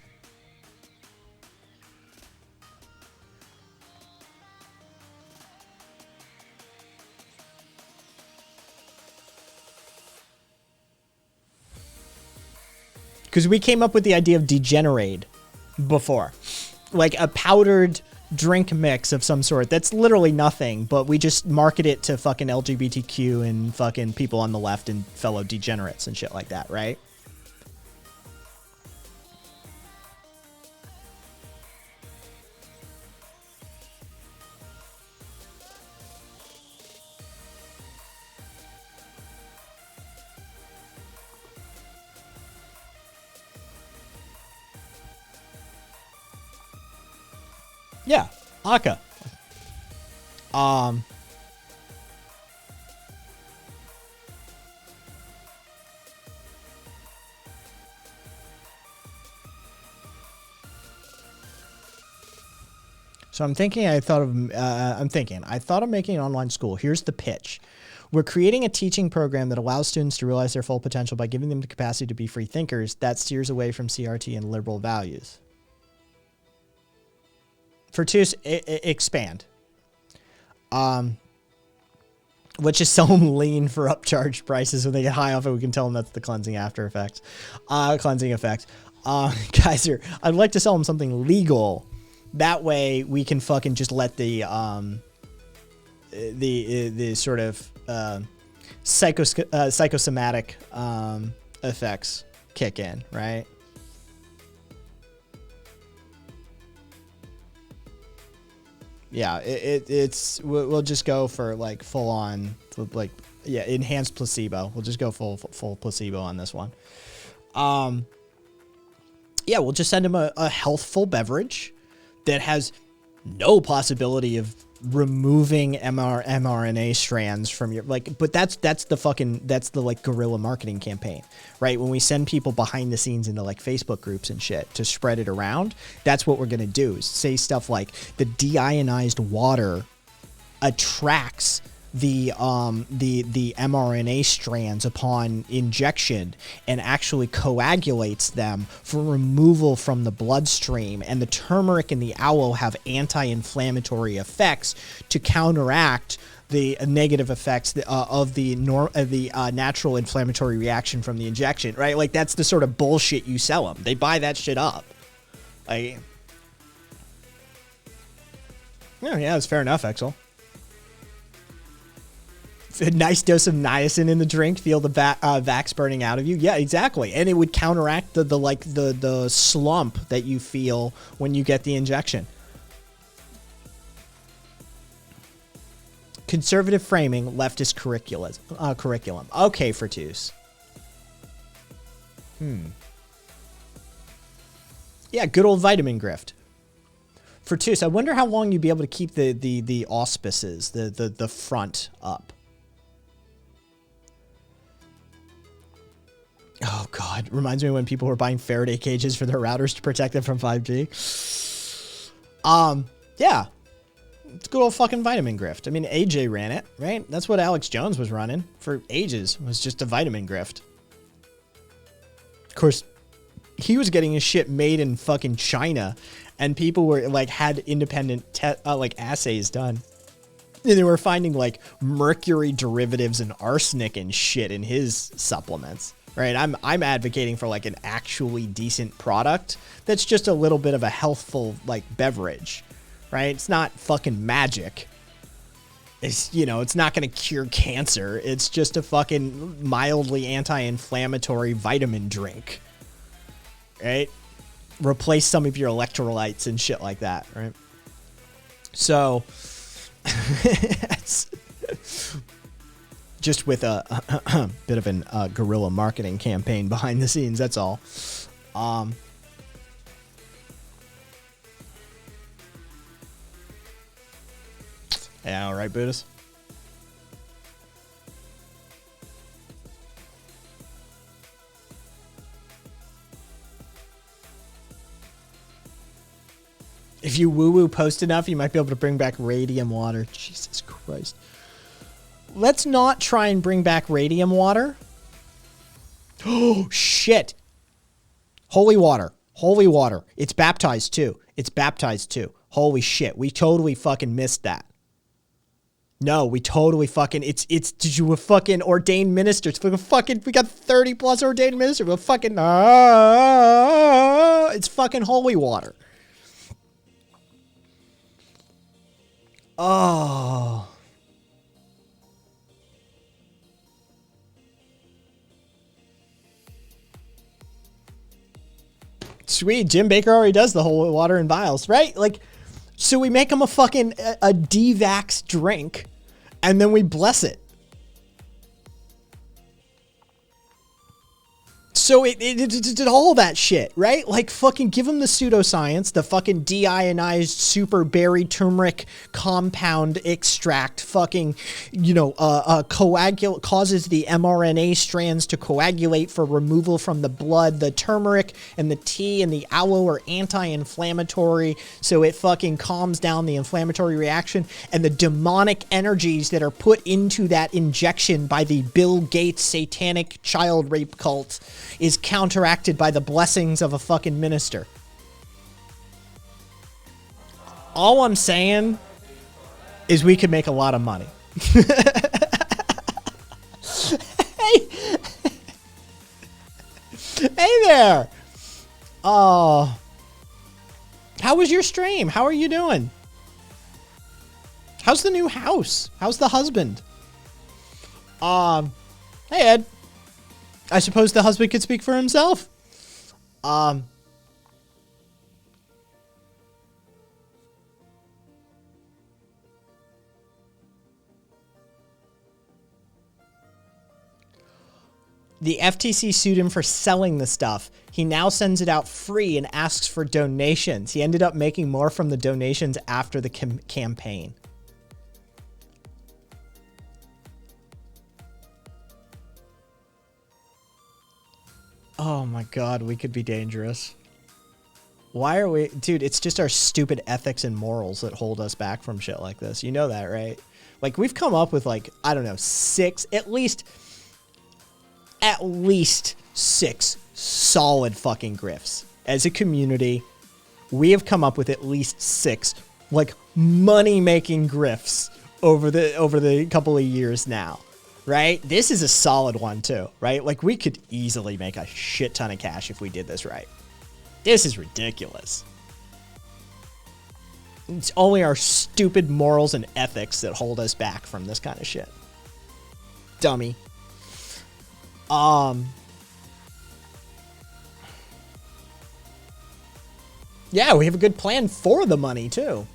Because we came up with the idea of Degenerade before. Like a powdered drink mix of some sort that's literally nothing, but we just market it to fucking LGBTQ and fucking people on the left and fellow degenerates and shit like that, right? Yeah, Aka. So I thought of making an online school. Here's the pitch. We're creating a teaching program that allows students to realize their full potential by giving them the capacity to be free thinkers that steers away from CRT and liberal values. Fructose, expand. Let's just sell them lean for upcharged prices. When they get high off it, we can tell them that's the cleansing after effects. Cleansing effects. Kaiser, I'd like to sell them something legal. That way we can fucking just let the sort of psychosomatic effects kick in, right? Yeah, we'll just go for like full on, like, yeah, enhanced placebo. We'll just go full placebo on this one. Yeah, we'll just send him a healthful beverage that has no possibility of removing mRNA strands from your, like, but that's the like guerrilla marketing campaign, right? When we send people behind the scenes into like Facebook groups and shit to spread it around, that's what we're going to do, is say stuff like the deionized water attracts the mRNA strands upon injection and actually coagulates them for removal from the bloodstream. And the turmeric and the aloe have anti-inflammatory effects to counteract the negative effects of the natural inflammatory reaction from the injection, right? Like, that's the sort of bullshit you sell them. They buy that shit up. Like, yeah, it's fair enough, Exel. A nice dose of niacin in the drink, feel the vax burning out of you. Yeah, exactly. And it would counteract the slump that you feel when you get the injection. Conservative framing, leftist curriculum. Okay, Fertus. Yeah, good old vitamin grift. Fertus, I wonder how long you'd be able to keep the auspices, the front up. Oh, God. Reminds me when people were buying Faraday cages for their routers to protect them from 5G. Yeah. It's good old fucking vitamin grift. I mean, AJ ran it, right? That's what Alex Jones was running for ages, was just a vitamin grift. Of course, he was getting his shit made in fucking China, and people were, like, had independent, assays done. And they were finding, like, mercury derivatives and arsenic and shit in his supplements. Right, I'm advocating for like an actually decent product that's just a little bit of a healthful like beverage, right? It's not fucking magic. It's, it's not going to cure cancer. It's just a fucking mildly anti-inflammatory vitamin drink, right? Replace some of your electrolytes and shit like that, right? So, just with a bit of an guerrilla marketing campaign behind the scenes, that's all. Yeah, all right, Buddhist. If you woo-woo post enough, you might be able to bring back radium water. Jesus Christ. Let's not try and bring back radium water. Oh, shit. Holy water. Holy water. It's baptized too. It's baptized too. Holy shit. We totally fucking missed that. No, we totally fucking, did you fucking ordained ministers? Fucking, we got 30 plus ordained ministers. We're fucking, it's fucking holy water. Oh. Sweet. Jim Baker already does the whole water in vials, right? Like, so we make him a fucking a D-Vax drink, and then we bless it. So it did all that shit, right? Like, fucking give him the pseudoscience, the fucking deionized super berry turmeric compound extract, fucking, causes the mRNA strands to coagulate for removal from the blood. The turmeric and the tea and the aloe are anti-inflammatory, so it fucking calms down the inflammatory reaction. And the demonic energies that are put into that injection by the Bill Gates satanic child rape cult is counteracted by the blessings of a fucking minister. All I'm saying is we could make a lot of money. Hey there. Oh. How was your stream? How are you doing? How's the new house? How's the husband? Hey Ed. I suppose the husband could speak for himself. The FTC sued him for selling the stuff. He now sends it out free and asks for donations. He ended up making more from the donations after the campaign. Oh my God, we could be dangerous. Why are we... Dude, it's just our stupid ethics and morals that hold us back from shit like this. You know that, right? Like, we've come up with, like, I don't know, at least 6 solid fucking grifts. As a community, we have come up with at least 6, like, money-making grifts over the couple of years now, right? This is a solid one, too, right? Like, we could easily make a shit ton of cash if we did this right. This is ridiculous. It's only our stupid morals and ethics that hold us back from this kind of shit. Dummy. Yeah, we have a good plan for the money, too.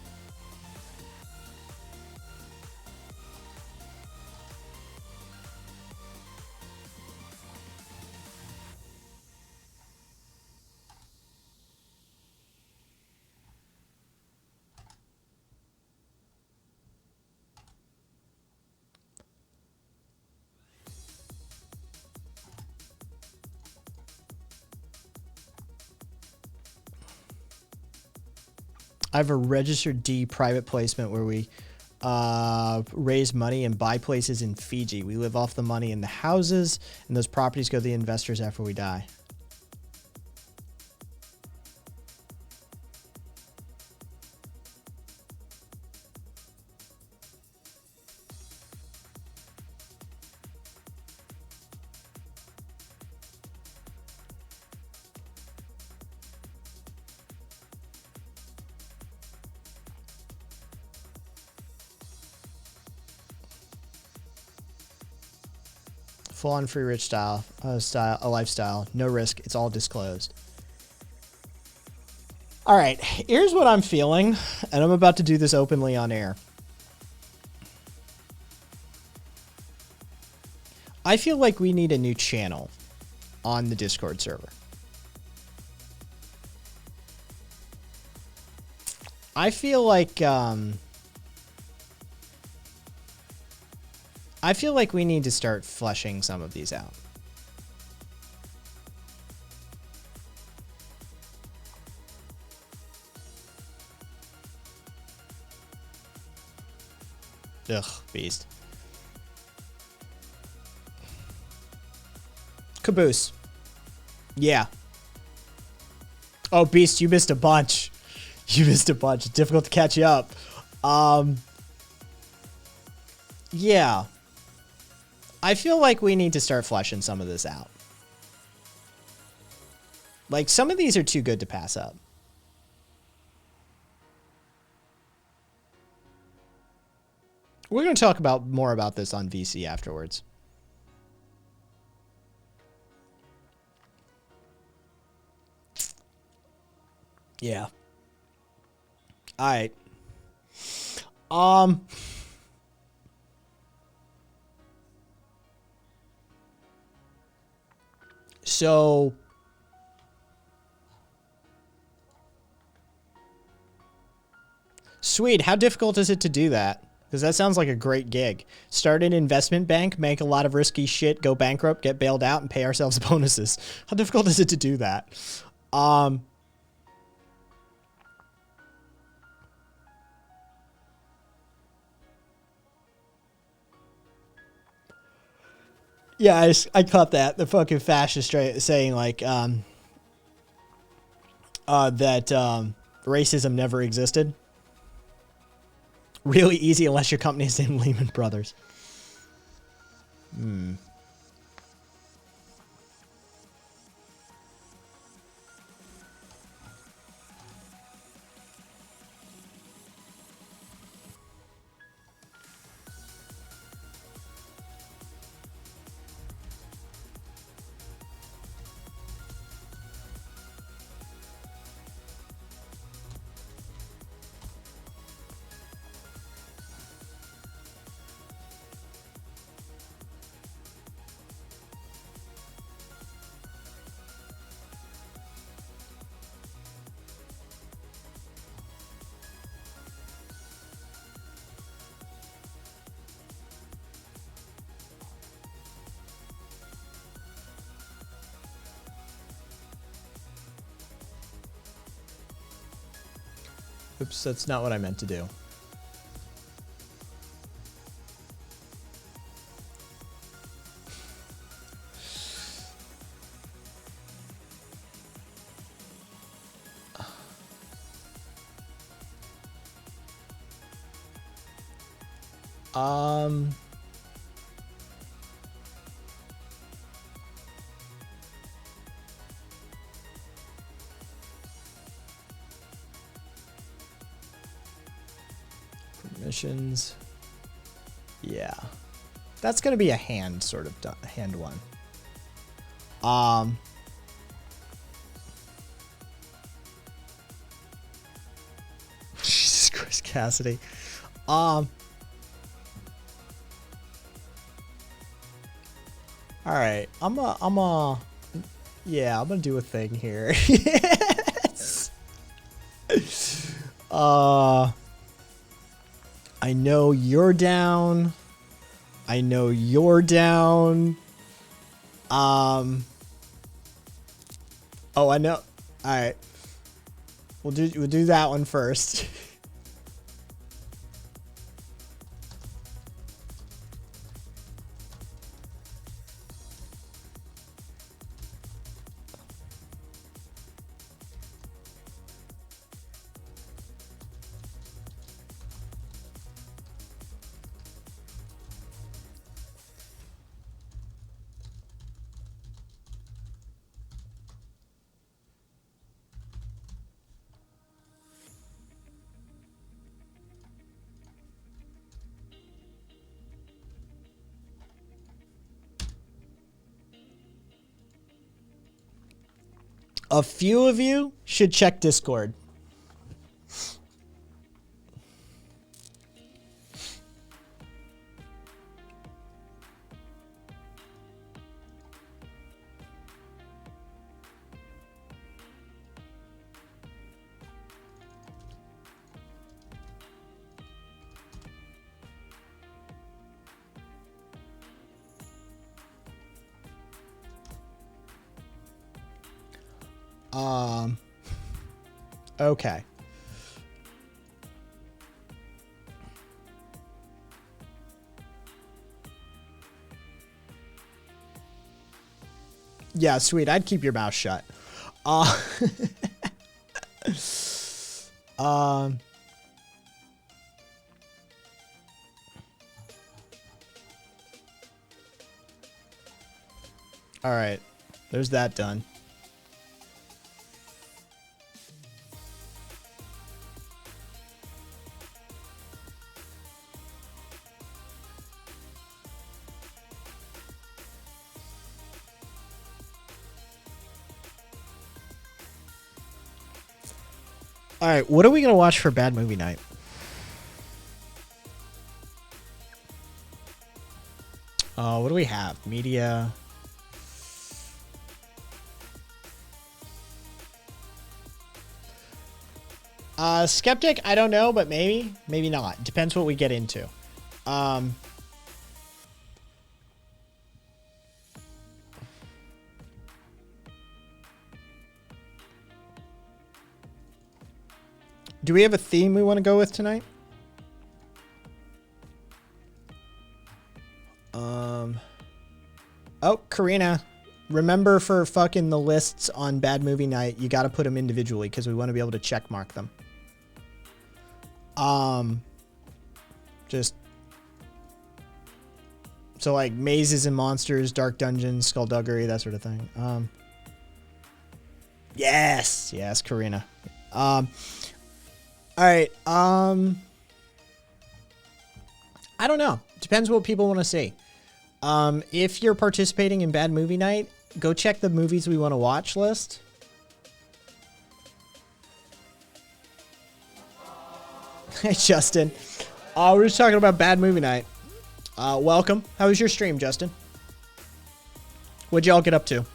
I have a registered D private placement where we raise money and buy places in Fiji. We live off the money in the houses, and those properties go to the investors after we die. Full-on free rich lifestyle, no risk. It's all disclosed. All right, here's what I'm feeling, and I'm about to do this openly on air. I feel like we need a new channel on the Discord server. I feel like we need to start fleshing some of these out. Ugh, beast. Caboose. Yeah. Oh, beast, you missed a bunch. You missed a bunch. Difficult to catch you up. Yeah. I feel like we need to start fleshing some of this out. Like, some of these are too good to pass up. We're going to talk more about this on VC afterwards. Yeah. All right. So Sweet, how difficult is it to do that? Because that sounds like a great gig. Start an investment bank, make a lot of risky shit, go bankrupt, get bailed out, and pay ourselves bonuses. How difficult is it to do that? Yeah, I caught that. The fucking fascist saying like that racism never existed. Really easy unless your company is named Lehman Brothers. Oops, that's not what I meant to do. Permissions. Yeah. That's going to be a hand sort of hand one. Jesus Christ, Cassidy. All right. I'm gonna do a thing here. Yes. I know you're down. I know you're down. Oh, I know. All right. We'll do that one first. A few of you should check Discord. Okay. Yeah, sweet. I'd keep your mouth shut. All right. There's that done. All right, what are we going to watch for Bad Movie Night? What do we have? Media. Skeptic, I don't know, but maybe. Maybe not. Depends what we get into. Do we have a theme we want to go with tonight? Oh, Karina, remember for fucking the lists on Bad Movie Night, you got to put them individually because we want to be able to check mark them. Just so like mazes and monsters, dark dungeons, skullduggery, that sort of thing. Yes, Karina. All right. I don't know. Depends what people want to see. If you're participating in Bad Movie Night, go check the movies we want to watch list. Hey, Justin. We're just talking about Bad Movie Night. Welcome. How was your stream, Justin? What'd y'all get up to?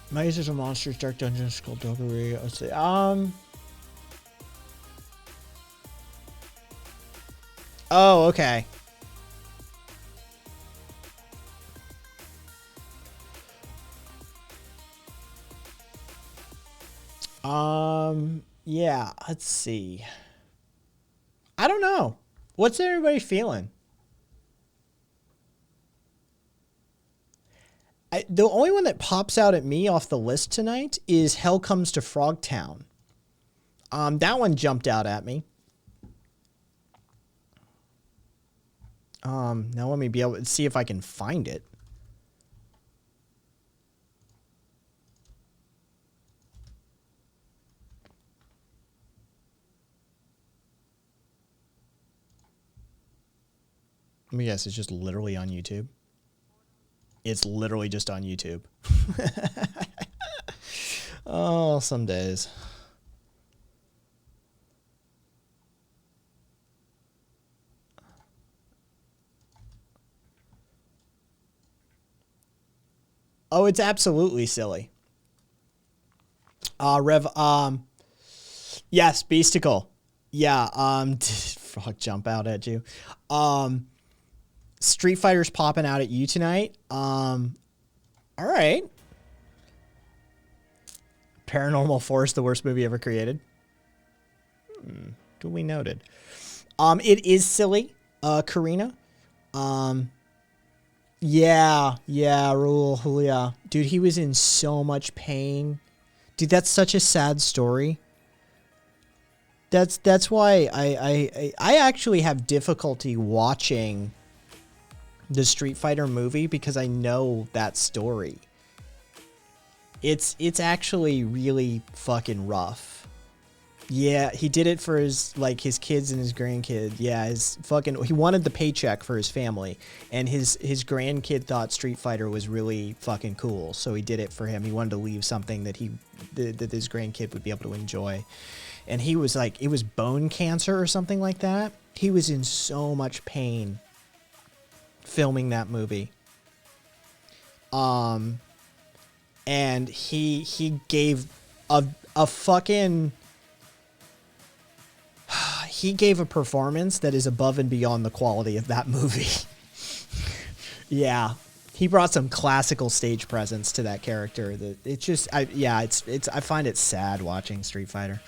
Mazes and monsters, dark dungeons, skullduggery. Let's see. Oh, okay. Yeah, let's see. I don't know. What's everybody feeling? The only one that pops out at me off the list tonight is Hell Comes to Frogtown. That one jumped out at me. Now let me be able to see if I can find it. Let me guess, it's just literally on YouTube. It's literally just on YouTube. Oh, some days. Oh, it's absolutely silly. Yes, Beasticle. Yeah, frog jump out at you. Street Fighter's popping out at you tonight. All right. Paranormal Force, the worst movie ever created. Duly noted. It is silly, Karina. Yeah, Raul Julia. Dude, he was in so much pain. Dude, that's such a sad story. That's why I actually have difficulty watching the Street Fighter movie because I know that story. It's actually really fucking rough. Yeah, he did it for his kids and his grandkid. Yeah, he wanted the paycheck for his family, and his grandkid thought Street Fighter was really fucking cool, so he did it for him. He wanted to leave something that that his grandkid would be able to enjoy. And he was like, it was bone cancer or something like that. He was in so much pain filming that movie. And he gave a fucking he gave a performance that is above and beyond the quality of that movie. Yeah. He brought some classical stage presence to that character that it's just I find it sad watching Street Fighter.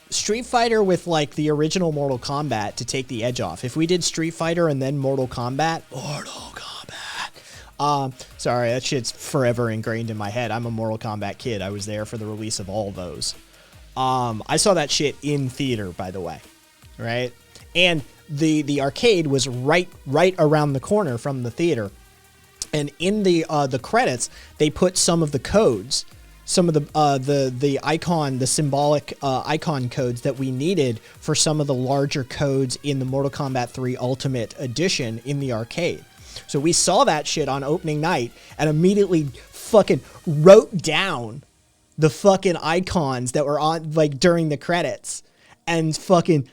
Street Fighter with like the original Mortal Kombat to take the edge off. If we did Street Fighter and then Mortal Kombat. Sorry, that shit's forever ingrained in my head. I'm a Mortal Kombat kid. I was there for the release of all those. I saw that shit in theater, by the way, right? And the arcade was right around the corner from the theater. And in the credits, they put some of the codes, some of the icon, the symbolic icon codes that we needed for some of the larger codes in the Mortal Kombat 3 Ultimate Edition in the arcade. So we saw that shit on opening night and immediately fucking wrote down the fucking icons that were on like during the credits and fucking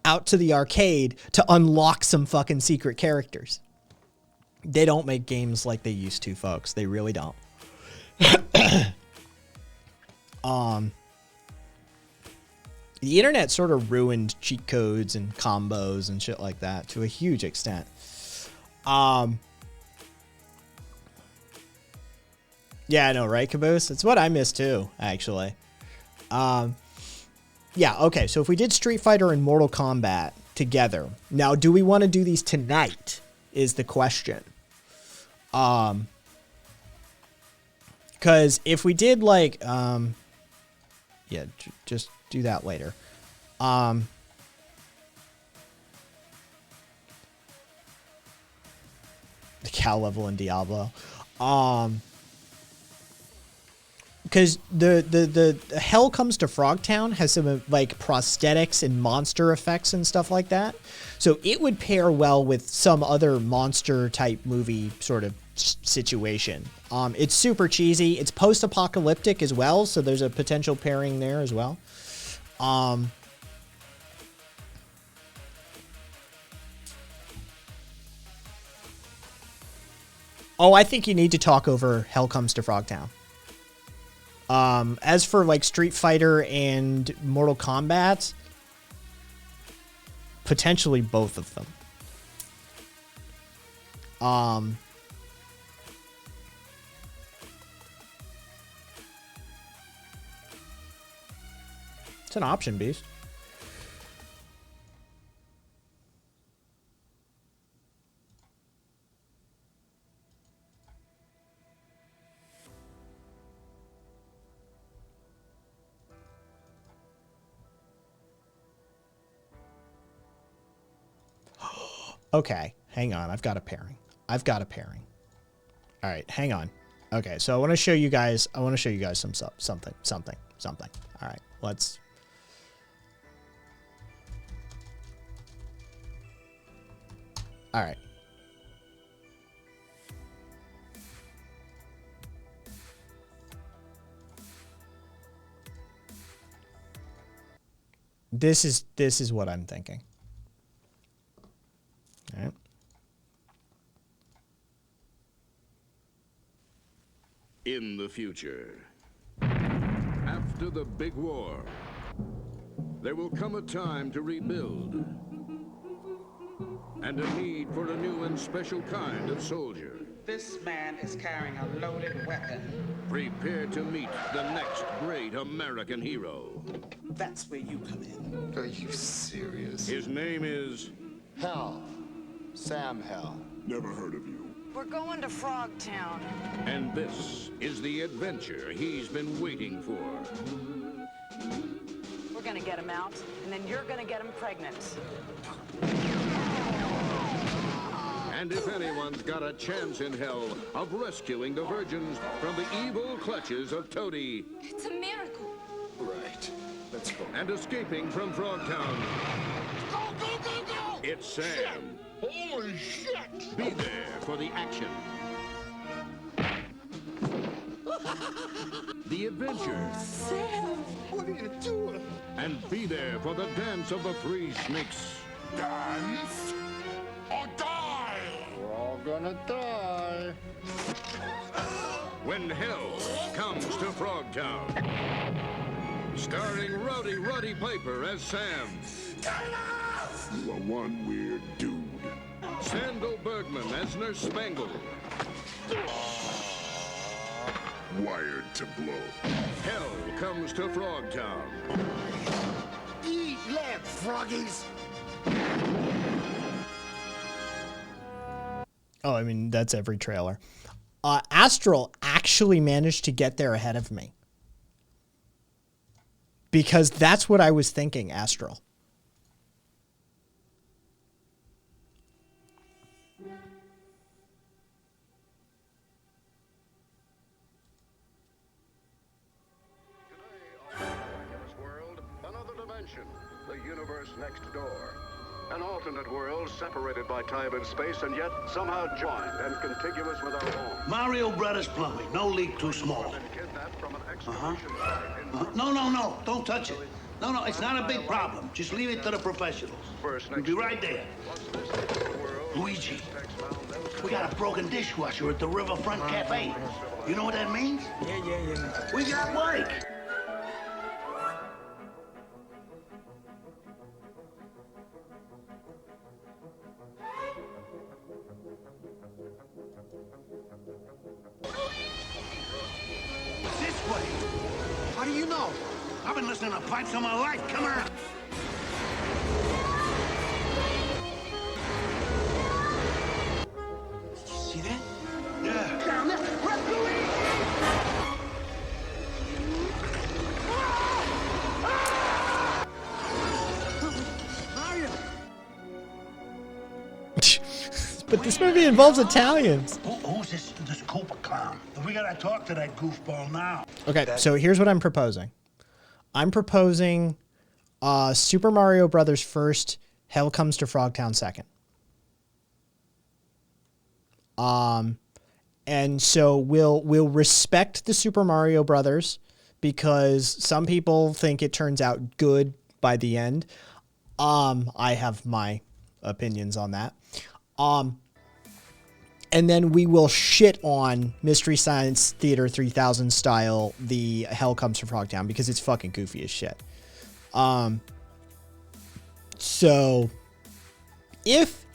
out to the arcade to unlock some fucking secret characters. They don't make games like they used to, folks. They really don't. The internet sort of ruined cheat codes and combos and shit like that to a huge extent. Yeah, I know, right, Caboose? It's what I miss too, actually. Yeah, okay, so if we did Street Fighter and Mortal Kombat together, now do we want to do these tonight is the question. Because if we did like, yeah, just do that later. The cow level in Diablo. Because the Hell Comes to Frogtown has some like prosthetics and monster effects and stuff like that. So it would pair well with some other monster type movie sort of situation. It's super cheesy. It's post-apocalyptic as well, so there's a potential pairing there as well. Oh, I think you need to talk over Hell Comes to Frogtown. As for like Street Fighter and Mortal Kombat, potentially both of them. It's an option, Beast. Okay, hang on. I've got a pairing. All right, hang on. Okay, so I want to show you guys. Something. All right, let's. All right. This is what I'm thinking. All right. In the future, after the big war, there will come a time to rebuild and a need for a new and special kind of soldier. This man is carrying a loaded weapon. Prepare to meet the next great American hero. That's where you come in. Are you serious? His name is... Hell. Sam Hell. Never heard of you. We're going to Frogtown. And this is the adventure he's been waiting for. We're gonna get him out, and then you're gonna get him pregnant. And if anyone's got a chance in hell of rescuing the virgins from the evil clutches of Toady... It's a miracle. Right. Let's go. And escaping from Frogtown... Go! It's Sam. Shit. Holy shit! Be there for the action. The adventure. Oh, Sam! What are you doing? And be there for the dance of the three snakes. Dance or die! We're all gonna die. When hell comes to Frogtown. Starring Roddy Piper as Sam. You are one weird dude. Sandal Bergman as Nurse Spangle. Wired to blow. Hell comes to Frogtown. Eat lead, froggies! Oh, I mean, that's every trailer. Astral actually managed to get there ahead of me. Because that's what I was thinking, Astral. The universe next door. An alternate world separated by time and space and yet somehow joined and contiguous with our home. Mario Brothers Plumbing. No leak too small. No. Don't touch it. No, it's not a big problem. Just leave it to the professionals. We'll be right there. Luigi, we got a broken dishwasher at the Riverfront Cafe. You know what that means? Yeah. We got work. This way. How do you know? I've been listening to pipes all my life. Come on. Did you see that? Yeah. Down there. Mario. But this movie involves Italians. Who's this Cooper clown? We gotta talk to that goofball now. Okay, so here's what I'm proposing. I'm proposing Super Mario Brothers first, Hell Comes to Frogtown second. And so we'll respect the Super Mario Brothers because some people think it turns out good by the end. I have my opinions on that. And then we will shit on Mystery Science Theater 3000 style, the Hell Comes to Frogtown, because it's fucking goofy as shit. So if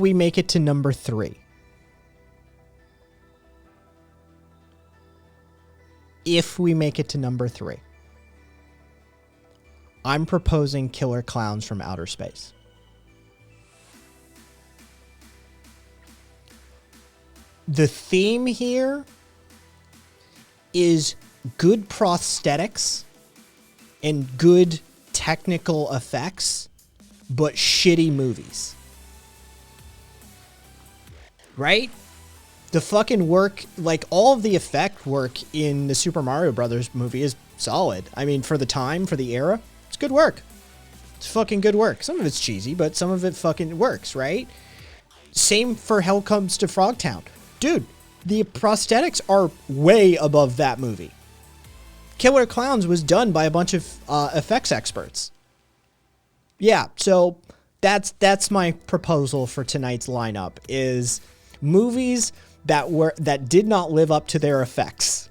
we make it to number 3, I'm proposing Killer Clowns from Outer Space. The theme here is good prosthetics and good technical effects, but shitty movies. Right? The fucking work, like all of the effect work in the Super Mario Brothers movie is solid. I mean, for the time, for the era, it's good work. It's fucking good work. Some of it's cheesy, but some of it fucking works, right? Same for Hell Comes to Frogtown. Dude, the prosthetics are way above that movie. Killer Clowns was done by a bunch of effects experts. Yeah, so that's my proposal for tonight's lineup, is movies that did not live up to their effects.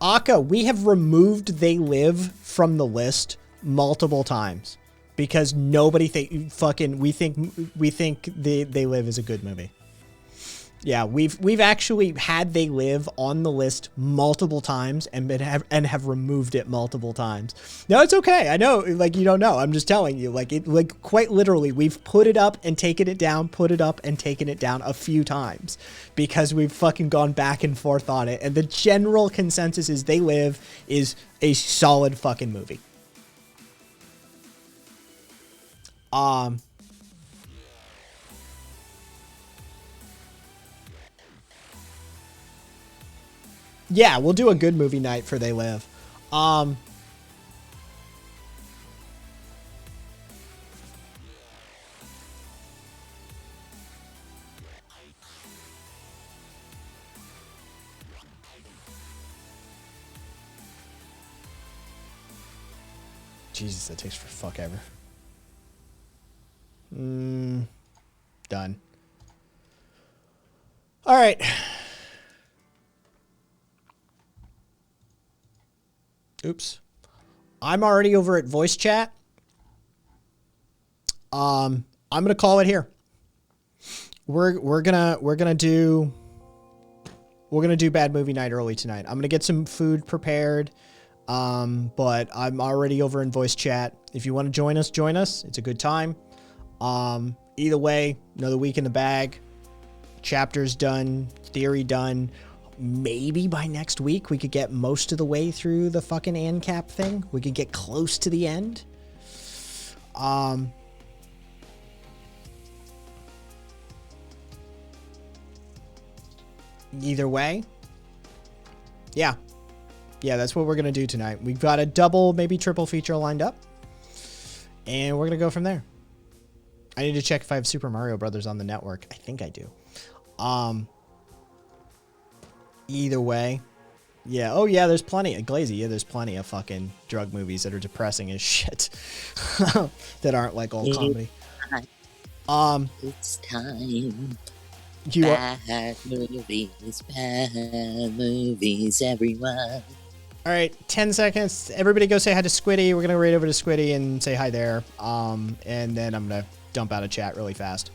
Aka, we have removed They Live from the list multiple times because nobody we think They Live is a good movie. Yeah, we've actually had They Live on the list multiple times and have removed it multiple times. No, it's okay. I know, like, you don't know. I'm just telling you, like quite literally, we've put it up and taken it down, put it up and taken it down a few times because we've fucking gone back and forth on it. And the general consensus is They Live is a solid fucking movie. Yeah, we'll do a good movie night for They Live. Jesus, that takes for fuck ever. Done. All right. Oops. I'm already over at voice chat. I'm gonna call it here. We're gonna do bad movie night early tonight. I'm gonna get some food prepared. But I'm already over in voice chat. If you want to join us. It's a good time. Either way, another week in the bag. Chapters done, theory done. Maybe by next week we could get most of the way through the fucking ANCAP thing. We could get close to the end. Either way. Yeah, that's what we're going to do tonight. We've got a double, maybe triple feature lined up. And we're going to go from there. I need to check if I have Super Mario Brothers on the network. I think I do. Either way. Yeah. Oh, yeah, there's plenty. Glazy, yeah, there's plenty of fucking drug movies that are depressing as shit. That aren't like all comedy. It's time. Bad movies, everyone. All right, 10 seconds. Everybody go say hi to Squiddy. We're going to raid over to Squiddy and say hi there. And then I'm going to dump out a chat really fast.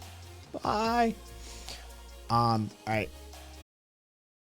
Bye. All right.